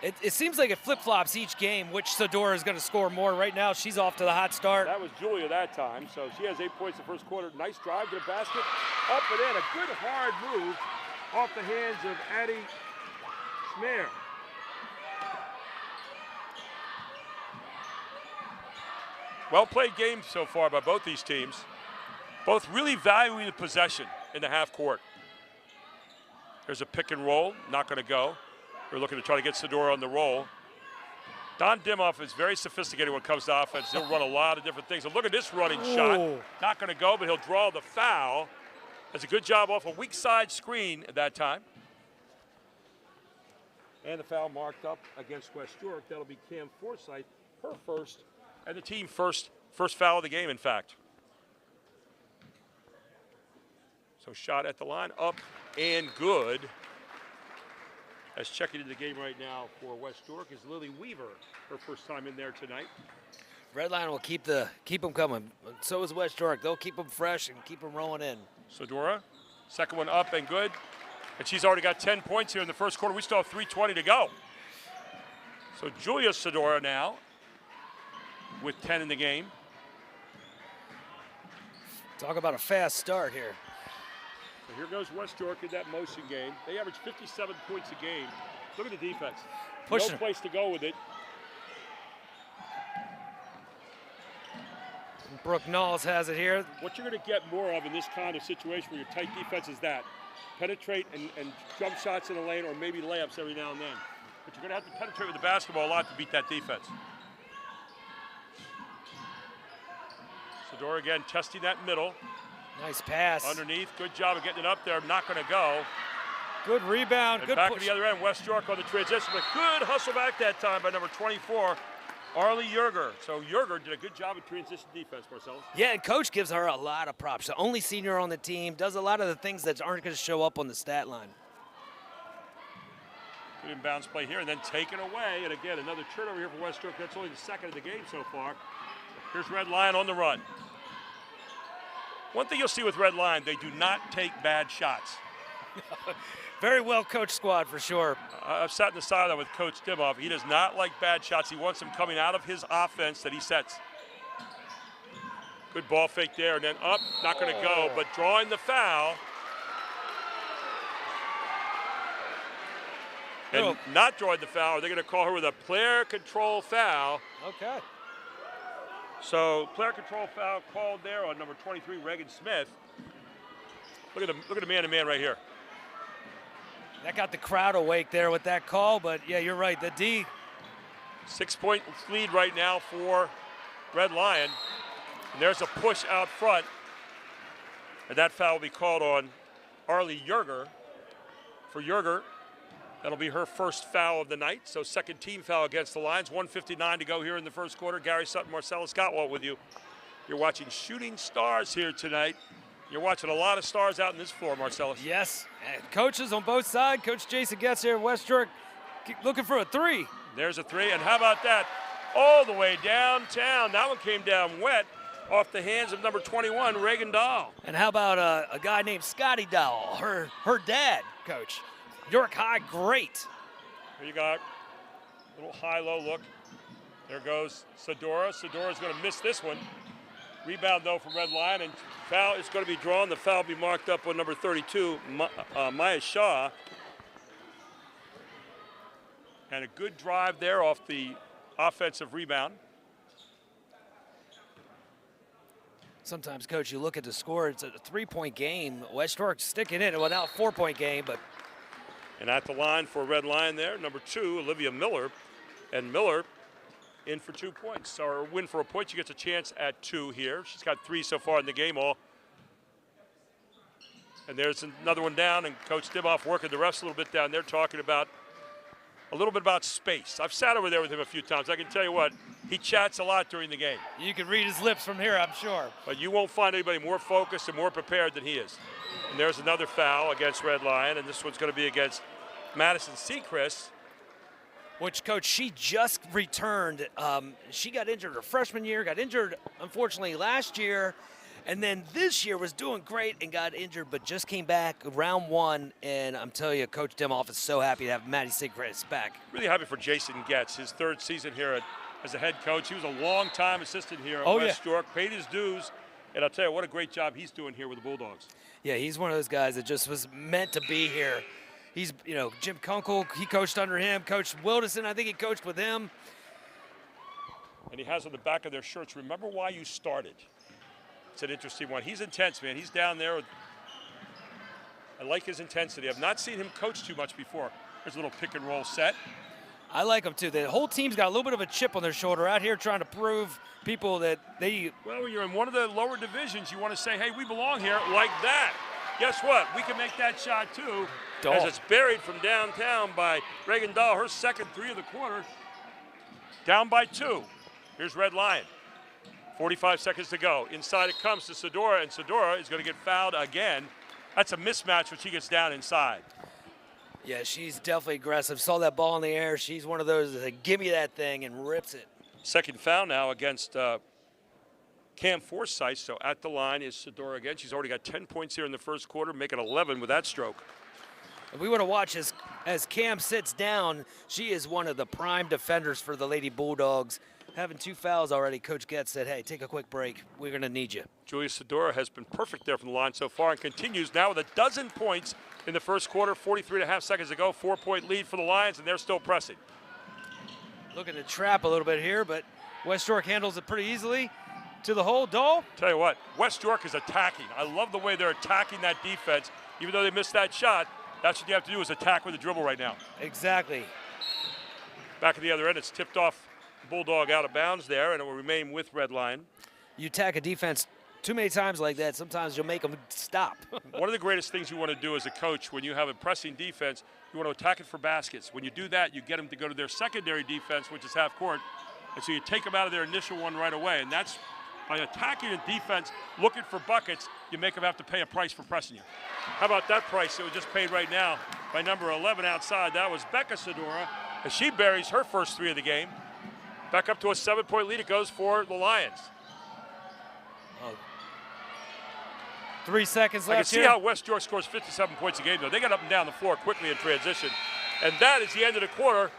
D: It seems like it flip-flops each game, which Sadora is going to score more. Right now, she's off to the hot start.
A: That was Julia that time, so she has 8 points in the first quarter. Nice drive to the basket, up and in. A good hard move off the hands of Addie Schmeer. Well-played game so far by both these teams. Both really valuing the possession in the half court. There's a pick and roll, not going to go. We're looking to try to get Sadora on the roll. Don Dimoff is very sophisticated when it comes to offense. He'll run a lot of different things. And look at this running shot. Not going to go, but he'll draw the foul. That's a good job off a weak side screen at that time. And the foul marked up against West York. That'll be Cam Forsythe, her first, and the team first foul of the game, in fact. So shot at the line, up and good. As checking into the game right now for West York is Lily Weaver, her first time in there tonight.
D: Redline will keep them coming. So is West York. They'll keep them fresh and keep them rolling in.
A: Sadora, second one up and good. And she's already got 10 points here in the first quarter. We still have 3:20 to go. So Julia Sadora now with 10 in the game.
D: Talk about a fast start here.
A: So here goes West York in that motion game. They average 57 points a game. Look at the defense.
D: Pushing.
A: No place to go with it.
D: Brooke Knowles has it here.
A: What you're going to get more of in this kind of situation where your tight defense is that. Penetrate and jump shots in the lane or maybe layups every now and then. But you're going to have to penetrate with the basketball a lot to beat that defense. Sadora again testing that middle.
D: Nice pass.
A: Underneath, good job of getting it up there. Not going to go.
D: Good rebound.
A: And
D: good
A: back
D: push.
A: to the other end, West York on the transition. But good hustle back that time by number 24, Arlie Yerger. So Yerger did a good job of transition defense, Marcellus.
D: Yeah, and Coach gives her a lot of props. The only senior on the team, does a lot of the things that aren't going to show up on the stat line.
A: Good inbounds play here and then taken away. And again, another turnover here for West York. That's only the second of the game so far. Here's Red Lion on the run. One thing you'll see with Red Lion, they do not take bad shots.
D: Very well coached squad for sure.
A: I've sat in the sideline with Coach Dimoff. He does not like bad shots. He wants them coming out of his offense that he sets. Good ball fake there and then up, not going to go, but drawing the foul. And not drawing the foul, they're going to call her with a player control foul.
D: Okay.
A: So player control foul called there on number 23, Reagan Smith. Look at the man-to-man right here.
D: That got the crowd awake there with that call, but yeah, you're right. The D.
A: 6-point lead right now for Red Lion. And there's a push out front. And that foul will be called on Arlie Yerger. For Yerger, that'll be her first foul of the night. So second team foul against the Lions. 1:59 to go here in the first quarter. Gary Sutton, Marcellus Gottwald with you. You're watching Shooting Stars here tonight. You're watching a lot of stars out in this floor, Marcellus.
D: Yes, and coaches on both sides. Coach Jason gets here, West York looking for a three.
A: There's a three, and how about that? All the way downtown. That one came down wet off the hands of number 21, Reagan Dahl.
D: And how about a guy named Scotty Dahl, her dad, Coach. York High, great.
A: Here you got a little high-low look. There goes Sadora. Sadora's going to miss this one. Rebound, though, from Red Lion, and foul is going to be drawn. The foul will be marked up on number 32, Maya Shaw. And a good drive there off the offensive rebound.
D: Sometimes, Coach, you look at the score, it's a 3-point game. West York sticking in it. Well, now a 4-point game, but.
A: And at the line for Red Lion there, number 2, Olivia Miller. And Miller in for 2 points, or win for a point. She gets a chance at 2 here. She's got 3 so far in the game all. And there's another one down, and Coach Dimoff working the refs a little bit down there, talking about a little bit about space. I've sat over there with him a few times. I can tell you what, he chats a lot during the game.
D: You can read his lips from here, I'm sure.
A: But you won't find anybody more focused and more prepared than he is. And there's another foul against Red Lion, and this one's going to be against Madison Sechrist.
D: Which, Coach, she just returned. She got injured her freshman year, got injured, unfortunately, last year, And then this year was doing great and got injured, but just came back round 1. And I'm telling you, Coach Dimoff is so happy to have Maddie Sigfrids back.
A: Really happy for Jason Getz, his 3rd season here as a head coach. He was a long-time assistant here at West York, paid his dues. And I'll tell you, what a great job he's doing here with the Bulldogs.
D: Yeah, he's one of those guys that just was meant to be here. He's, Jim Kunkel, he coached under him. Coach Wilderson, I think he coached with him.
A: And he has on the back of their shirts, remember why you started. It's an interesting one. He's intense, man. He's down there. I like his intensity. I've not seen him coach too much before. There's a little pick and roll set.
D: I like him too. The whole team's got a little bit of a chip on their shoulder out here trying to prove people that they...
A: Well, when you're in one of the lower divisions, you want to say, hey, we belong here, like that. Guess what? We can make that shot too.
D: Dahl.
A: As it's buried from downtown by Reagan Dahl, her second 3 of the quarter. Down by 2. Here's Red Lion. 45 seconds to go. Inside it comes to Sedora, and Sedora is going to get fouled again. That's a mismatch when she gets down inside.
D: Yeah, she's definitely aggressive. Saw that ball in the air. She's one of those that give me that thing and rips it.
A: Second foul now against Cam Forsyth. So at the line is Sedora again. She's already got 10 points here in the first quarter, making 11 with that stroke.
D: If we want to watch as Cam sits down, she is one of the prime defenders for the Lady Bulldogs. Having 2 fouls already, Coach Getz said, hey, take a quick break. We're going to need you.
A: Julia Sedora has been perfect there from the line so far and continues now with 12 points in the first quarter. 43.5 seconds to go. 4-point lead for the Lions, and they're still pressing.
D: Looking to trap a little bit here, but West York handles it pretty easily. To the hole, Dahl.
A: Tell you what, West York is attacking. I love the way they're attacking that defense. Even though they missed that shot, that's what you have to do is attack with a dribble right now.
D: Exactly.
A: Back at the other end, it's tipped off Bulldog out of bounds there, and it will remain with Red Lion.
D: You attack a defense too many times like that, sometimes you'll make them stop.
A: One of the greatest things you want to do as a coach when you have a pressing defense, you want to attack it for baskets. When you do that, you get them to go to their secondary defense, which is half court, and so you take them out of their initial one right away. And that's by attacking a defense, looking for buckets, you make them have to pay a price for pressing you. How about that price that was just paid right now by number 11 outside? That was Becca Sedora, as she buries her first 3 of the game. Back up to a 7-point lead. It goes for the Lions.
D: 3 seconds left.
A: I can see how West York scores 57 points a game, though. They got up and down the floor quickly in transition. And that is the end of the quarter.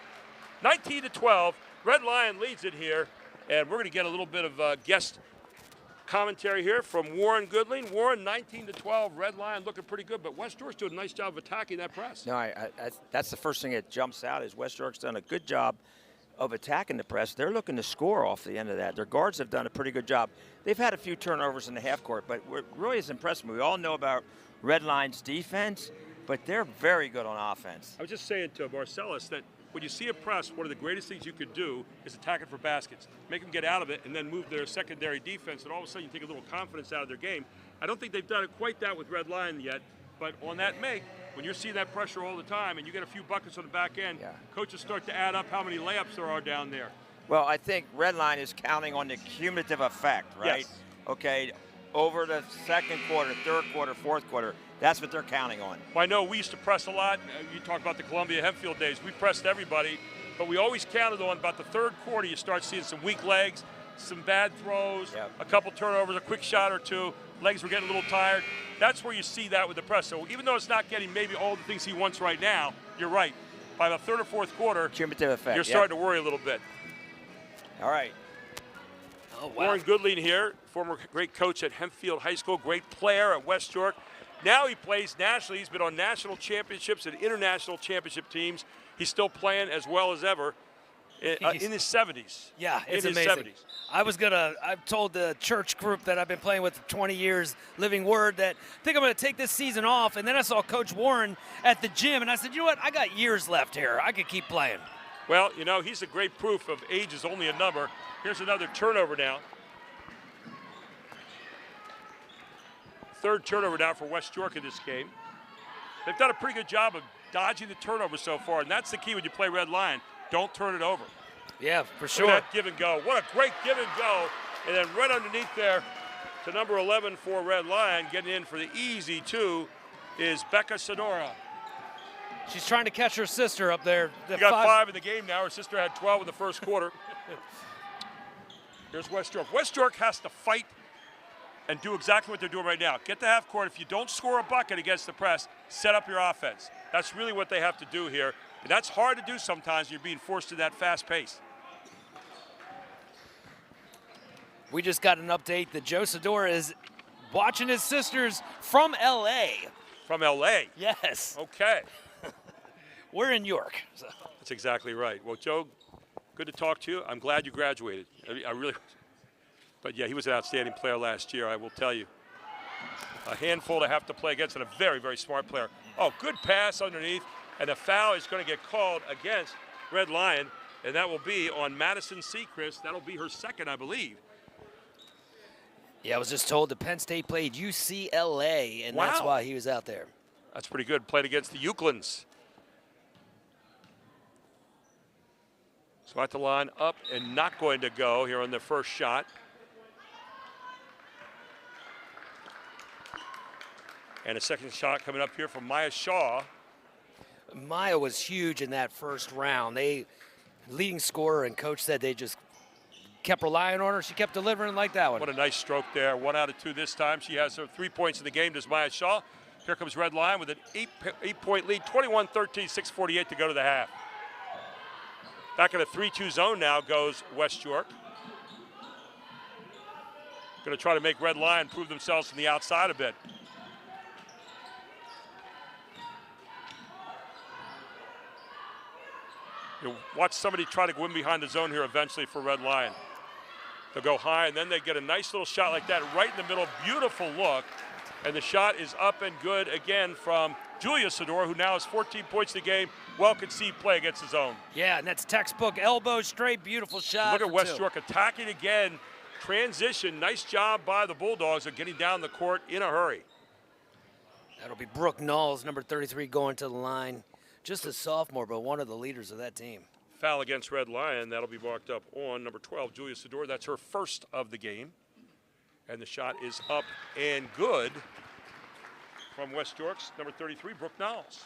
A: 19-12. Red Lion leads it here. And we're going to get a little bit of guest commentary here from Warren Goodling. Warren, 19-12. Red Lion looking pretty good, but West York's doing a nice job of attacking that press.
B: No, that's the first thing that jumps out is West York's done a good job of attacking the press. They're looking to score off the end of that. Their guards have done a pretty good job. They've had a few turnovers in the half court, but what really has impressed me, we all know about Red Lion's defense, but they're very good on offense.
A: I was just saying to Marcellus that when you see a press, one of the greatest things you could do is attack it for baskets. Make them get out of it and then move their secondary defense, and all of a sudden you take a little confidence out of their game. I don't think they've done it quite that with Red Lion yet, but on that make, when you're seeing that pressure all the time and you get a few buckets on the back end, coaches start to add up how many layups there are down there.
B: Well, I think Red Line is counting on the cumulative effect, right?
A: Yes.
B: Okay, over the second quarter, third quarter, fourth quarter, that's what they're counting on.
A: Well, I know we used to press a lot. You talk about the Columbia Hempfield days. We pressed everybody, but we always counted on about the third quarter, you start seeing some weak legs, some bad throws, a couple turnovers, a quick shot or two. Legs were getting a little tired. That's where you see that with the press. So even though it's not getting maybe all the things he wants right now, you're right. By the third or fourth quarter,
B: cumulative effect,
A: you're starting to worry a little bit.
B: All right.
D: Oh, wow.
A: Warren Goodling here, former great coach at Hempfield High School, great player at West York. Now he plays nationally. He's been on national championships and international championship teams. He's still playing as well as ever in his 70s.
D: Yeah, it's
A: in
D: amazing.
A: His 70s.
D: I've told the church group that I've been playing with for 20 years, Living Word, that I think I'm going to take this season off. And then I saw Coach Warren at the gym, and I said, you know what? I got years left here. I could keep playing.
A: Well, you know, he's a great proof of age is only a number. Here's another turnover now. Third turnover now for West York in this game. They've done a pretty good job of dodging the turnover so far, and that's the key when you play Red Lion. Don't turn it over.
D: Yeah, for sure.
A: That give and go. What a great give and go. And then right underneath there to number 11 for Red Lion, getting in for the easy 2 is Becca Sedora.
D: She's trying to catch her sister up there.
A: She got 5 in the game now. Her sister had 12 in the first quarter. Here's West York. West York has to fight and do exactly what they're doing right now. Get to half court. If you don't score a bucket against the press, set up your offense. That's really what they have to do here. And that's hard to do sometimes. You're being forced to that fast pace.
D: We just got an update that Joe Sador is watching his sisters from L.A.
A: From L.A.?
D: Yes.
A: Okay.
D: We're in York. So.
A: That's exactly right. Well, Joe, good to talk to you. I'm glad you graduated. I really, but yeah, he was an outstanding player last year, I will tell you. A handful to have to play against, and a very, very smart player. Oh, good pass underneath, and the foul is going to get called against Red Lion, and that will be on Madison Sechrist. That'll be her second, I believe.
D: Yeah, I was just told that Penn State played UCLA, and that's why he was out there.
A: That's pretty good. Played against the Euclids. So at the line, up and not going to go here on the first shot. And a second shot coming up here from Maya Shaw.
D: Maya was huge in that first round. Leading scorer, and coach said they just kept relying on her. She kept delivering like that one.
A: What a nice stroke there. 1 out of 2 this time. She has her 3 points in the game, does Maya Shaw. Here comes Red Lion with an 8-point lead, 21-13, 6:48 to go to the half. Back in a 3-2 zone now goes West York. Going to try to make Red Lion prove themselves from the outside a bit. You'll watch somebody try to go in behind the zone here eventually for Red Lion. They'll go high, and then they get a nice little shot like that right in the middle. Beautiful look. And the shot is up and good again from Julia Sador, who now has 14 points in the game. Well-conceived play against the zone.
D: Yeah, and that's textbook elbow straight, beautiful shot.
A: Look at West York attacking again. Transition, nice job by the Bulldogs of getting down the court in a hurry.
D: That'll be Brooke Knowles, number 33, going to the line. Just a sophomore, but one of the leaders of that team.
A: Foul against Red Lion. That'll be marked up on number 12, Julia Sador. That's her first of the game. And the shot is up and good from West York's number 33, Brooke Knowles.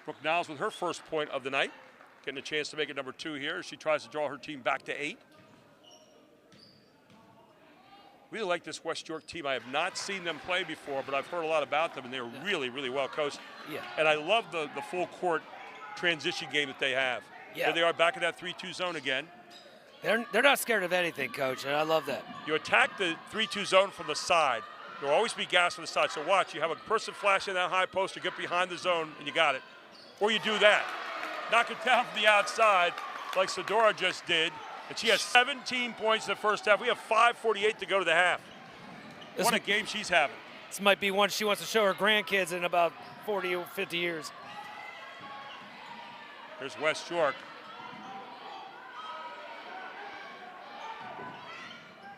A: Brooke Knowles with her first point of the night. Getting a chance to make it number 2 here. She tries to draw her team back to 8. Really like this West York team. I have not seen them play before, but I've heard a lot about them, and they're really, really well coached.
D: Yeah.
A: And I love the full court transition game that they have.
D: Yeah.
A: Here they are back in that 3-2 zone again.
D: They're not scared of anything, Coach, and I love that.
A: You attack the 3-2 zone from the side. There'll always be gas on the side. So watch, you have a person flashing that high post, you get behind the zone, and you got it. Or you do that. Knock it down from the outside like Sadora just did. And she has 17 points in the first half. We have 5:48 to go to the half. What a game she's having.
D: This might be one she wants to show her grandkids in about 40 or 50 years.
A: Here's West York.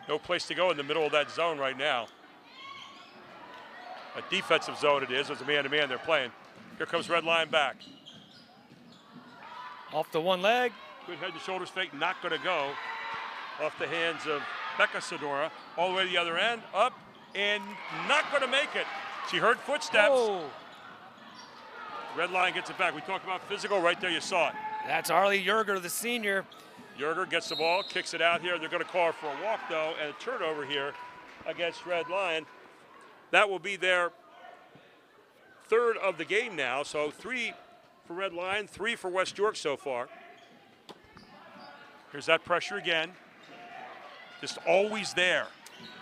A: No place to go in the middle of that zone right now. A defensive zone it is. It's a man-to-man they're playing. Here comes Red Lion back.
D: Off the one leg.
A: Good head and shoulders fake, not going to go. Off the hands of Becca Sadora. All the way to the other end, up, and not going to make it. She heard footsteps.
D: Oh.
A: Red Lion gets it back. We talked about physical, right there you saw it.
D: That's Arlie Yerger, the senior.
A: Yerger gets the ball, kicks it out here. They're going to call her for a walk, though, and a turnover here against Red Lion. That will be their third of the game now. So 3 for Red Lion, 3 for West York so far. Here's that pressure again. Just always there.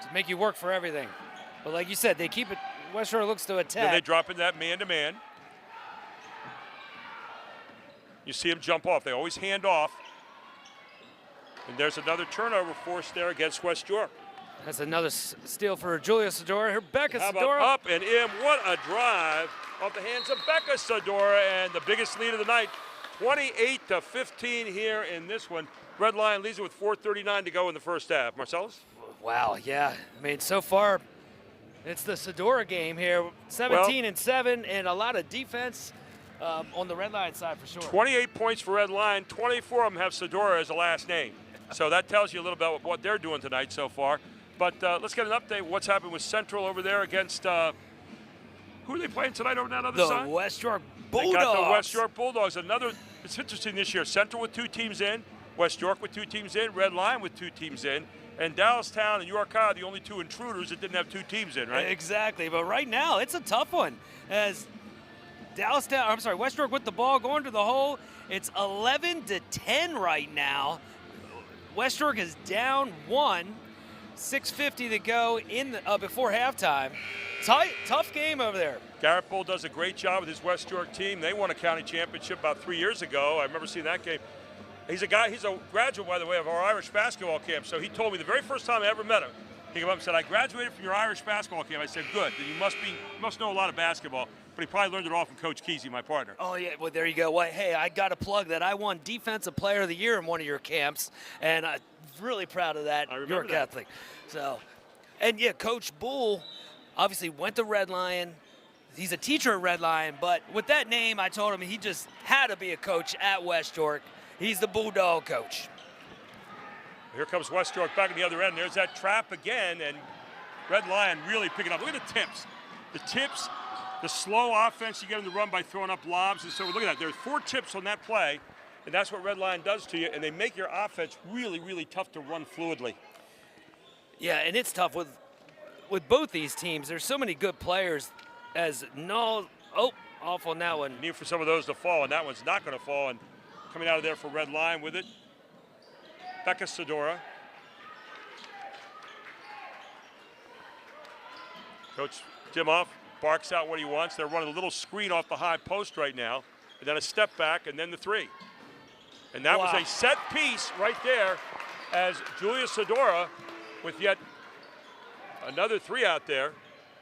D: To make you work for everything. But like you said, they keep it. West York looks to attack.
A: Then they drop in that man-to-man. You see them jump off. They always hand off. And there's another turnover forced there against West York.
D: That's another steal for Julia Sadora. Here, Becca
A: How about
D: Sadora.
A: up and in. What a drive off the hands of Becca Sadora, and the biggest lead of the night, 28-15 here in this one. Red Lion leads it with 4:39 to go in the first half. Marcellus?
D: Wow, yeah. I mean, so far, it's the Sadora game here. 17-7, and a lot of defense on the Red Lion side for sure.
A: 28 points for Red Lion. 24 of them have Sadora as a last name. So that tells you a little about what they're doing tonight so far. But let's get an update. What's happened with Central over there against who are they playing tonight over on that other side?
D: The West York Bulldogs.
A: They got the West York Bulldogs. It's interesting this year. Central with 2 teams in, West York with 2 teams in, Red Lion with 2 teams in, And Dallastown and YAIAA, the only two intruders that didn't have two teams in, right?
D: Exactly, but right now it's a tough one as West York with the ball going to the hole. It's 11-10 right now. West York is down 1, 6:50 to go in before halftime. Tight, tough game over there.
A: Garrett Bull does a great job with his West York team. They won a county championship about 3 years ago. I remember seeing that game. He's a graduate, by the way, of our Irish basketball camp. So he told me the very first time I ever met him, he came up and said, I graduated from your Irish basketball camp. I said, good, then you must know a lot of basketball. But he probably learned it all from Coach Kesey, my partner.
D: Oh, yeah, well, there you go. Well, hey, I got to plug that. I won Defensive Player of the Year in one of your camps, and I'm really proud of that.
A: I remember
D: York Catholic. So, and yeah, Coach Bull obviously went to Red Lion. He's a teacher at Red Lion, but with that name, I told him he just had to be a coach at West York. He's the Bulldog coach.
A: Here comes West York back on the other end. There's that trap again, and Red Lion really picking up. Look at the tips. The tips, the slow offense, you get them to run by throwing up lobs. And so look at that. There's 4 tips on that play, and that's what Red Lion does to you, and they make your offense really, really tough to run fluidly.
D: Yeah, and it's tough with both these teams. There's so many good players as off on that one.
A: You need for some of those to fall, and that one's not going to fall. And coming out of there for Red Lion with it, Becca Sedora. Coach Dimoff barks out what he wants. They're running a little screen off the high post right now, and then a step back, and then the 3. And that was a set piece right there as Julia Sedora with yet another 3 out there.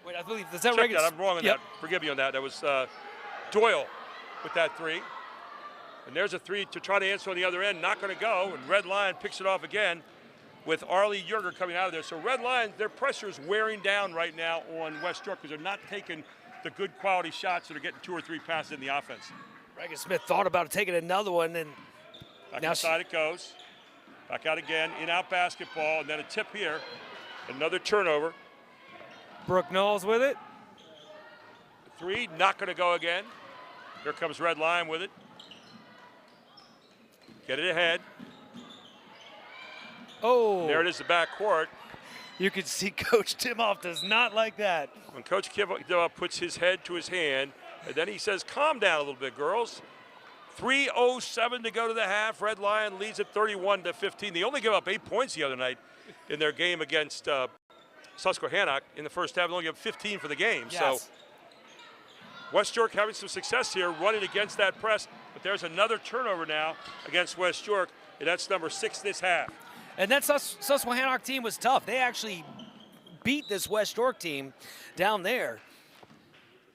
D: Wait, I believe, is that
A: Check
D: regular?
A: that, I'm wrong on that. Forgive me on that. That was Doyle with that 3. And there's a 3 to try to answer on the other end, not going to go. And Red Lion picks it off again with Arlie Yerger coming out of there. So Red Lion, their pressure is wearing down right now on West York because they're not taking the good quality shots that are getting 2 or 3 passes in the offense.
D: Reagan Smith thought about taking another one, and
A: back
D: now
A: inside it goes. Back out again, in-out basketball, and then a tip here. Another turnover.
D: Brooke Knowles with it.
A: 3, not going to go again. Here comes Red Lion with it. Get it ahead.
D: Oh.
A: There it is, the back court.
D: You can see Coach Timoff does not like that.
A: When Coach Timoff puts his head to his hand, and then he says, calm down a little bit, girls. 3:07 to go to the half. Red Lion leads at 31-15. They only gave up 8 points the other night in their game against Susquehannock in the first half. They only gave 15 for the game.
D: Yes.
A: So West York having some success here running against that press, but there's another turnover now against West York, and that's number 6 this half.
D: And that Susquehannock team was tough. They actually beat this West York team down there.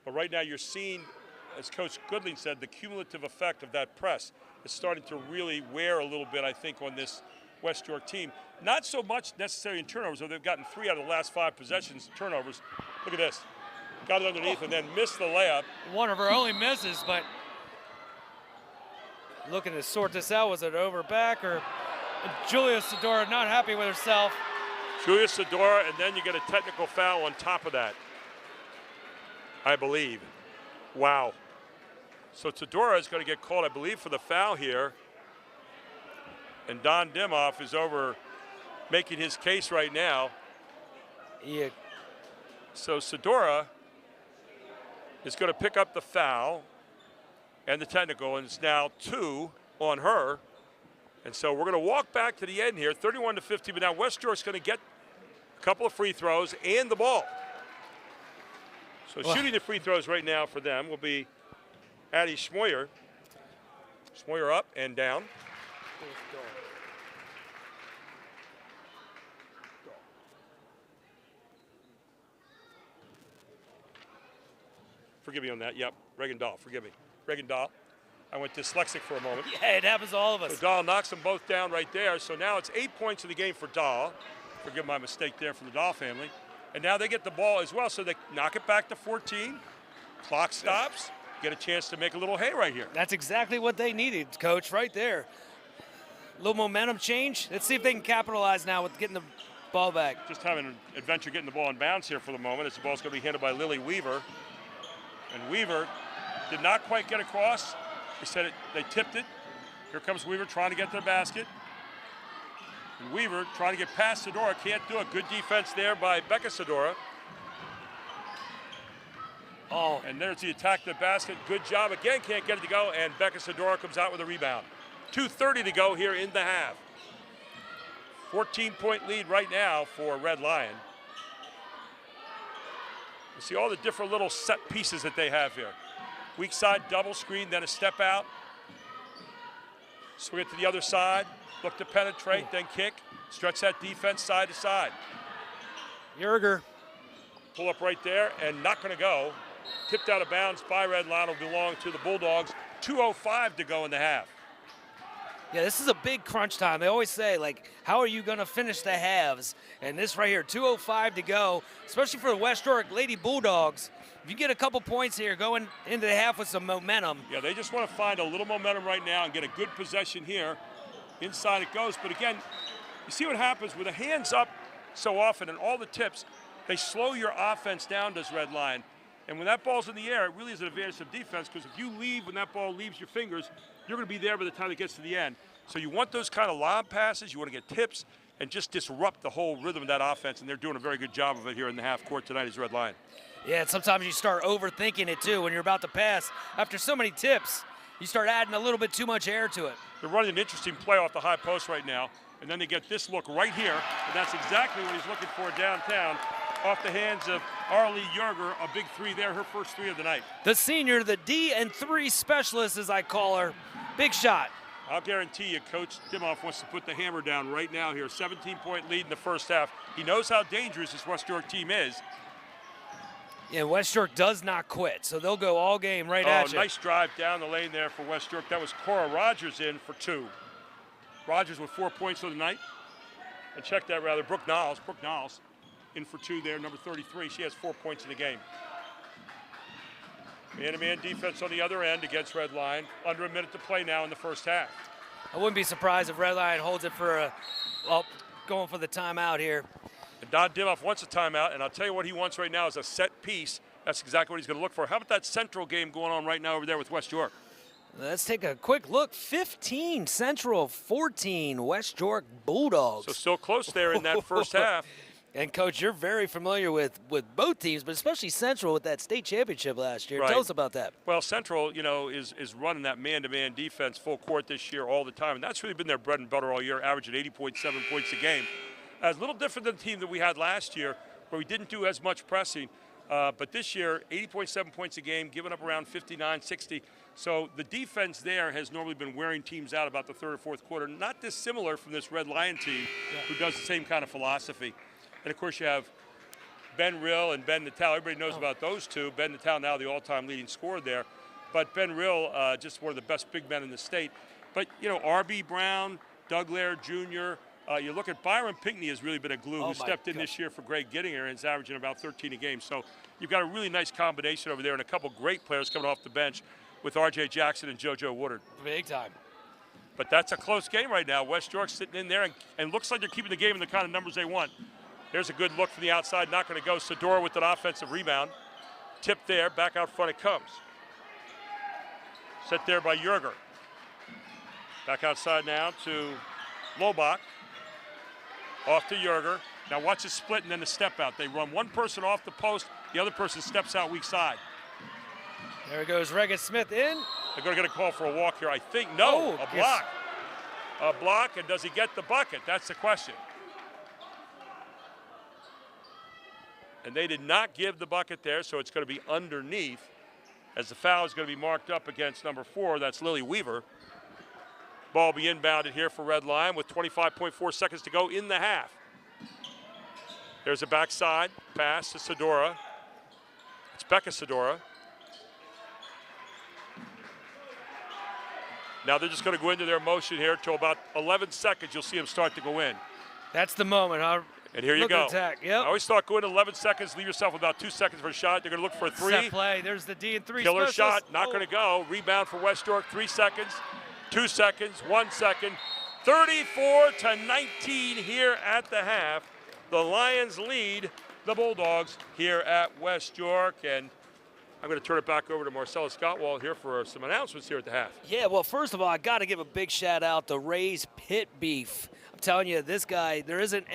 A: But right now you're seeing, as Coach Goodling said, the cumulative effect of that press is starting to really wear a little bit, I think, on this West York team. Not so much necessarily in turnovers, though they've gotten 3 out of the last 5 possessions turnovers. Look at this. Got it underneath and then missed the layup.
D: One of her only misses, but looking to sort this out. Was it over back or Julia Sedora not happy with herself?
A: Julia Sedora, and then you get a technical foul on top of that, I believe. Wow. So Sedora is going to get called, I believe, for the foul here. And Don Dimoff is over making his case right now.
D: Yeah.
A: So Sedora is going to pick up the foul and the technical, and it's now 2 on her. And so we're going to walk back to the end here, 31-15, but now West York's going to get a couple of free throws and the ball. So shooting the free throws right now for them will be Addie Schmoyer. Schmoyer up and down. Forgive me on that. Yep, Reagan Dahl. Forgive me. Reagan Dahl. I went dyslexic for a moment.
D: Yeah, it happens to all of us.
A: So Dahl knocks them both down right there. So now it's 8 points in the game for Dahl. Forgive my mistake there for the Dahl family. And now they get the ball as well, so they knock it back to 14. Clock stops. Get a chance to make a little hay right here.
D: That's exactly what they needed, Coach, right there. A little momentum change. Let's see if they can capitalize now with getting the ball back.
A: Just having an adventure getting the ball in bounds here for the moment as the ball's going to be handled by Lily Weaver. And Weaver did not quite get across. They said they tipped it. Here comes Weaver trying to get to the basket. And Weaver trying to get past Sedora, can't do it. Good defense there by Becca Sedora.
D: Oh.
A: And there's the attack to the basket. Good job again, can't get it to go, and Becca Sedora comes out with a rebound. 2:30 to go here in the half. 14-point lead right now for Red Lion. You see all the different little set pieces that they have here. Weak side double screen, then a step out. Swing it to the other side, look to penetrate, then kick. Stretch that defense side to side.
D: Yerger.
A: Pull up right there and not gonna go. Tipped out of bounds by Red Lion, will belong to the Bulldogs. 2:05 to go in the half.
D: Yeah, this is a big crunch time. They always say, like, how are you going to finish the halves? And this right here, 2:05 to go, especially for the West York Lady Bulldogs. If you get a couple points here going into the half with some momentum.
A: Yeah, they just want to find a little momentum right now and get a good possession here. Inside it goes, but again, you see what happens with the hands up so often and all the tips, they slow your offense down, does Red Lion. And when that ball's in the air, it really is an advantage of defense, because if you leave when that ball leaves your fingers, you're going to be there by the time it gets to the end. So you want those kind of lob passes, you want to get tips, and just disrupt the whole rhythm of that offense, and they're doing a very good job of it here in the half court tonight as Red Lion.
D: Yeah, and sometimes you start overthinking it too when you're about to pass. After so many tips, you start adding a little bit too much air to it.
A: They're running an interesting play off the high post right now, and then they get this look right here, and that's exactly what he's looking for downtown. Off the hands of Arlie Yerger, a big three there, her first three of the night.
D: The senior, the D&3 specialist, as I call her. Big shot.
A: I'll guarantee you, Coach Dimoff wants to put the hammer down right now here. 17-point lead in the first half. He knows how dangerous this West York team is.
D: Yeah, West York does not quit, so they'll go all game right at you.
A: Nice drive down the lane there for West York. That was Cora Rogers in for 2. Rogers with 4 points for the night. And check that rather, Brooke Niles in for 2 there, number 33. She has 4 points in the game. Man-to-man defense on the other end against Red Lion. Under a minute to play now in the first half.
D: I wouldn't be surprised if Red Lion holds it for going for the timeout here.
A: And Don Dimoff wants a timeout, and I'll tell you what he wants right now is a set piece. That's exactly what he's going to look for. How about that Central game going on right now over there with West York?
D: Let's take a quick look. 15 Central, 14 West York Bulldogs.
A: So still close there in that first half.
D: And, Coach, you're very familiar with both teams, but especially Central with that state championship last year.
A: Right.
D: Tell us about that.
A: Well, Central, is running that man-to-man defense full court this year all the time, and that's really been their bread and butter all year, averaging 80.7 points a game. A little different than the team that we had last year, where we didn't do as much pressing. But this year, 80.7 points a game, giving up around 59, 60. So the defense there has normally been wearing teams out about the third or fourth quarter. Not dissimilar from this Red Lion team, who does the same kind of philosophy. And, of course, you have Ben Rill and Ben Natal. Everybody knows about those two. Ben Natal now the all-time leading scorer there. But Ben Rill, just one of the best big men in the state. But, R.B. Brown, Doug Laird Jr., you look at Byron Pinckney has really been a glue who stepped in this year for Greg Gittinger and is averaging about 13 a game. So you've got a really nice combination over there and a couple great players coming off the bench with R.J. Jackson and JoJo Woodard.
D: Big time.
A: But that's a close game right now. West York sitting in there and looks like they're keeping the game in the kind of numbers they want. There's a good look from the outside, not going to go. Sedora with an offensive rebound. Tip there, back out front it comes. Set there by Yerger. Back outside now to Lobach. Off to Yerger. Now watch the split and then the step out. They run one person off the post, the other person steps out weak side.
D: There goes Regan Smith in.
A: They're going to get a call for a walk here, I think. No, a block. A block, and does he get the bucket? That's the question. And they did not give the bucket there, so it's going to be underneath as the foul is going to be marked up against number 4. That's Lily Weaver. Ball be inbounded here for Red Lion with 25.4 seconds to go in the half. There's a backside pass to Sedora. It's Becca Sedora. Now they're just going to go into their motion here till about 11 seconds. You'll see them start to go in.
D: That's the moment, huh?
A: And here you go.
D: Attack. Yep.
A: I always thought go in 11 seconds, leave yourself about 2 seconds for a shot. They're going to look for a 3.
D: Set play. There's the D&3
A: Killer
D: specialist.
A: shot, not going to go. Rebound for West York, 3 seconds, 2 seconds, 1 second. 34-19 here at the half. The Lions lead the Bulldogs here at West York. And I'm going to turn it back over to Marcella Scottwall here for some announcements here at the half.
D: Yeah, well, first of all, I got to give a big shout out to Ray's Pit Beef. I'm telling you, this guy, there isn't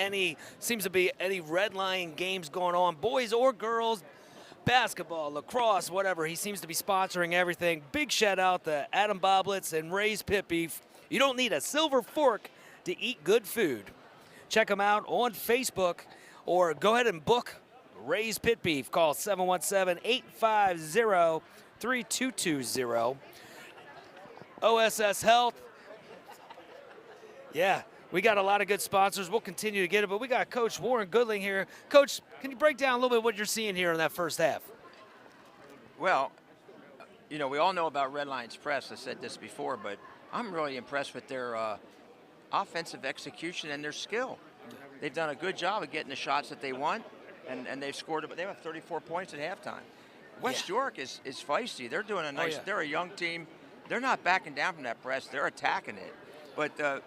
D: seems to be any Red Lion games going on, boys or girls, basketball, lacrosse, whatever. He seems to be sponsoring everything. Big shout out to Adam Boblets and Ray's Pit Beef. You don't need a silver fork to eat good food. Check them out on Facebook or go ahead and book Ray's Pit Beef. Call 717-850-3220. OSS Health. Yeah, we got a lot of good sponsors. We'll continue to get it, but we got Coach Warren Goodling here. Coach, can you break down a little bit what you're seeing here in that first half?
B: Well, you know, we all know about Red Lions Press. I said this before, but I'm really impressed with their offensive execution and their skill. They've done a good job of getting the shots that they want, and they've scored. They have 34 points at halftime. West York is feisty. They're doing a nice. They're a young team. They're not backing down from that press. They're attacking it. But the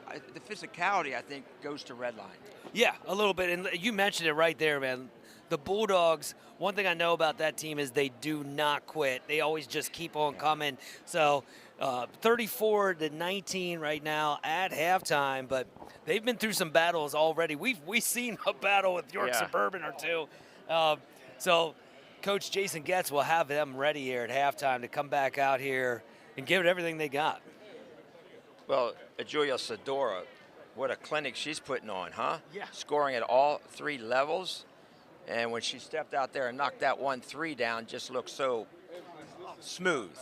B: physicality, I think, goes to Red Line. Yeah,
D: a little bit. And you mentioned it right there, man. The Bulldogs, one thing I know about that team is they do not quit. They always just keep on coming. So 34-19 right now at halftime, but they've been through some battles already. We've seen a battle with York Suburban or two. So Coach Jason Getz will have them ready here at halftime to come back out here and give it everything they got.
B: Well, Julia Sedora, what a clinic she's putting on, huh?
D: Yeah.
B: Scoring at all three levels. And when she stepped out there and knocked that 1-3 down, just looked so smooth.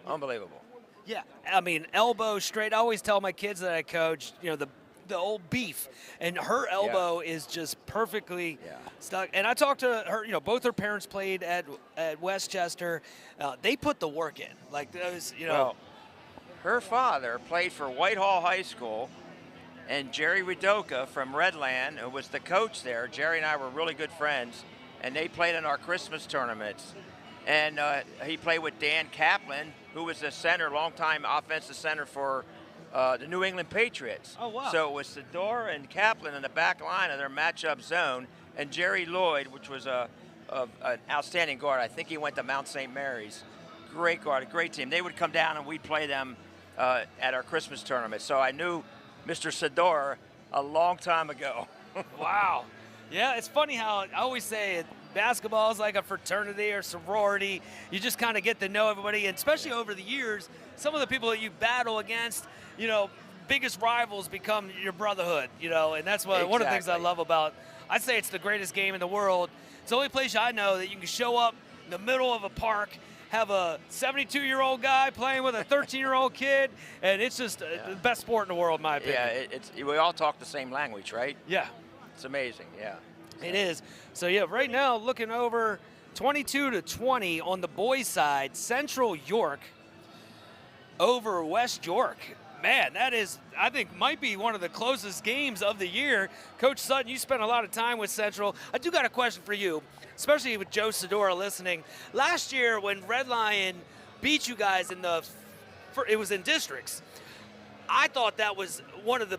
B: Unbelievable.
D: Yeah, I mean, elbow straight. I always tell my kids that I coach, you know, the old beef. And her elbow is just perfectly stuck. And I talked to her, you know, both her parents played at Westchester. They put the work in. Like, those, you know.
B: Well, her father played for Whitehall High School, and Jerry Widoka from Redland, who was the coach there. Jerry and I were really good friends, and they played in our Christmas tournaments. And he played with Dan Kaplan, who was the center, longtime offensive center for the New England Patriots.
D: Oh, wow.
B: So it was Sedor and Kaplan in the back line of their matchup zone, and Jerry Lloyd, which was an outstanding guard. I think he went to Mount St. Mary's. Great guard, a great team. They would come down and we'd play them at our Christmas tournament. So I knew Mr. Sedor a long time ago.
D: Wow. Yeah, it's funny how I always say basketball is like a fraternity or sorority. You just kind of get to know everybody, and especially over the years, some of the people that you battle against, you know, biggest rivals become your brotherhood, you know, and that's one of the things I love about, I'd say it's the greatest game in the world. It's the only place I know that you can show up in the middle of a park, have a 72-year-old guy playing with a 13-year-old kid, and it's just the best sport in the world, in my opinion.
B: Yeah, we all talk the same language, right?
D: Yeah.
B: It's amazing, yeah.
D: It is. So, yeah, right now, looking over 22-20 on the boys' side, Central York over West York. Man, that is, I think, might be one of the closest games of the year. Coach Sutton, you spent a lot of time with Central. I do got a question for you, especially with Joe Sedora listening. Last year when Red Lion beat you guys it was in districts, I thought that was one of the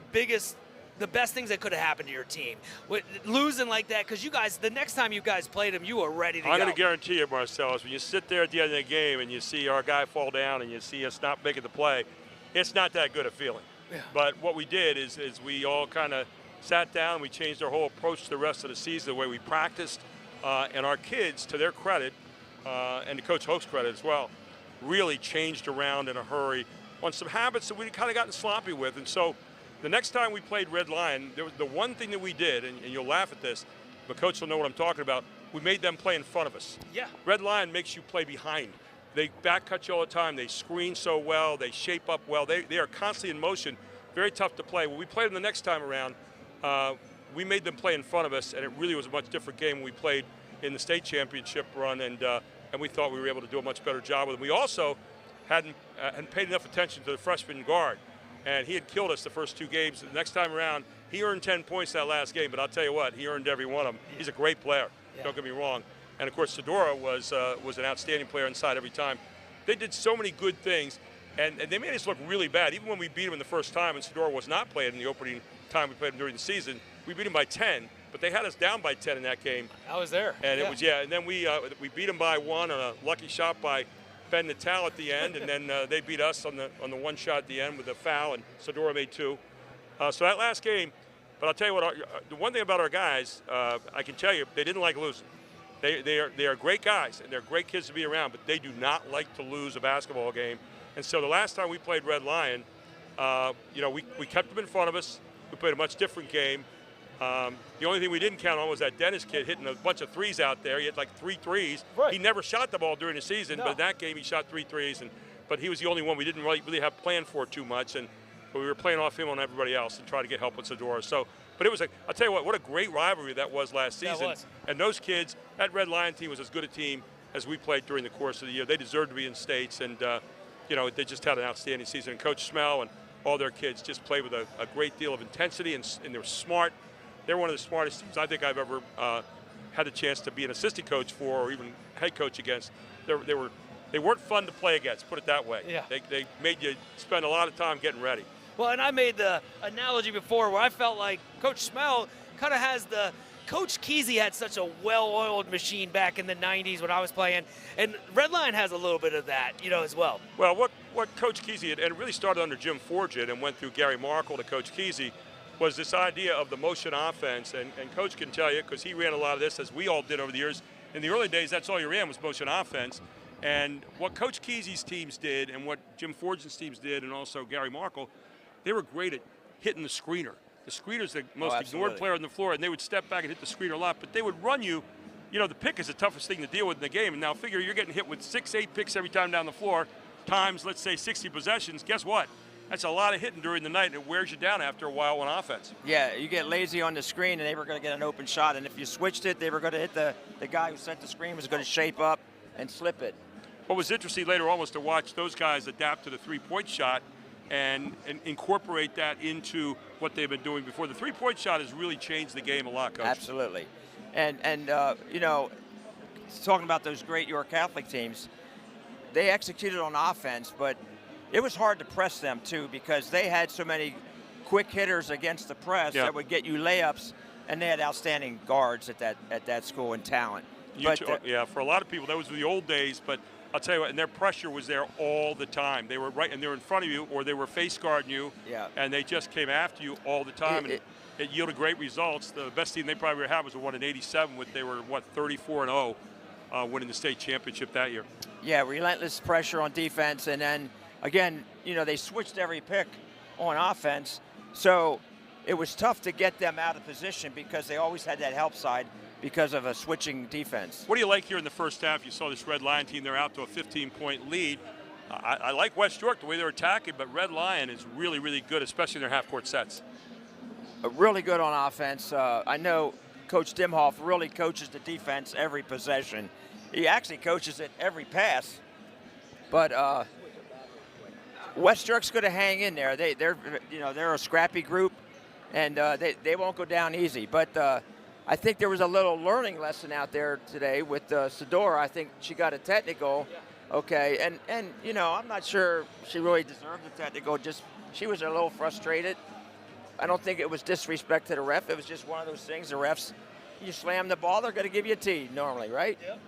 D: best things that could have happened to your team. With losing like that, because you guys, the next time you guys played them, you were ready to go.
A: I'm going to guarantee you, Marcel, when you sit there at the end of the game and you see our guy fall down and you see us not making the play, it's not that good a feeling.
D: Yeah.
A: But what we did is we all kind of sat down and we changed our whole approach to the rest of the season, the way we practiced. And our kids, to their credit, and to Coach Hoke's credit as well, really changed around in a hurry on some habits that we'd kind of gotten sloppy with. And so the next time we played Red Lion, there was the one thing that we did, and you'll laugh at this, but Coach will know what I'm talking about, we made them play in front of us.
D: Yeah.
A: Red Lion makes you play behind. They back cut you all the time. They screen so well. They shape up well. They are constantly in motion. Very tough to play. When we played them the next time around, we made them play in front of us, and it really was a much different game when we played in the state championship run, and we thought we were able to do a much better job with them. We also hadn't paid enough attention to the freshman guard, and he had killed us the first two games. The next time around, he earned 10 points that last game, but I'll tell you what, he earned every one of them. He's a great player, don't get me wrong. And, of course, Sedora was an outstanding player inside every time. They did so many good things, and they made us look really bad. Even when we beat them in the first time, and Sedora was not playing in the opening time we played them during the season, we beat them by 10. but they had us down by 10 in that game.
D: I was there.
A: And it was, and then we beat them by 1 on a lucky shot by Ben Natal at the end, and then they beat us on the one shot at the end with a foul, and Sedora made 2. So that last game, but I'll tell you what, the one thing about our guys, I can tell you, they didn't like losing. They are great guys, and they're great kids to be around, but they do not like to lose a basketball game. And so the last time we played Red Lion, we kept them in front of us. We played a much different game. The only thing we didn't count on was that Dennis kid hitting a bunch of threes out there. He had like 3 threes.
D: Right.
A: He never shot the ball during the season, but in that game he shot 3 threes. But he was the only one we didn't really have planned for too much. But we were playing off him on everybody else and trying to get help with Sedora. So, but it was I'll tell you what a great rivalry that was last season.
D: Was.
A: And those kids, that Red Lion team was as good a team as we played during the course of the year. They deserved to be in states, and they just had an outstanding season. And Coach Smell and all their kids just played with a great deal of intensity, and they were smart. They're one of the smartest teams I think I've ever had the chance to be an assistant coach for, or even head coach against. They weren't fun to play against, put it that way.
D: Yeah.
A: They made you spend a lot of time getting ready.
D: Well, and I made the analogy before where I felt like Coach Smell kind of has Coach Kesey had such a well-oiled machine back in the 90s when I was playing, and Red Lion has a little bit of that, as well.
A: Well, what Coach Kesey had, and it really started under Jim Forget and went through Gary Markle to Coach Kesey, was this idea of the motion offense. And Coach can tell you, because he ran a lot of this, as we all did over the years. In the early days, that's all you ran was motion offense. And what Coach Kesey's teams did and what Jim Forget's teams did, and also Gary Markle, they were great at hitting the screener. The screener's the most ignored player on the floor, and they would step back and hit the screen a lot, but they would run you. The pick is the toughest thing to deal with in the game, and now figure you're getting hit with 6-8 picks every time down the floor, times, let's say, 60 possessions. Guess what? That's a lot of hitting during the night, and it wears you down after a while on offense.
B: Yeah, you get lazy on the screen, and they were going to get an open shot, and if you switched it, they were going to hit the guy who sent the screen was going to shape up and slip it.
A: What was interesting later on was to watch those guys adapt to the three-point shot and incorporate that into what they've been doing before. The three-point shot has really changed the game a lot, Coach.
B: Absolutely. And talking about those great York Catholic teams, they executed on offense, but it was hard to press them, too, because they had so many quick hitters against the press that would get you layups, and they had outstanding guards at that school and talent.
A: For a lot of people, that was the old days, but I'll tell you what, and their pressure was there all the time. They were right, and they were in front of you, or they were face guarding you, and they just came after you all the time, and it yielded great results. The best team they probably ever had was the one in '87, they were 34-0, winning the state championship that year.
B: Yeah, relentless pressure on defense, and then again, they switched every pick on offense, so it was tough to get them out of position because they always had that help side because of a switching defense.
A: What do you like here in the first half? You saw this Red Lion team, they're out to a 15-point lead. I like West York, the way they're attacking, but Red Lion is really, really good, especially in their half-court sets.
B: Really good on offense. I know Coach Dimhoff really coaches the defense every possession. He actually coaches it every pass. But West York's going to hang in there. They're a scrappy group, and they won't go down easy. But I think there was a little learning lesson out there today with Sedora. I think she got a technical, okay, and I'm not sure she really deserved the technical. Just she was a little frustrated. I don't think it was disrespect to the ref. It was just one of those things. The refs, you slam the ball, they're going to give you a tee normally, right?
D: Yep.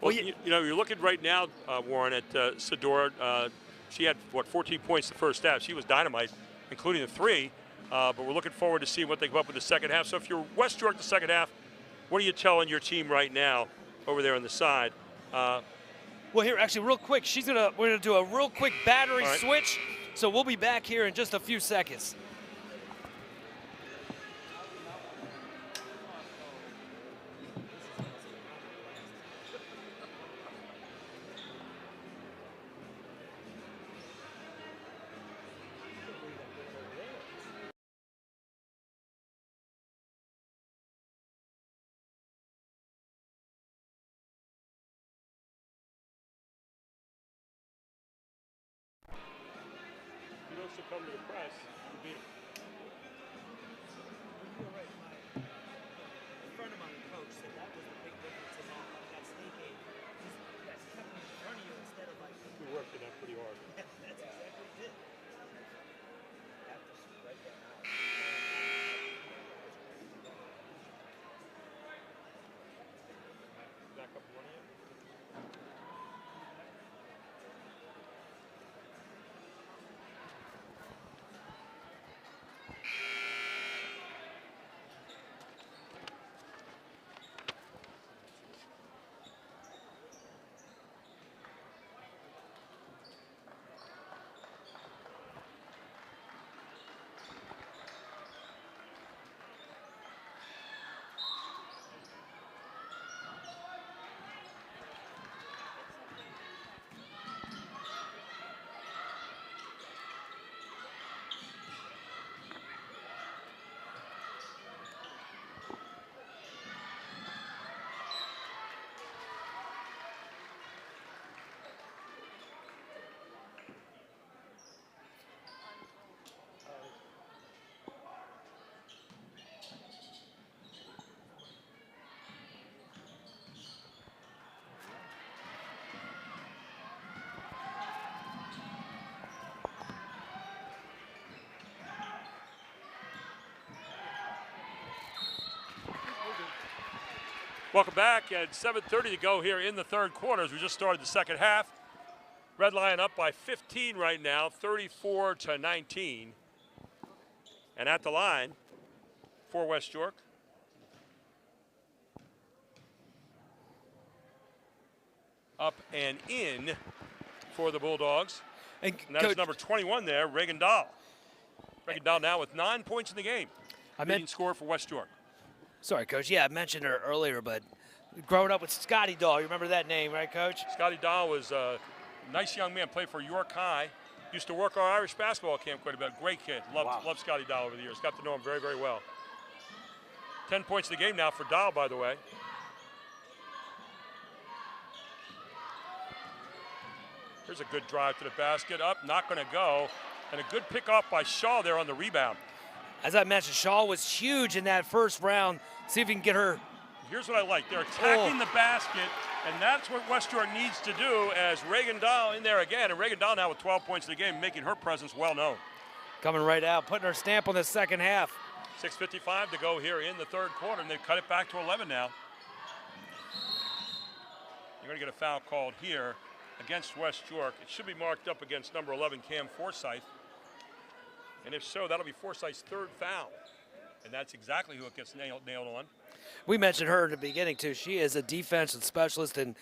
A: Well, you're looking right now, Warren, at Sedora. She had 14 points the first half. She was dynamite, including the 3. But we're looking forward to seeing what they come up with the second half. So if you're West York the second half, what are you telling your team right now over there on the side?
D: Well, here, actually, real quick, we're gonna do a real quick battery switch. So we'll be back here in just a few seconds.
A: Come to the press, you beat him.
D: A friend of mine, coach, said that was the big difference in that state game. You guys kept me in front of you instead of like.
A: We worked it out pretty hard.
D: That's exactly it. Have to write that out.
A: Welcome back at 7:30 to go here in the third quarter as we just started the second half. Red Lion up by 15 right now, 34-19. And at the line for West York, up and in for the Bulldogs. And that is number 21 there, Reagan Dahl. Reagan Dahl now with 9 points in the game. Leading scorer for West York.
D: Sorry, Coach. Yeah, I mentioned her earlier, but growing up with Scotty Dahl, you remember that name, right, Coach?
A: Scotty Dahl was a nice young man, played for York High. Used to work our Irish basketball camp quite a bit. Great kid. Loved Scotty Dahl over the years. Got to know him very, very well. 10 points in the game now for Dahl, by the way. Here's a good drive to the basket. Up, not going to go. And a good pick off by Shaw there on the rebound.
D: As I mentioned, Shaw was huge in that first round. See if we can get her.
A: Here's what I like. They're attacking the basket, and that's what West York needs to do as Reagan Dahl in there again. And Reagan Dahl now with 12 points in the game, making her presence well known.
D: Coming right out, putting her stamp on the second half.
A: 6:55 to go here in the third quarter, and they've cut it back to 11 now. You're going to get a foul called here against West York. It should be marked up against number 11, Cam Forsyth. And if so, that'll be Forsyth's third foul. And that's exactly who it gets nailed on.
D: We mentioned her in the beginning, too. She is a defensive specialist and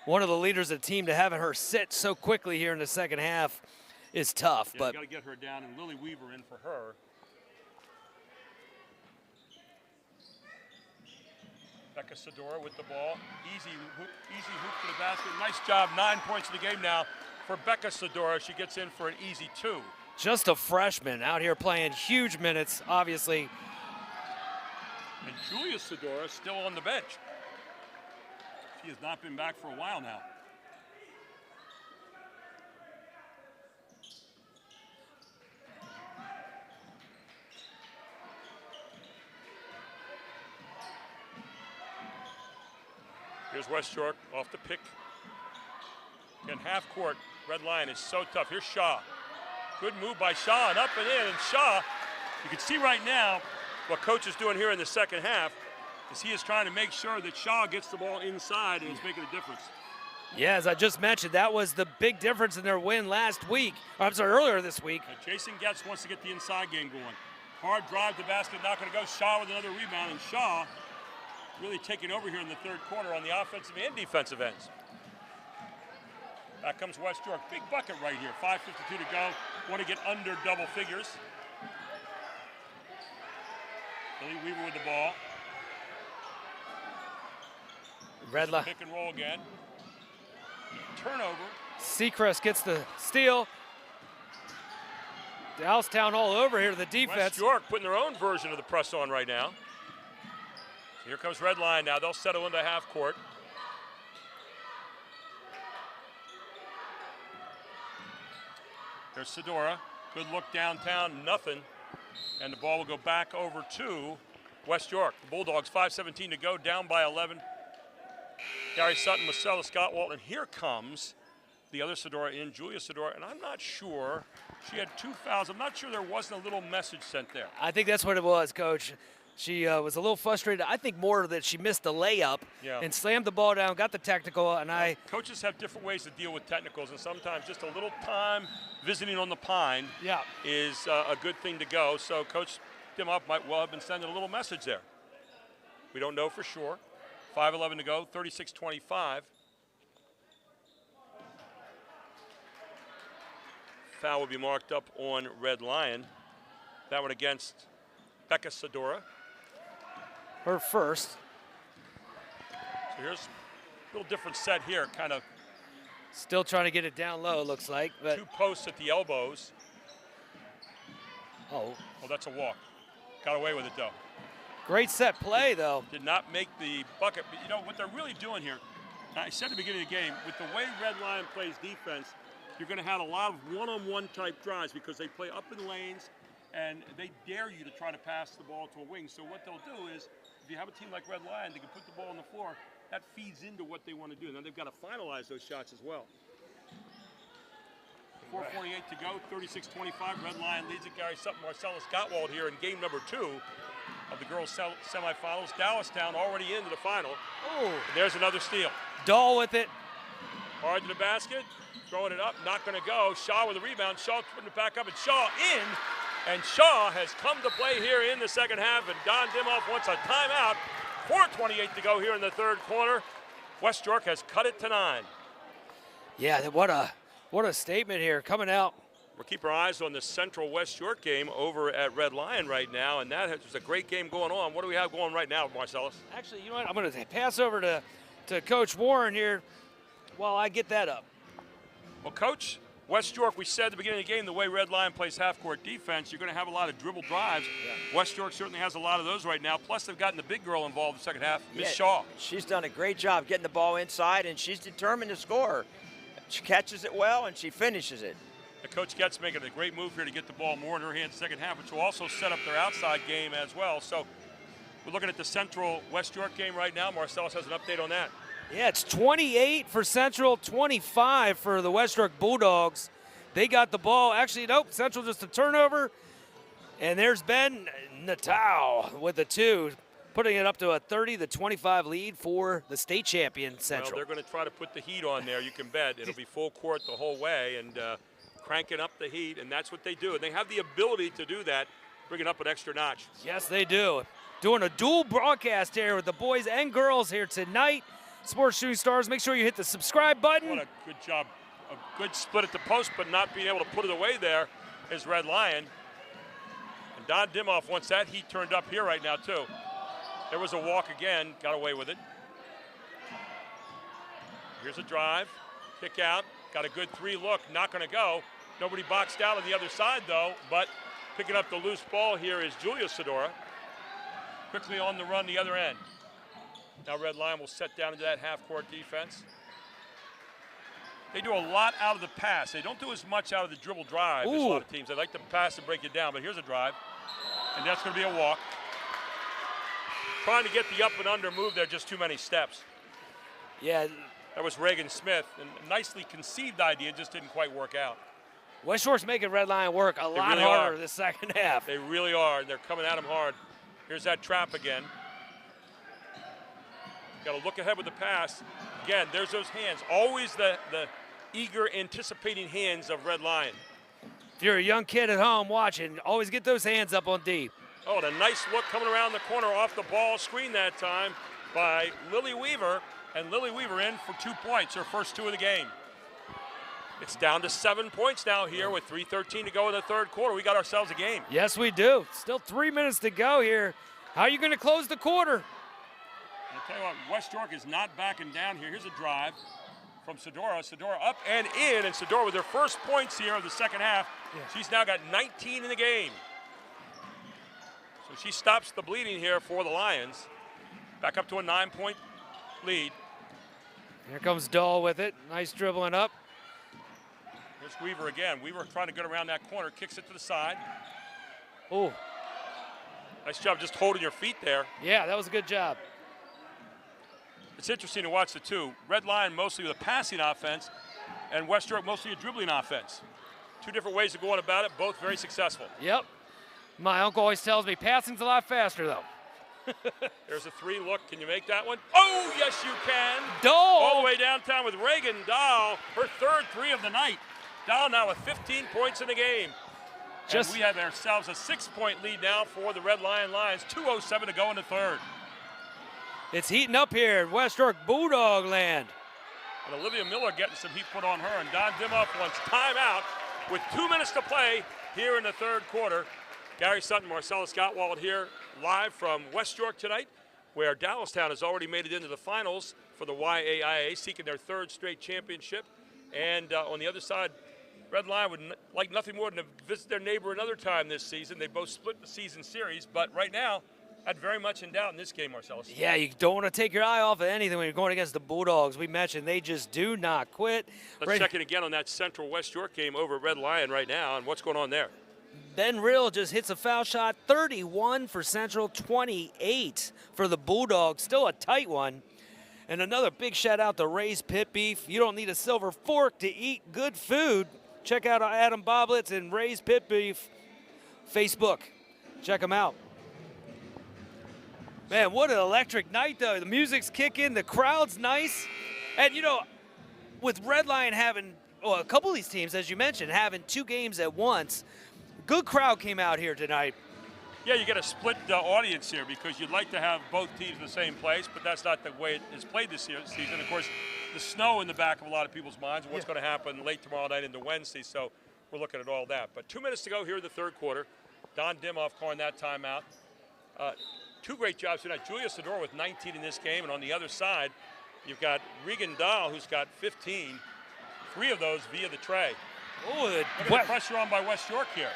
D: one of the leaders of the team. To having her sit so quickly here in the second half is tough.
A: Yeah,
D: but
A: got to get her down, and Lily Weaver in for her. Becca Sedora with the ball. Easy hoop to the basket. Nice job. 9 points in the game now for Becca Sedora. She gets in for an easy 2.
D: Just a freshman out here playing huge minutes, obviously.
A: And Julia Sedora still on the bench. She has not been back for a while now. Here's West York off the pick. In half court, Red Lion is so tough. Here's Shaw. Good move by Shaw, and up and in. And Shaw, you can see right now what Coach is doing here in the second half is he is trying to make sure that Shaw gets the ball inside, and it's making a difference.
D: Yeah, as I just mentioned, that was the big difference in their win last week. Earlier this week.
A: And Jason Getz wants to get the inside game going. Hard drive to basket, not going to go. Shaw with another rebound, and Shaw really taking over here in the third quarter on the offensive and defensive ends. Back comes West York. Big bucket right here. 5:52 to go. Want to get under double figures. Lily Weaver with the ball.
D: Red Lion.
A: Pick and roll again. Turnover.
D: Seacrest gets the steal. Dallastown all over here to the defense.
A: West York putting their own version of the press on right now. So here comes Red Lion now. They'll settle into half court. There's Sedora. Good look downtown, nothing. And the ball will go back over to West York. The Bulldogs, 5:17 to go, down by 11. Gary Sutton, Marcella Scott Walton. Here comes the other Sedora in, Julia Sedora. And I'm not sure, she had 2 fouls. I'm not sure there wasn't a little message sent there.
D: I think that's what it was, Coach. She was a little frustrated. I think more that she missed the layup and slammed the ball down, got the technical, and
A: Coaches have different ways to deal with technicals, and sometimes just a little time visiting on the pine is a good thing to go. So Coach Dimhoff might well have been sending a little message there. We don't know for sure. 5:11 to go, 36-25. Foul will be marked up on Red Lion. That one against Becca Sedora.
D: Her first.
A: So here's a little different set here, kind of.
D: Still trying to get it down low, looks like. But
A: 2 posts at the elbows.
D: Oh,
A: that's a walk. Got away with it, though.
D: Great set play, though.
A: Did not make the bucket. But you know what they're really doing here, I said at the beginning of the game, with the way Red Lion plays defense, you're going to have a lot of one-on-one type drives because they play up in lanes and they dare you to try to pass the ball to a wing. So what they'll do is, if you have a team like Red Lion, they can put the ball on the floor. That feeds into what they want to do. And then they've got to finalize those shots as well. 4:48 to go, 36-25. Red Lion leads it. Gary Sutton, Marcellus Gottwald here in game number 2. of the girls' semifinals. Dallastown already into the final.
D: Oh.
A: And there's another steal.
D: Dahl with it.
A: Hard to the basket, throwing it up, not going to go. Shaw with the rebound. Shaw putting it back up, and Shaw in. And Shaw has come to play here in the second half, and Don Dimoff wants a timeout. 4:28 to go here in the third quarter. West York has cut it to 9.
D: Yeah, what a statement here coming out.
A: We'll keep our eyes on the Central West York game over at Red Lion right now, and that is a great game going on. What do we have going right now, Marcellus?
D: Actually, you know what? I'm going to pass over to Coach Warren here while I get that up.
A: Well, Coach, West York, we said at the beginning of the game, the way Red Lion plays half-court defense, you're going to have a lot of dribble drives. Yeah. West York certainly has a lot of those right now. Plus, they've gotten the big girl involved in the second half, Miss Shaw.
B: She's done a great job getting the ball inside, and she's determined to score. She catches it well, and she finishes it.
A: Coach Getz making a great move here to get the ball more in her hands second half, which will also set up their outside game as well. So we're looking at the Central West York game right now. Marcellus has an update on that.
D: Yeah, it's 28 for Central, 25 for the West York Bulldogs. They got the ball. Actually, nope, Central just a turnover. And there's Ben Natal with the 2, putting it up to a 30-25 lead for the state champion Central.
A: Well, they're going to try to put the heat on there, you can bet. It'll be full court the whole way and cranking up the heat, and that's what they do. And they have the ability to do that, bringing up an extra notch.
D: Yes, they do. Doing a dual broadcast here with the boys and girls here tonight. Sports Shooting Stars, make sure you hit the subscribe button.
A: What a good job. A good split at the post, but not being able to put it away there is Red Lion. And Don Dimoff wants that heat turned up here right now, too. There was a walk again, got away with it. Here's a drive, kick out, got a good 3 look, not going to go. Nobody boxed out on the other side, though, but picking up the loose ball here is Julia Sedora. Quickly on the run the other end. Now Red Lion will set down into that half-court defense. They do a lot out of the pass. They don't do as much out of the dribble drive as a lot of teams. They like to pass and break it down, but here's a drive, and that's going to be a walk. Trying to get the up and under move there, just too many steps.
D: Yeah.
A: That was Reagan Smith, and a nicely conceived idea, just didn't quite work out.
D: West York's making Red Lion work a lot harder this second half.
A: They really are. They're coming at him hard. Here's that trap again. Got to look ahead with the pass. Again, there's those hands. Always the eager, anticipating hands of Red Lion.
D: If you're a young kid at home watching, always get those hands up on deep.
A: Oh, and a nice look coming around the corner off the ball screen that time by Lily Weaver. And Lily Weaver in for 2 points, her first 2 of the game. It's down to 7 points now here with 3:13 to go in the third quarter. We got ourselves a game.
D: Yes, we do. Still 3 minutes to go here. How are you going to close the quarter?
A: I'll tell you what, West York is not backing down here. Here's a drive from Sedora. Sedora up and in, and Sedora with her first points here of the second half. Yeah. She's now got 19 in the game. So she stops the bleeding here for the Lions. Back up to a 9-point lead.
D: Here comes Dahl with it. Nice dribbling up.
A: Here's Weaver again. Weaver trying to get around that corner, kicks it to the side.
D: Oh.
A: Nice job just holding your feet there.
D: Yeah, that was a good job.
A: It's interesting to watch the two. Red Lion mostly with a passing offense, and West York mostly a dribbling offense. 2 different ways of going about it, both very successful.
D: Yep. My uncle always tells me passing's a lot faster, though.
A: There's a 3 look. Can you make that one? Oh, yes, you can.
D: Dahl.
A: All the way downtown with Reagan Dahl, her third 3 of the night. Dahl now with 15 points in the game. And we have ourselves a 6-point lead now for the Red Lion Lions. 2:07 to go in the third.
D: It's heating up here in West York Bulldog land.
A: And Olivia Miller getting some heat put on her. And Don Dimoff wants timeout with 2 minutes to play here in the third quarter. Gary Sutton, Marcellus Gottwald here live from West York tonight, where Dallastown has already made it into the finals for the YAIA, seeking their 3rd straight championship. And on the other side, Red Lion would like nothing more than to visit their neighbor another time this season. They both split the season series, but right now, that's very much in doubt in this game, Marcellus.
D: Yeah, you don't want to take your eye off of anything when you're going against the Bulldogs. We mentioned they just do not quit.
A: Let's check in again on that Central West York game over Red Lion right now, and what's going on there.
D: Ben Rill just hits a foul shot, 31 for Central, 28 for the Bulldogs. Still a tight one. And another big shout out to Ray's Pit Beef. You don't need a silver fork to eat good food. Check out Adam Boblitz and Ray's Pit Beef Facebook. Check them out. Man, what an electric night, though. The music's kicking, the crowd's nice. And, you know, with Red Lion having, well, a couple of these teams, as you mentioned, having 2 games at once, good crowd came out here tonight.
A: Yeah, you get a split audience here because you'd like to have both teams in the same place, but that's not the way it is played this season. Of course, the snow in the back of a lot of people's minds and what's going to happen late tomorrow night into Wednesday, so we're looking at all that. But 2 minutes to go here in the third quarter. Don Dimoff calling that timeout. 2 great jobs tonight. Julia Sador with 19 in this game, and on the other side, you've got Regan Dahl, who's got 15, 3 of those via the tray.
D: Oh,
A: Look at the pressure on by West York here.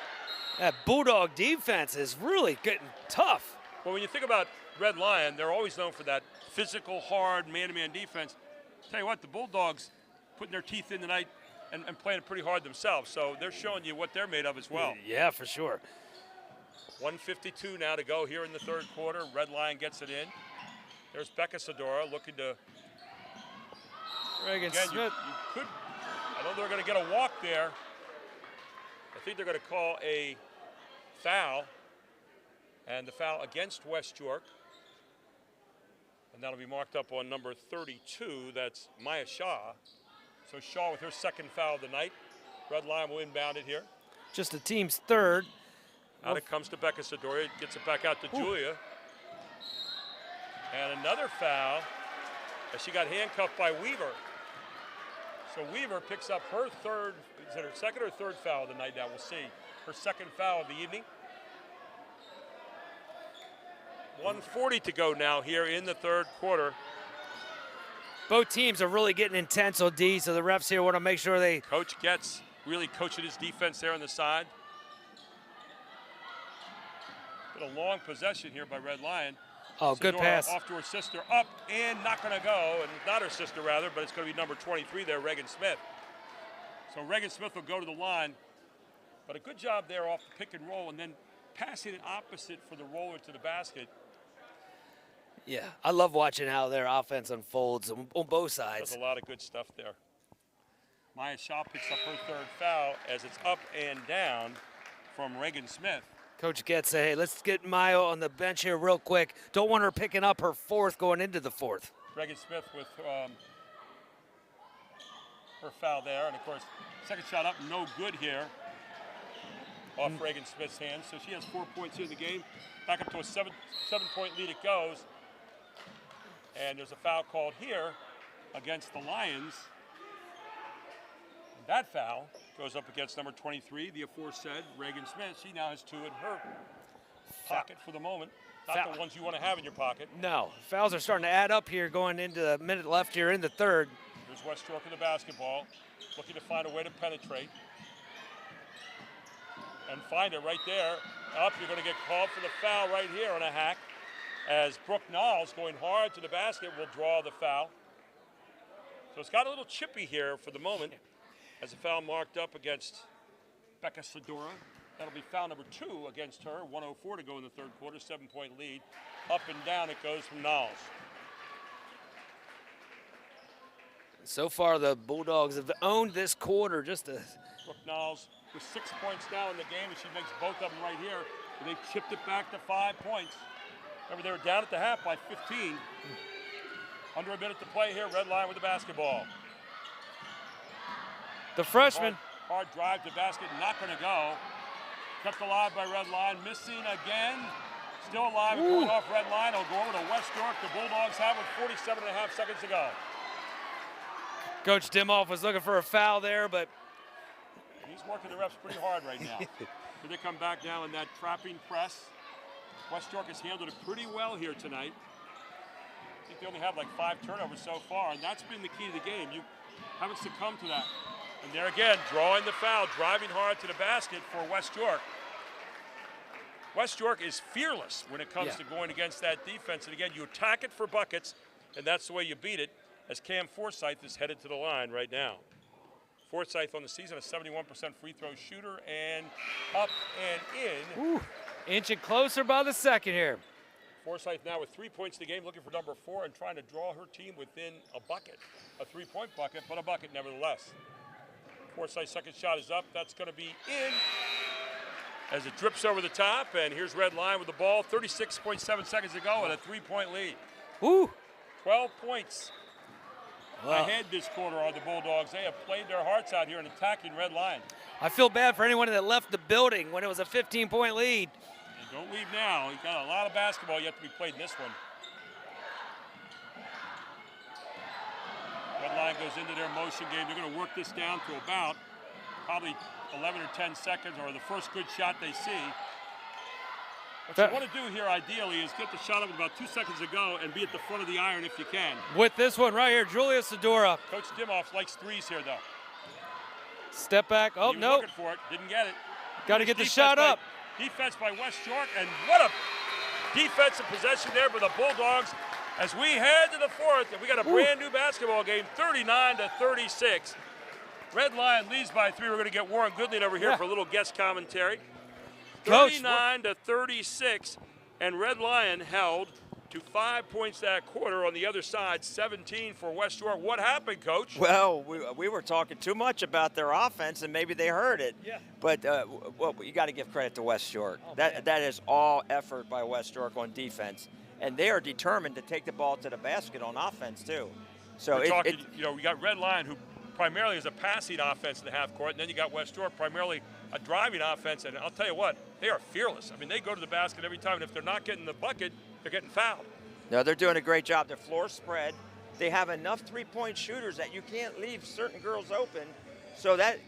D: That Bulldog defense is really getting tough.
A: Well, when you think about Red Lion, they're always known for that physical, hard, man-to-man defense. Tell you what, the Bulldogs putting their teeth in tonight and playing it pretty hard themselves, so they're showing you what they're made of as well.
D: Yeah, for sure.
A: 1:52 now to go here in the third quarter. Red Lion gets it in. There's Becca Sadora looking to.
D: Reagan
A: Again,
D: Smith.
A: you could. I know they're going to get a walk there. I think they're going to call a foul, and the foul against West York. And that'll be marked up on number 32. That's Maya Shaw. So Shaw with her second foul of the night. Red Lion will inbound it here.
D: Just the team's third.
A: Out it comes to Becca Sadora. Gets it back out to Julia. And another foul as she got handcuffed by Weaver. So Weaver picks up her third, is it her second or third foul of the night now? We'll see. Her second foul of the evening. 1:40 to go now here in the third quarter.
D: Both teams are really getting intense on D, so the refs here want to make sure they.
A: Coach Getz really coaching his defense there on the side. Been a long possession here by Red Lion.
D: Oh, good
A: Sadora
D: pass.
A: Off to her sister, up and not going to go, and not her sister rather, but it's going to be number 23 there, Reagan Smith. So Reagan Smith will go to the line, but a good job there off the pick and roll, and then passing it opposite for the roller to the basket.
D: Yeah, I love watching how their offense unfolds on both sides.
A: There's a lot of good stuff there. Maya Shaw picks up her third foul as it's up and down from Reagan Smith.
D: Coach Getz said, hey, let's get Maya on the bench here real quick. Don't want her picking up her fourth going into the fourth.
A: Reagan Smith with her foul there. And, of course, second shot up, no good here off Reagan Smith's hands. So she has 4 points here in the game. Back up to a seven-point lead it goes. And there's a foul called here against the Lions. That foul goes up against number 23, the aforesaid Reagan Smith. She now has 2 in her pocket for the moment. Not the ones you want to have in your pocket.
D: No, fouls are starting to add up here going into the minute left here in the third.
A: There's West York in the basketball, looking to find a way to penetrate. And find it right there. Up, you're going to get called for the foul right here on a hack. As Brooke Knowles, going hard to the basket, will draw the foul. So it's got a little chippy here for the moment. As a foul marked up against Becca Sadora. That'll be foul number 2 against her. 1:04 to go in the third quarter, 7-point lead. Up and down it goes from Knowles.
D: So far, the Bulldogs have owned this quarter. Just a
A: Brooke Knowles with 6 points now in the game, and she makes both of them right here. And they've chipped it back to 5 points. Remember, they were down at the half by 15. Under a minute to play here. Red Lion with the basketball.
D: the freshman.
A: Hard drive to basket, not going to go. Kept alive by Red Lion, missing again. Still alive and going off Red Lion. It'll go over to West York. The Bulldogs have it with 47.5 seconds to go.
D: Coach Dimoff was looking for a foul there, but
A: He's working the refs pretty hard right now. Here they come back now in that trapping press. West York has handled it pretty well here tonight. I think they only have like 5 turnovers so far, and that's been the key to the game. You haven't succumbed to that. And there again, drawing the foul, driving hard to the basket for West York. West York is fearless when it comes to going against that defense. And again, you attack it for buckets, and that's the way you beat it, as Cam Forsyth is headed to the line right now. Forsyth on the season, a 71% free throw shooter, and up and in.
D: inching closer by the second here.
A: Forsyth now with 3 points in the game, looking for number 4 and trying to draw her team within a bucket. A 3-point bucket, but a bucket nevertheless. Forsyth's second shot is up. That's going to be in. as it drips over the top, and here's Red Lion with the ball. 36.7 seconds to go and a 3-point lead.
D: Ooh.
A: 12 points
D: Wow.
A: ahead this quarter are the Bulldogs. They have played their hearts out here in attacking Red Lion.
D: I feel bad for anyone that left the building when it was a 15-point lead.
A: And don't leave now. You've got a lot of basketball yet to be played in this one. Red Lion goes into their motion game. They're going to work this down to about probably 11 or 10 seconds, or the first good shot they see. What you want to do here, ideally, is get the shot up with about 2 seconds to go and be at the front of the iron if you can.
D: With this one right here, Julia Sidora.
A: Coach Dimoff likes threes here, though.
D: Step back. Oh,
A: He was
D: no.
A: looking for it, didn't get it.
D: Got to get the
A: Defense
D: shot
A: by-
D: up.
A: Defense by West York, and what a defensive possession there for the Bulldogs as we head to the fourth, and we got a brand new basketball game, 39-36. Red Lion leads by 3. We're going to get Warren Goodlin over here for a little guest commentary.
D: Coach,
A: 39-36, and Red Lion held to 5 points that quarter. On the other side, 17 for West York. What happened, Coach?
B: Well, we were talking too much about their offense, and maybe they heard it.
D: Yeah.
B: But well, you got to give credit to West York. That is all effort by West York on defense, and they are determined to take the ball to the basket on offense too. So
A: We're talking, we got Red Lion, who primarily is a passing offense in the half court, and then you got West York, primarily a driving offense. And I'll tell you what, they are fearless. I mean, they go to the basket every time, and if they're not getting the bucket, they're getting fouled.
B: No, they're doing a great job. Their floor spread. They have enough three-point shooters that you can't leave certain girls open, so that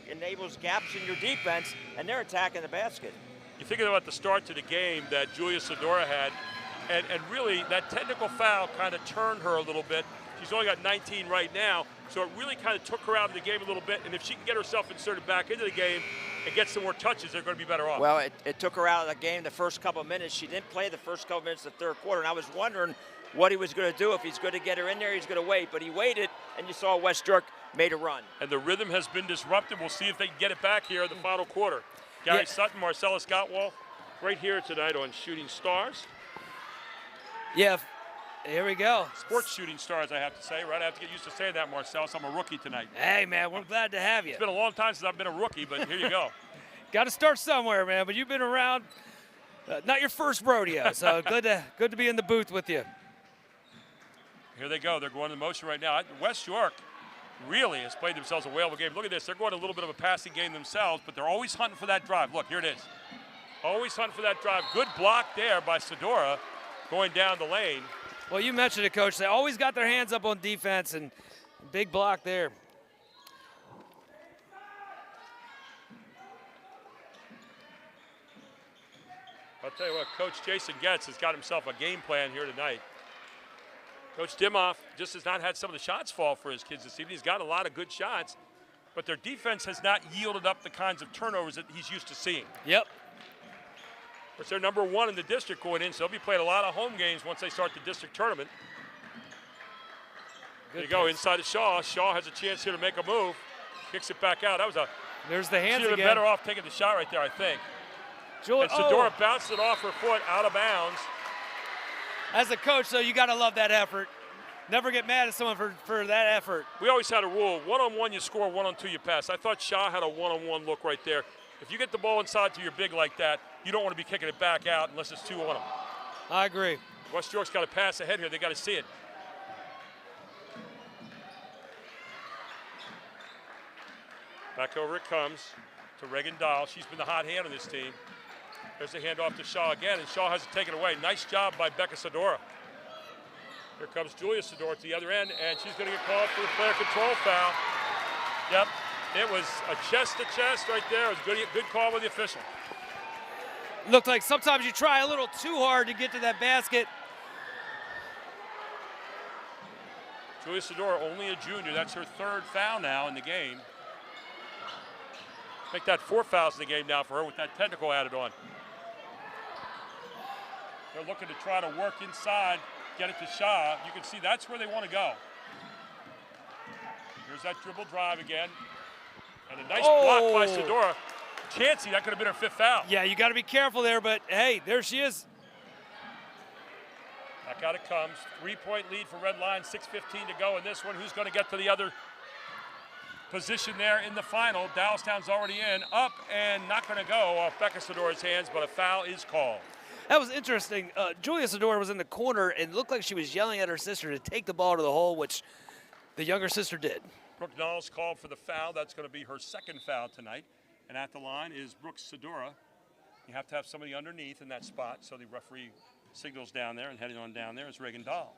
B: enables gaps in your defense, and they're attacking the basket.
A: You're thinking about the start to the game that Julia Sidora had, and really that technical foul kind of turned her a little bit. She's only got 19 right now, so it really kind of took her out of the game a little bit, and if she can get herself inserted back into the game and get some more touches, they're going to be better off.
B: Well, it took her out of the game the first couple of minutes. She didn't play the first couple of minutes of the third quarter, and I was wondering what he was going to do. If he's going to get her in there, he's going to wait. But he waited, and you saw West York made a run.
A: And the rhythm has been disrupted. We'll see if they can get it back here in the final quarter. Gary Sutton, Marcellus Gottwald, right here tonight on Shooting Stars.
D: Yeah, here we go.
A: Sports Shooting Stars, I have to say, right? I have to get used to saying that, Marcellus. I'm a rookie tonight.
D: Hey, man, we're glad to have you.
A: It's been a long time since I've been a rookie, but here you go.
D: Got to start somewhere, man. But you've been around. Not your first rodeo, so good to be in the booth with you.
A: Here they go. They're going in motion right now. West York really has played themselves a whale of a game. Look at this. They're going a little bit of a passing game themselves, but they're always hunting for that drive. Look, here it is. Always hunting for that drive. Good block there by Sidora going down the lane.
D: Well, you mentioned it, Coach. They always got their hands up on defense, and big block there.
A: I'll tell you what, Coach Jason Getz has got himself a game plan here tonight. Coach Dimoff just has not had some of the shots fall for his kids this evening. He's got a lot of good shots, but their defense has not yielded up the kinds of turnovers that he's used to seeing.
D: Yep.
A: Of course, they're number 1 in the district going in, so they'll be playing a lot of home games once they start the district tournament. There you go, inside of Shaw. Shaw has a chance here to make a move. Kicks it back out. That was
D: There's the hands
A: should have been
D: again.
A: better off taking the shot right there, I think.
D: Julie,
A: And Sidora bounced it off her foot out of bounds.
D: As a coach, though, you got to love that effort. Never get mad at someone for that effort.
A: We always had a rule, 1-on-1 you score, 1-on-2 you pass. I thought Shaw had a 1-on-1 look right there. If you get the ball inside to your big like that, you don't want to be kicking it back out unless it's 2 on them.
D: I agree.
A: West York's got to pass ahead here. They got to see it. Back over it comes to Reagan Dahl. She's been the hot hand on this team. There's the handoff to Shaw again, and Shaw has it taken away. Nice job by Becca Sidora. Here comes Julia Sidora to the other end, and she's going to get called for the player control foul. Yep, it was a chest-to-chest right there. It was good call by the official.
D: Looked like sometimes you try a little too hard to get to that basket.
A: Julia Sidora, only a junior. That's her 3rd foul now in the game. Make that 4 fouls in the game now for her with that technical added on. They're looking to try to work inside, get it to Shaw. You can see that's where they want to go. Here's that dribble drive again. And a nice block by Sidora. Chancey, that could have been her 5th foul.
D: Yeah, you got to be careful there, but hey, there she is.
A: Back out it comes. 3-point lead for Red Lion, 6:15 to go in this one. Who's going to get to the other position there in the final. Dallastown's already in, up and not going to go off Becca Sidora's hands, but a foul is called.
D: That was interesting. Julia Sidora was in the corner and looked like she was yelling at her sister to take the ball to the hole, which the younger sister did.
A: Brooke Knowles called for the foul. That's going to be her second foul tonight. And at the line is Brooke Sidora. You have to have somebody underneath in that spot, so the referee signals down there, and heading on down there is Reagan Dahl.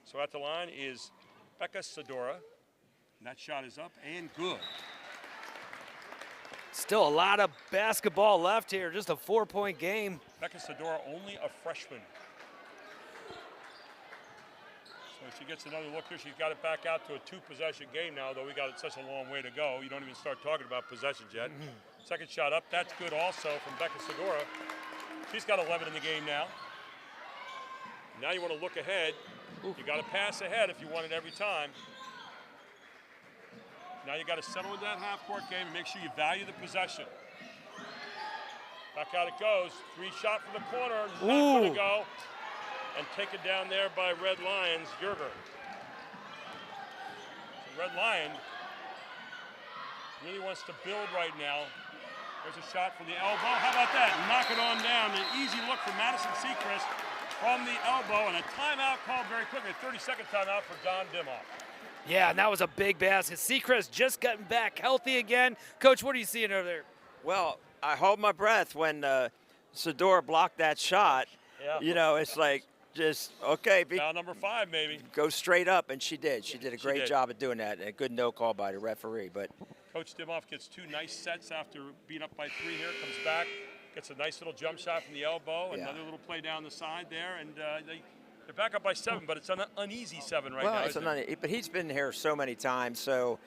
A: So at the line is Becca Sidora, and that shot is up and good.
D: Still a lot of basketball left here, just a 4-point game.
A: Becca Sidora, only a freshman. So she gets another look here. She's got it back out to a 2-possession game now, though we got such a long way to go. You don't even start talking about possessions yet. Second shot up, that's good also from Becca Sidora. She's got 11 in the game now. Now you want to look ahead. You got to pass ahead if you want it every time. Now you got to settle into that half-court game and make sure you value the possession. Back out it goes. 3-shot from the corner, not going to go. And taken down there by Red Lions, Yerger. Red Lion really wants to build right now. There's a shot from the elbow. How about that? Knock it on down. An easy look from Madison Seacrest from the elbow, and a timeout called very quickly. A 30-second timeout for Don Dimoff.
D: Yeah, and that was a big basket. Seacrest just getting back healthy again. Coach, what are you seeing over there?
B: Well, I hold my breath when Sidora blocked that shot.
A: Yeah.
B: You know, it's like, just, okay.
A: Foul number 5, maybe.
B: Go straight up, and she did. She did a great job of doing that, and a good no call by the referee. But
A: Coach Dimoff gets 2 nice sets after being up by 3 here. Comes back, gets a nice little jump shot from the elbow.
B: Yeah.
A: Another little play down the side there, and they're back up by 7, but it's an uneasy 7 right
B: well,
A: now.
B: It's but he's been here so many times, so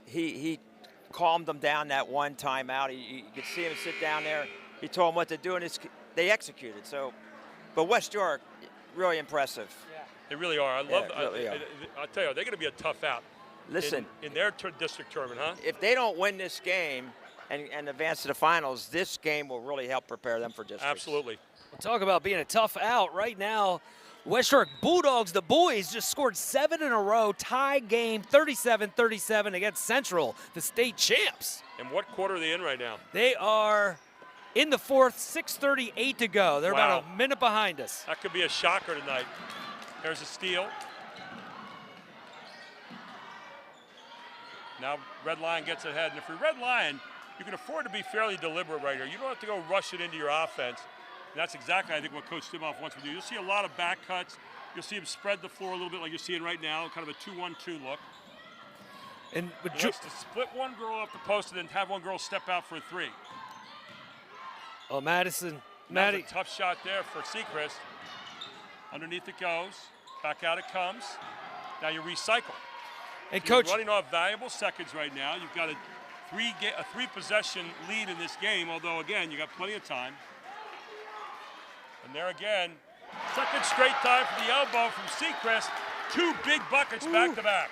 B: he calmed them down that one timeout. You could see him sit down there. He told them what to do, and they executed. So, but West York, really impressive.
A: Yeah. They really are. I love.
B: Really are.
A: I'll tell you, they're going to be a tough out.
B: Listen,
A: in their district tournament, huh?
B: If they don't win this game and advance to the finals, this game will really help prepare them for districts.
A: Absolutely.
D: We'll talk about being a tough out right now. West York Bulldogs, the boys, just scored 7 in a row, tie game 37-37 against Central, the state champs.
A: And what quarter are they in right now?
D: They are in the 4th, 6:38 to go. They're about a minute behind us.
A: That could be a shocker tonight. There's a steal. Now Red Lion gets ahead, and if you're Red Lion, you can afford to be fairly deliberate right here. You don't have to go rush it into your offense. And that's exactly, I think, what Coach Dimoff wants to do. You'll see a lot of back cuts. You'll see him spread the floor a little bit like you're seeing right now, kind of a 2-1-2 look.
D: And
A: he likes to split one girl off the post and then have one girl step out for a 3.
D: Oh, Maddie.
A: A tough shot there for Seacrest. Underneath it goes. Back out it comes. Now you recycle.
D: And
A: You're
D: Coach,
A: running off valuable seconds right now. You've got a 3-possession lead in this game, although, again, you got plenty of time. And there again, second straight time for the elbow from Seacrest. 2 big buckets back-to-back.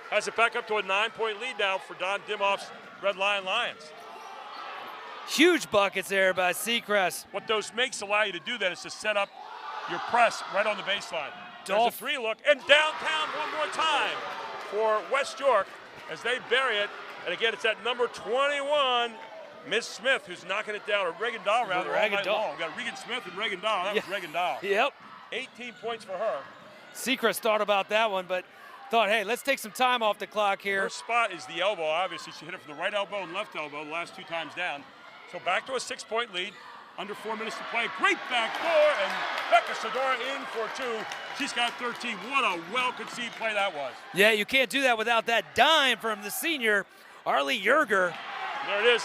A: Has it back up to a 9-point lead now for Don Dimoff's Red Lion Lions.
D: huge buckets there by Seacrest.
A: What those makes allow you to do that is to set up your press right on the baseline. There's a 3 look, and downtown one more time for West York as they bury it. And again, it's at number 21, Miss Smith, who's knocking it down, or Reagan Dahl, rather, all night long. We've got Regan Smith and Reagan Dahl. That was Reagan Dahl.
D: Yep.
A: 18 points for her.
D: Seacrest thought about that one, but thought, hey, let's take some time off the clock here.
A: Her spot is the elbow, obviously. She hit it from the right elbow and left elbow the last 2 times down. So back to a 6-point lead. Under 4 minutes to play. Great backdoor, and Becca Sidora in for 2. She's got 13. What a well-conceived play that was.
D: Yeah, you can't do that without that dime from the senior, Arlie Yerger.
A: There it is.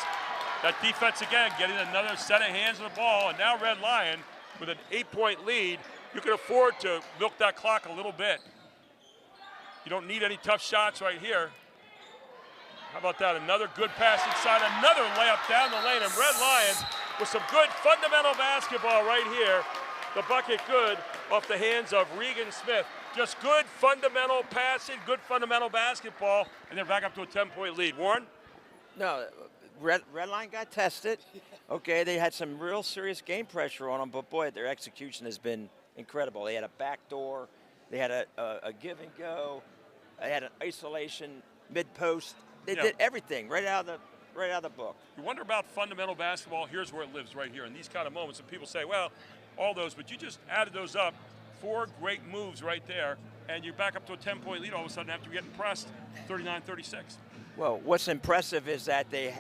A: That defense again, getting another set of hands on the ball, and now Red Lion with an 8-point lead. You can afford to milk that clock a little bit. You don't need any tough shots right here. How about that? Another good pass inside, another layup down the lane, and Red Lion with some good fundamental basketball right here. The bucket good off the hands of Regan Smith. Just good fundamental passing, good fundamental basketball, and they're back up to a 10-point lead. Warren?
B: No, Red Line got tested. Okay, they had some real serious game pressure on them, but boy, their execution has been incredible. They had a backdoor, they had a give and go, they had an isolation mid-post. They
A: Yeah.
B: did everything right out of the book.
A: You wonder about fundamental basketball. Here's where it lives right here in these kind of moments. And people say, well, all those, but you just added those up. 4 great moves right there, and you're back up to a 10-point lead all of a sudden after you get pressed, 39-36.
B: Well, what's impressive is that they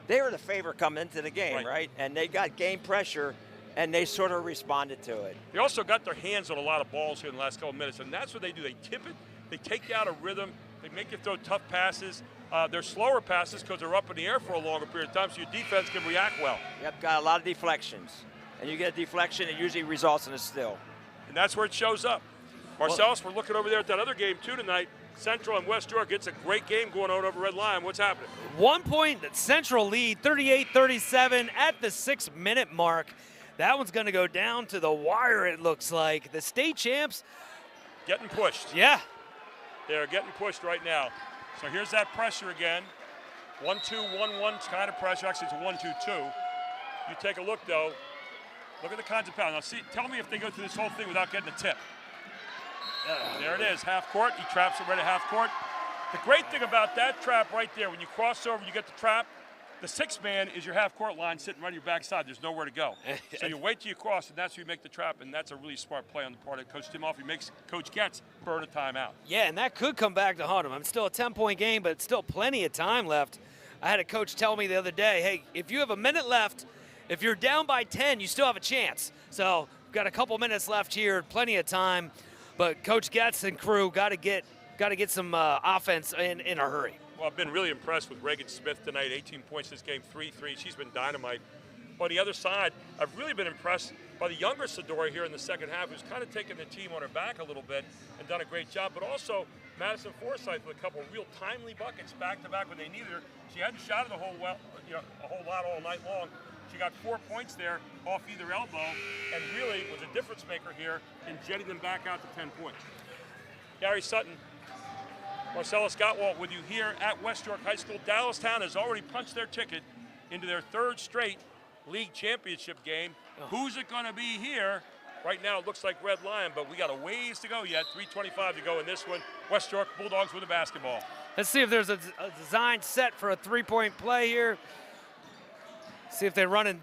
B: were the favorite coming into the game, right? And they got game pressure, and they sort of responded to it.
A: They also got their hands on a lot of balls here in the last couple of minutes, and that's what they do. They tip it, they take you out of rhythm, they make you throw tough passes. They're slower passes because they're up in the air for a longer period of time, so your defense can react well.
B: Yep, got a lot of deflections. And you get a deflection, it usually results in a steal.
A: And that's where it shows up. Marcellus, we're looking over there at that other game too tonight. Central and West York. It's a great game going on over Red Lion. What's happening?
D: 1 point Central lead, 38-37 at the 6-minute mark. That one's going to go down to the wire, it looks like. The state champs.
A: Getting pushed.
D: Yeah.
A: They're getting pushed right now. So here's that pressure again. 1-2, 1-1 kind of pressure. Actually, it's a 1-2-2. You take a look, though. Look at the kinds of pounds. Now, see, tell me if they go through this whole thing without getting a tip. There it is, half court. He traps it right at half court. The great thing about that trap right there, when you cross over, you get the trap. The 6th man is your half court line sitting right on your backside. There's nowhere to go. So you wait till you cross, and that's where you make the trap, and that's a really smart play on the part of Coach Tim He makes Coach Getz burn a timeout.
D: Yeah, and that could come back to haunt him. I'm still a 10-point game, but still plenty of time left. I had a coach tell me the other day, hey, if you have a minute left, if you're down by 10, you still have a chance. So we've got a couple minutes left here, plenty of time. But Coach Getz and crew got to get some offense in a hurry.
A: Well, I've been really impressed with Reagan Smith tonight. 18 points this game, 3 threes. She's been dynamite. On the other side, I've really been impressed by the younger Sidora here in the second half, who's kind of taken the team on her back a little bit and done a great job. But also Madison Forsythe with a couple of real timely buckets back-to-back when they needed her. She hadn't shot it a whole lot all night long. She got 4 points there off either elbow and really was a difference maker here in jetting them back out to 10 points. Gary Sutton, Marcellus Gottwalt with you here at West York High School. Dallastown has already punched their ticket into their 3rd straight league championship game. Who's it going to be here? Right now it looks like Red Lion, but we got a ways to go yet. 3:25 to go in this one. West York Bulldogs with the basketball.
D: Let's see if there's a design set for a 3-point play here. See if they run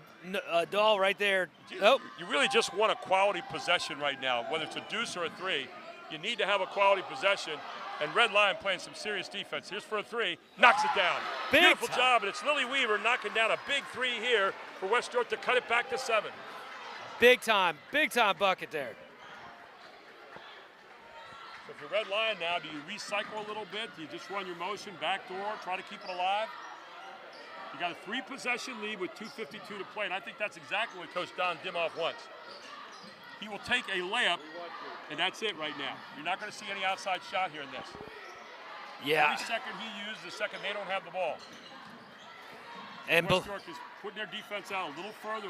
D: a doll right there.
A: You really just want a quality possession right now, whether it's a deuce or a 3. You need to have a quality possession. And Red Lion playing some serious defense. Here's for a 3, knocks it down. Beautiful job, and it's Lily Weaver knocking down a big 3 here for West York to cut it back to 7.
D: Big time bucket there.
A: So if you're Red Lion now, do you recycle a little bit? Do you just run your motion, back door, try to keep it alive? You got a 3-possession lead with 2:52 to play, and I think that's exactly what Coach Don Dimoff wants. He will take a layup, and that's it right now. You're not going to see any outside shot here in this.
D: Yeah.
A: Every second he uses, the second they don't have the ball.
D: And
A: West York is putting their defense out a little further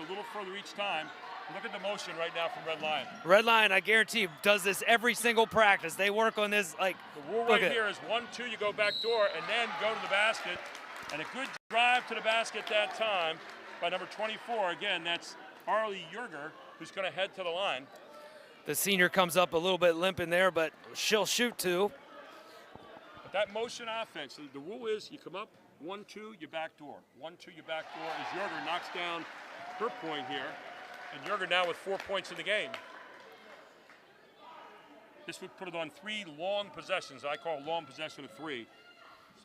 A: each time. Look at the motion right now from Red Lion.
D: Red Lion, I guarantee you, does this every single practice. They work on this like.
A: The rule right here is 1-2, you go back door, and then go to the basket. And a good drive to the basket that time by number 24. Again, that's Harley Yerger, who's going to head to the line.
D: The senior comes up a little bit limping there, but she'll shoot 2.
A: But that motion offense, the rule is you come up, 1-2, you back door. 1-2, you back door as Yerger knocks down her point here. And Yerger now with 4 points in the game. This would put it on 3 long possessions. I call long possession of 3.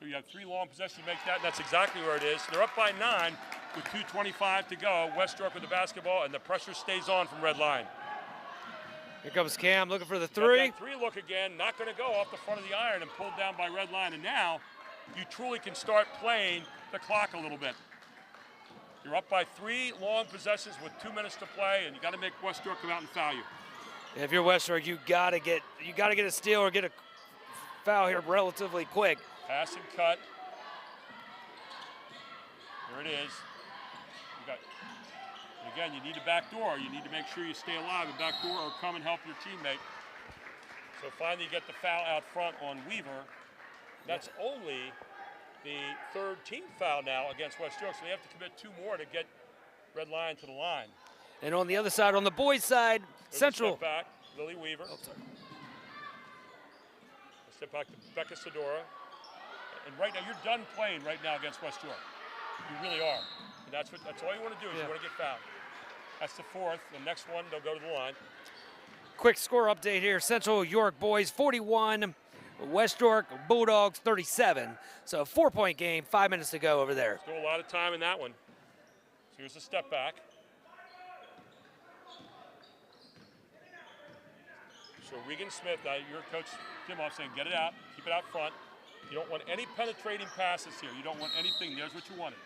A: So you have 3 long possessions, make that, and that's exactly where it is. They're up by 9 with 2:25 to go. West York with the basketball, and the pressure stays on from Red Lion.
D: Here comes Cam looking for the 3.
A: Got that 3 look again, not going to go off the front of the iron and pulled down by Red Lion. And now you truly can start playing the clock a little bit. You're up by 3 long possessions with 2 minutes to play, and you got to make West York come out and foul you.
D: If you're West York, you gotta get a steal or get a foul here relatively quick.
A: Pass and cut. There it is. And again, you need a back door. You need to make sure you stay alive and back door or come and help your teammate. So finally you get the foul out front on Weaver. That's only the 3rd team foul now against West York, so they have to commit 2 more to get Red Lion to the line.
D: And on the other side, on the boys' side,
A: There's
D: Central.
A: Step back, Lily Weaver.
D: Oh, sorry.
A: Step back to Becca Sidora. And right now, you're done playing right now against West York. You really are. And that's all you want to do is you want to get fouled. That's the fourth. The next one, they'll go to the line.
D: Quick score update here. Central York boys 41, West York Bulldogs 37. So a 4-point game, 5 minutes to go over there.
A: Still a lot of time in that one. So here's the step back. So Regan Smith, your coach Jim off saying get it out, keep it out front. You don't want any penetrating passes here. You don't want anything. There's what you wanted.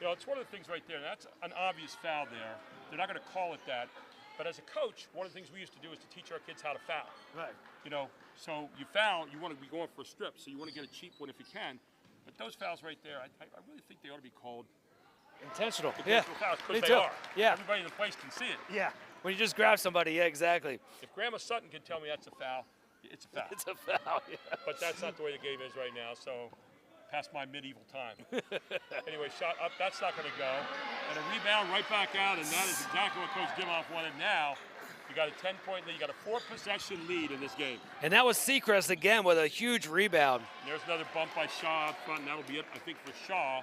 A: You know, it's one of the things right there. That's an obvious foul there. They're not going to call it that. But as a coach, one of the things we used to do is to teach our kids how to foul.
D: Right.
A: You know, so you foul, you want to be going for a strip, so you want to get a cheap one if you can. But those fouls right there, I really think they ought to be called
D: intentional
A: fouls because they are.
D: Yeah.
A: Everybody in the place can see it.
D: Yeah. When you just grab somebody, yeah, exactly.
A: If Grandma Sutton can tell me that's a foul, it's a foul.
D: It's a foul, yeah.
A: But that's not the way the game is right now, so past my medieval time. Anyway, shot up, that's not going to go. And a rebound right back out, and that is exactly what Coach Dimoff wanted. Now, you got a 10-point lead. You got a 4-possession lead in this game.
D: And that was Seacrest again with a huge rebound.
A: And there's another bump by Shaw up front, and that'll be it, I think, for Shaw.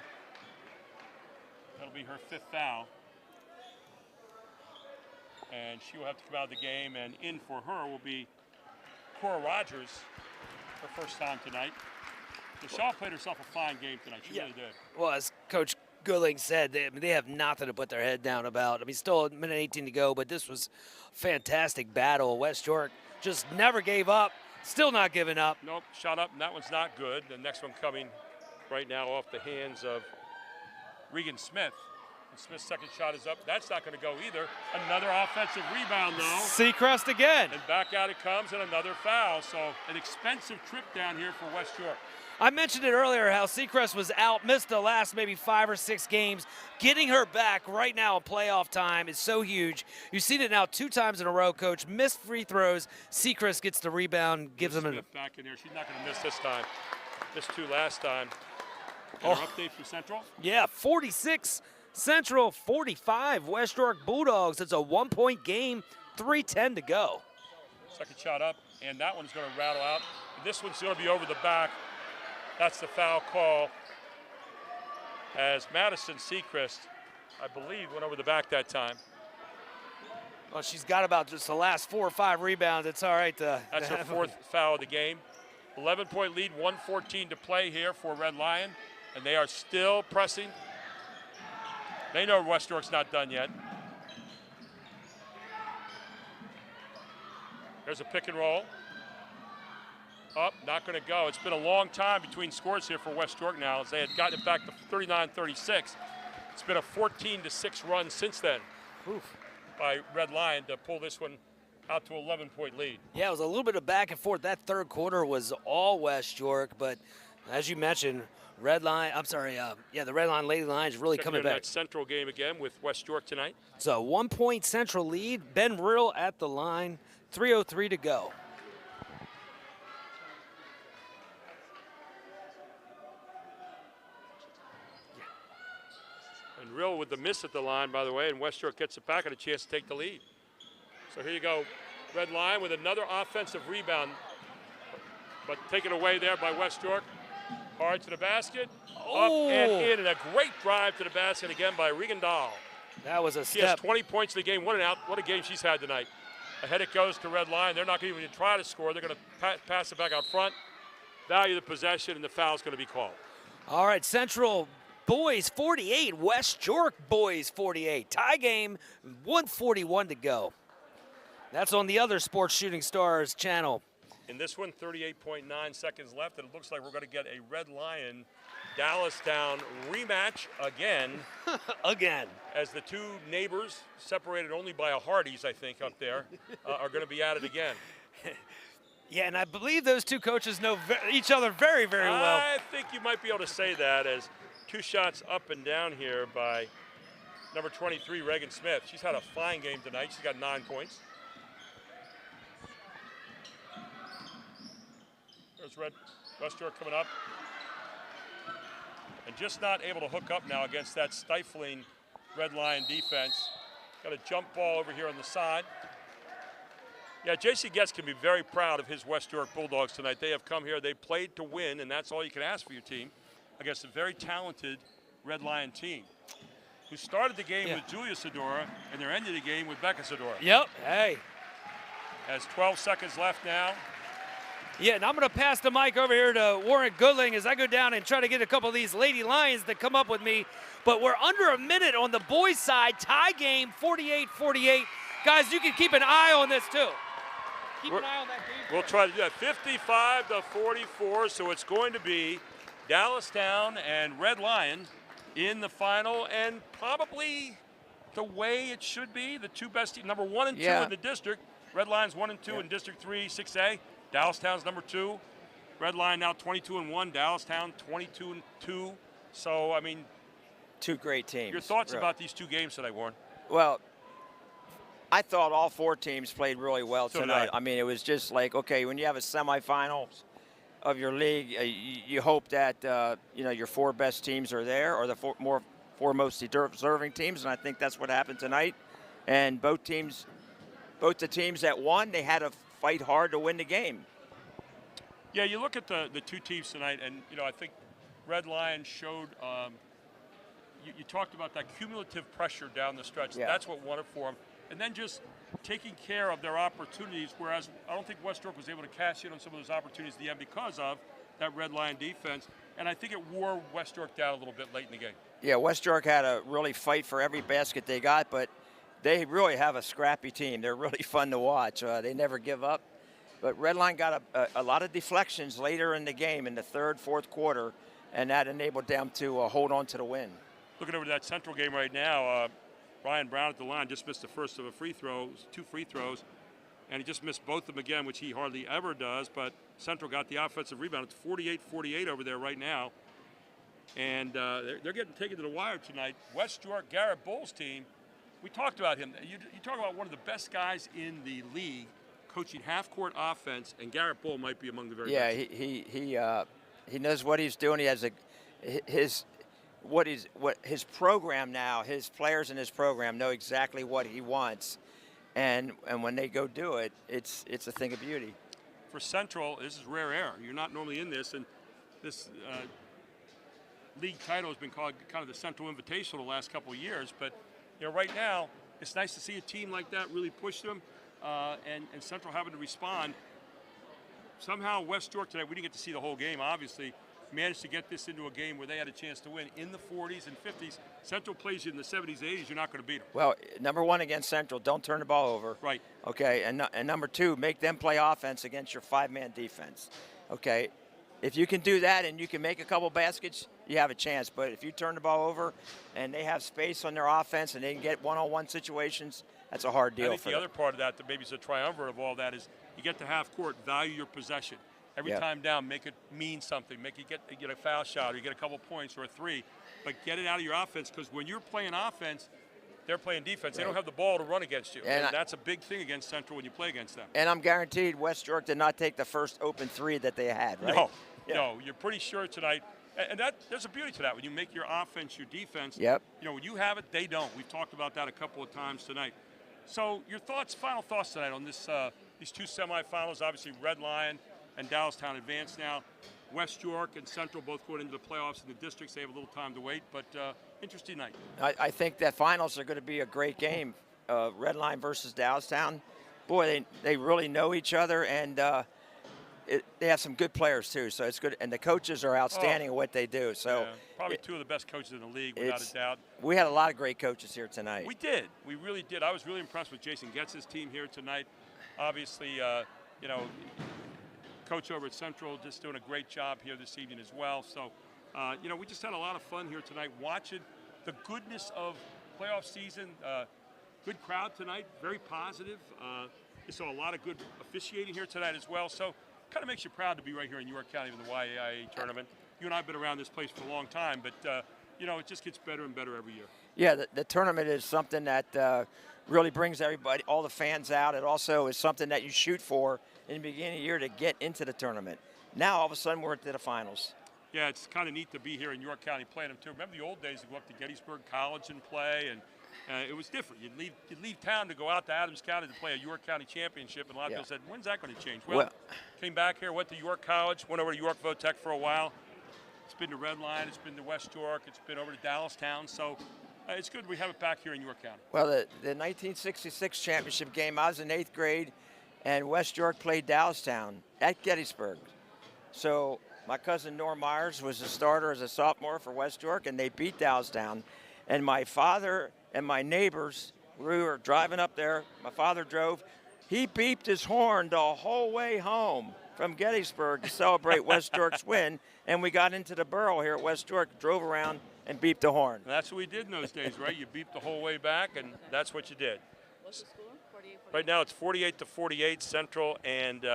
A: That'll be her 5th foul. And she will have to come out of the game, and in for her will be Cora Rogers, her first time tonight. So Shaw played herself a fine game tonight. She really did.
D: Well, as Coach Goodling said, they have nothing to put their head down about. I mean, still a minute 18 to go, but this was a fantastic battle. West York just never gave up, still not giving up.
A: Nope, shot up, and that one's not good. The next one coming right now off the hands of Regan Smith. And Smith's second shot is up. That's not going to go either. Another offensive rebound, though.
D: Seacrest again.
A: And back out it comes, and another foul. So an expensive trip down here for West York.
D: I mentioned it earlier how Seacrest was out, missed the last maybe 5 or 6 games. Getting her back right now in playoff time is so huge. You've seen it now 2 times in a row, Coach. Missed free throws. Seacrest gets the rebound, gives them
A: Smith back in there. She's not going to miss this time. Missed 2 last time. And our update from Central?
D: Yeah, 46 Central, 45 West York Bulldogs. It's a 1-point game, 3:10 to go.
A: Second shot up, and that one's going to rattle out. This one's going to be over the back. That's the foul call as Madison Seacrest, I believe, went over the back that time.
D: Well, she's got about just the last 4 or 5 rebounds. It's all right to
A: That's her 4th foul of the game. 11-point lead, 1:14 to play here for Red Lion, and they are still pressing. They know West York's not done yet. There's a pick and roll. Up, not going to go. It's been a long time between scores here for West York now, as they had gotten it back to 39-36. It's been a 14-6 run since then by Red Lion to pull this one out to 11-point lead.
D: Yeah, it was a little bit of back and forth. That third quarter was all West York, but as you mentioned, the Red Lion Lady Lions really coming back.
A: That Central game again with West York tonight.
D: So 1-point Central lead. Ben Riddle at the line, 3:03 to go.
A: And Rill with the miss at the line, by the way, and West York gets it back and a chance to take the lead. So here you go, Red Lion with another offensive rebound, but taken away there by West York. Hard to the basket, up and in, and a great drive to the basket again by Regan Dahl.
D: That was a
A: She has
D: step.
A: 20 points in the game, 1 and out. What a game she's had tonight. Ahead it goes to Red Lion. They're not going to even try to score. They're going to pass it back out front, value the possession, and the foul's going to be called.
D: All right, Central boys 48, West York boys 48. Tie game, 1:41 to go. That's on the other Sports Shooting Stars channel.
A: In this one, 38.9 seconds left, and it looks like we're going to get a Red Lion Dallastown rematch again.
D: Again.
A: As the 2 neighbors, separated only by a Hardee's, I think, up there, are going to be at it again.
D: Yeah, and I believe those 2 coaches know each other very, very well.
A: I think you might be able to say that, as 2 shots up and down here by number 23, Regan Smith. She's had a fine game tonight. She's got 9 points. There's West York coming up. And just not able to hook up now against that stifling Red Lion defense. Got a jump ball over here on the side. Yeah, J.C. Getz can be very proud of his West York Bulldogs tonight. They have come here, they played to win, and that's all you can ask for your team against a very talented Red Lion team who started the game with Julia Sedora, and they're ending the game with Becca Sedora.
D: Yep, hey.
A: Has 12 seconds left now.
D: Yeah, and I'm going to pass the mic over here to Warren Goodling as I go down and try to get a couple of these Lady Lions to come up with me. But we're under a minute on the boys' side. Tie game, 48-48. Guys, you can keep an eye on this, too. Keep an eye on that game.
A: We'll try to do that. 55-44, so it's going to be Dallastown and Red Lion in the final, and probably the way it should be. The two best teams, number 1 and 2 in the district. Red Lion's 1 and 2 in District 3, 6A. Dallastown's number 2. Red Lion now 22-1. Dallastown 22-2. So, I mean,
B: two great teams.
A: Your thoughts about these two games tonight, Warren?
B: Well, I thought all 4 teams played really well tonight. I mean, it was just like, okay, when you have a semifinals of your league, you hope that you know, your 4 best teams are there, or the 4 most deserving teams, and I think that's what happened tonight. And both the teams that won, they had to fight hard to win the game.
A: Yeah, you look at the two teams tonight, and you know, I think Red Lion showed. You talked about that cumulative pressure down the stretch.
B: Yeah.
A: That's what won it for them, and then just taking care of their opportunities. Whereas I don't think West York was able to cash in on some of those opportunities at the end because of that Red Lion defense, and I think it wore West York down a little bit late in the game.
B: Yeah, West York had to really fight for every basket they got, but they really have a scrappy team. They're really fun to watch. They never give up. But Red Lion got a lot of deflections later in the game, in the 3rd, 4th quarter, and that enabled them to hold on to the win.
A: Looking over to that Central game right now, Ryan Brown at the line just missed the first of a free throw, 2 free throws, and he just missed both of them again, which he hardly ever does, but Central got the offensive rebound. It's 48-48 over there right now, and they're getting taken to the wire tonight. West York, Garrett Bull's team, we talked about him. You talk about one of the best guys in the league coaching half-court offense, and Garrett Bull might be among the very best.
B: Yeah, he knows what he's doing. He has his program now. His players in his program know exactly what he wants, and when they go do it, it's a thing of beauty.
A: For Central, this is rare air. You're not normally in this, and this league title has been called kind of the Central Invitational the last couple of years, but you know, right now, it's nice to see a team like that really push them, and Central having to respond. Somehow, West York tonight, we didn't get to see the whole game, obviously, managed to get this into a game where they had a chance to win in the 40s and 50s. Central plays you in the 70s, 80s, you're not going to beat them.
B: Well, number 1 against Central, don't turn the ball over.
A: Right.
B: Okay, and number 2, make them play offense against your 5-man defense. Okay, if you can do that and you can make a couple baskets, you have a chance. But if you turn the ball over and they have space on their offense and they can get one-on-one situations, that's a hard deal.
A: I think
B: for
A: the
B: them.
A: other part of that maybe is a triumvirate of all that is you get to half court, value your possession. Every time down, make it mean something. Make it get a foul shot or you get a couple points or a 3. But get it out of your offense, because when you're playing offense, they're playing defense. They don't have the ball to run against you. And that's a big thing against Central when you play against them.
B: And I'm guaranteed West York did not take the first open 3 that they had, right?
A: No, you're pretty sure tonight. And there's a beauty to that. When you make your offense your defense,
B: you
A: know, when you have it, they don't. We've talked about that a couple of times tonight. So your thoughts, final thoughts tonight on this these two semifinals. Obviously, Red Lion and Dallastown advanced now. West York and Central both going into the playoffs in the districts. They have a little time to wait, but interesting night.
B: I think that finals are going to be a great game. Red Lion versus Dallastown. Boy, they really know each other, and they have some good players too. So it's good, and the coaches are outstanding at what they do. So
A: probably 2 of the best coaches in the league, without a doubt.
B: We had a lot of great coaches here tonight.
A: We did. We really did. I was really impressed with Jason Getz's team here tonight. Obviously, you know, coach over at Central just doing a great job here this evening as well. So, you know, we just had a lot of fun here tonight watching the goodness of playoff season. Good crowd tonight, very positive. You saw a lot of good officiating here tonight as well. So, kind of makes you proud to be right here in York County with the YAIA tournament. You and I have been around this place for a long time, but, you know, it just gets better and better every year.
B: Yeah, the tournament is something that really brings everybody, all the fans out. It also is something that you shoot for in the beginning of the year to get into the tournament. Now, all of a sudden, we're into the finals.
A: Yeah, it's kind of neat to be here in York County playing them, too. Remember the old days to go up to Gettysburg College and play, and It was different. You'd leave town to go out to Adams County to play a York County championship, and a lot of people said, when's that going to change? Well, came back here, went to York College, went over to York Votech for a while. It's been to Red Line, it's been to West York, it's been over to Dallastown, so it's good we have it back here in York County.
B: Well, the 1966 championship game, I was in 8th grade, and West York played Dallastown at Gettysburg. So my cousin Norm Myers was a starter as a sophomore for West York, and they beat Dallastown. And my father and my neighbors, we were driving up there. My father drove. He beeped his horn the whole way home from Gettysburg to celebrate West York's win. And we got into the borough here at West York, drove around, and beeped the horn.
A: And that's what we did in those days, right? You beeped the whole way back, and that's what you did.
H: What's the score? 48.
A: Right now it's 48-48, Central and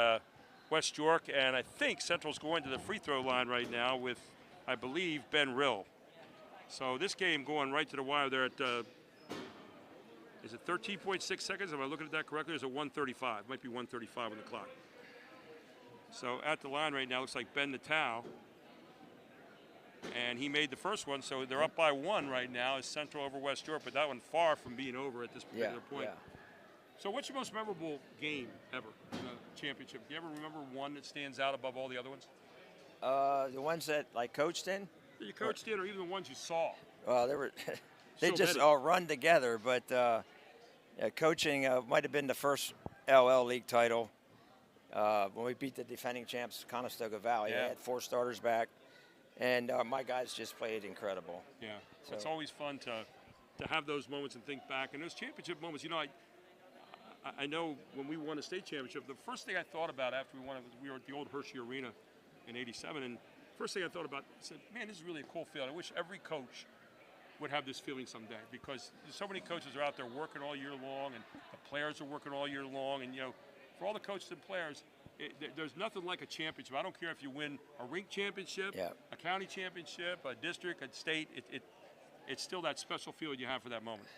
A: West York, and I think Central's going to the free throw line right now with, I believe, Ben Rill. So this game going right to the wire there at, is it 13.6 seconds? Am I looking at that correctly? Or is it 1:35? Might be 1:35 on the clock. So at the line right now, looks like Ben Natal. And he made the first one, so they're up by 1 right now as Central over West York, but that one far from being over at this particular point. So what's your most memorable game ever in the championship? Do you ever remember one that stands out above all the other ones?
B: The ones that I coached in?
A: That you coached in, or even the ones you saw?
B: Well, they were they
A: So
B: just
A: many.
B: all run together, but coaching might have been the first LL League title when we beat the defending champs, Conestoga Valley.
A: Yeah.
B: They had 4 starters back, and my guys just played incredible.
A: Yeah,
B: So-
A: it's always fun to have those moments and think back. And those championship moments, you know, I know when we won a state championship, the first thing I thought about after we won it was we were at the old Hershey Arena in '87, and first thing I thought about, I said, man, this is really a cool feeling. I wish every coach would have this feeling someday, because so many coaches are out there working all year long, and the players are working all year long, and, you know, for all the coaches and players, there's nothing like a championship. I don't care if you win a rink championship, a county championship, a district, a state, it's still that special feeling you have for that moment.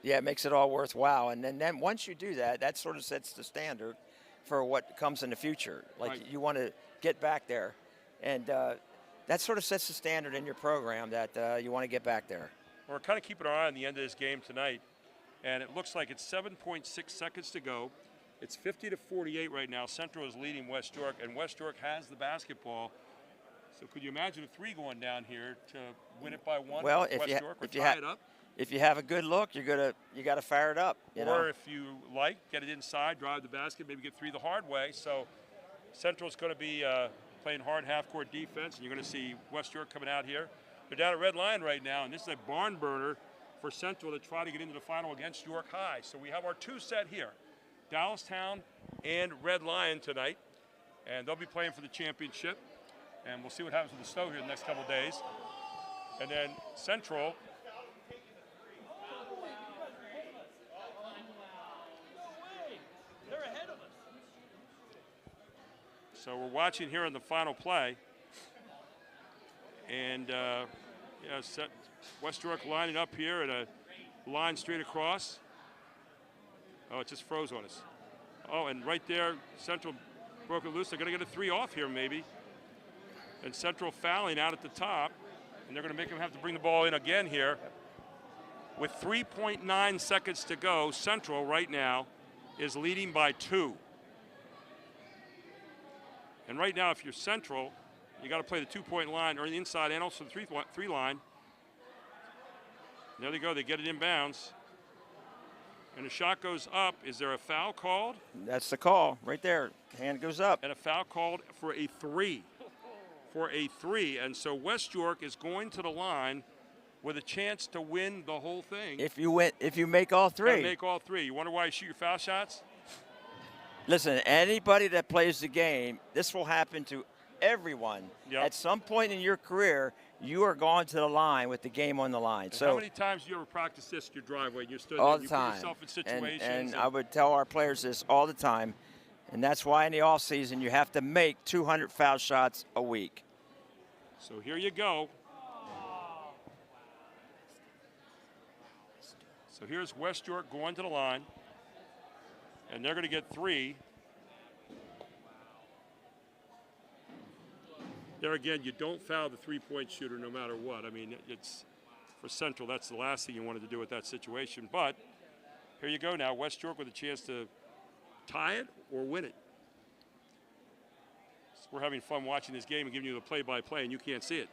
B: Yeah, it makes it all worthwhile. And then once you do that, that sort of sets the standard for what comes in the future. Like,
A: Right.
B: you want to get back there. And that sort of sets the standard in your program that you want to get back there.
A: We're kind of keeping our eye on the end of this game tonight, and it looks like it's 7.6 seconds to go. It's 50-48 right now. Central is leading West York, and West York has the basketball. So could you imagine a 3 going down here to win it by 1?
B: Well,
A: West York, or tie it up?
B: if you have a good look, you got to fire it up. You know?
A: If you like, get it inside, drive the basket, maybe get 3 the hard way. So Central's going to be playing hard half-court defense, and you're going to see West York coming out here. They're down at Red Line right now, and this is a barn burner for Central to try to get into the final against York High. So we have our 2 set here, Dallastown and Red Lion tonight, and they'll be playing for the championship. And we'll see what happens with the snow here the next couple of days. And then Central. So we're watching here in the final play. And West York lining up here at a line straight across. Oh, it just froze on us. Oh, and right there, Central broke it loose. They're going to get a 3 off here maybe. And Central fouling out at the top. And they're going to make them have to bring the ball in again here. With 3.9 seconds to go, Central right now is leading by 2. And right now, if you're Central, you got to play the 2-point line or the inside and also the 3 line. There they go. They get it inbounds. And the shot goes up. Is there a foul called?
B: That's the call right there. Hand goes up.
A: And a foul called for a 3. For a 3. And so West York is going to the line with a chance to win the whole thing.
B: If you make all 3.
A: Gotta make all 3. You wonder why you shoot your foul shots?
B: Listen, anybody that plays the game, this will happen to everyone.
A: Yep.
B: At some point in your career, you are going to the line with the game on the line.
A: And
B: so
A: how many times do you ever practice this in your driveway? And you stood
B: all
A: there,
B: the
A: you
B: time.
A: put yourself in situations.
B: And I would tell our players this all the time. And that's why in the off season you have to make 200 foul shots a week.
A: So here you go. So here's West York going to the line. And they're going to get 3. There again, you don't foul the 3-point shooter no matter what. I mean, it's for Central. That's the last thing you wanted to do with that situation. But here you go now. West York with a chance to tie it or win it. So we're having fun watching this game and giving you the play-by-play, and you can't see it.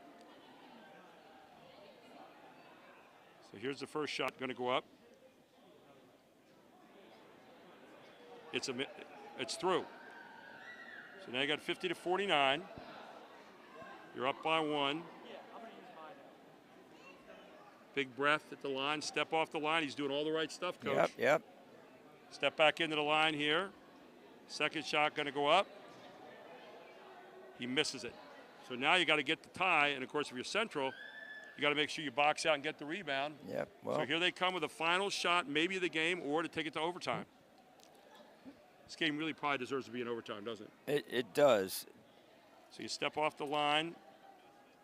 A: So here's the first shot going to go up. It's through. So now you got 50 to 49. You're up by 1. Big breath at the line. Step off the line. He's doing all the right stuff, Coach.
B: Yep, yep.
A: Step back into the line here. Second shot going to go up. He misses it. So now you got to get the tie. And, of course, if you're Central, you got to make sure you box out and get the rebound.
B: Yep. Well.
A: So here they come with a final shot, maybe of the game, or to take it to overtime. This game really probably deserves to be in overtime, doesn't it?
B: It does.
A: So you step off the line.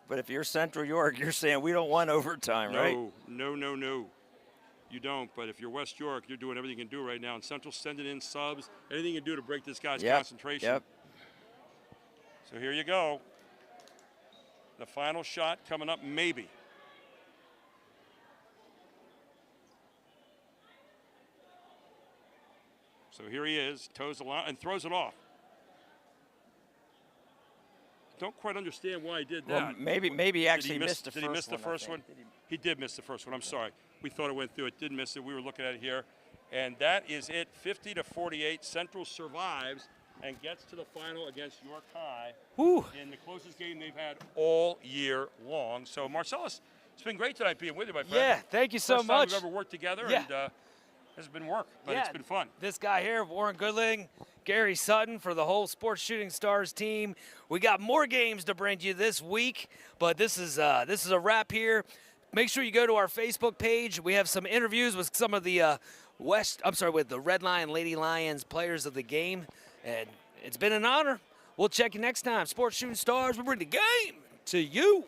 B: But if you're Central York, you're saying we don't want overtime, right?
A: No. You don't. But if you're West York, you're doing everything you can do right now. And Central's sending in subs, anything you can do to break this guy's concentration.
B: Yep.
A: So here you go. The final shot coming up, maybe. So here he is, toes the line and throws it off. Don't quite understand why he did that.
B: Well, maybe he actually missed the first one.
A: Did he miss the first one? He did miss the first one. I'm sorry. We thought it went through. It did miss it. We were looking at it here. And that is it, 50 to 48. Central survives and gets to the final against York High.
B: Whew.
A: In the closest game they've had all year long. So, Marcellus, it's been great tonight being with you, my friend.
D: Yeah, thank you so
A: First
D: much.
A: time we've ever worked together,
D: Yeah.
A: and it's been work, but it's been fun.
D: This guy here, Warren Goodling, Gary Sutton for the whole Sports Shooting Stars team. We got more games to bring you this week, but this is a wrap here. Make sure you go to our Facebook page. We have some interviews with some of the with the Red Lion, Lady Lions players of the game, and it's been an honor. We'll check you next time. Sports Shooting Stars, we bring the game to you.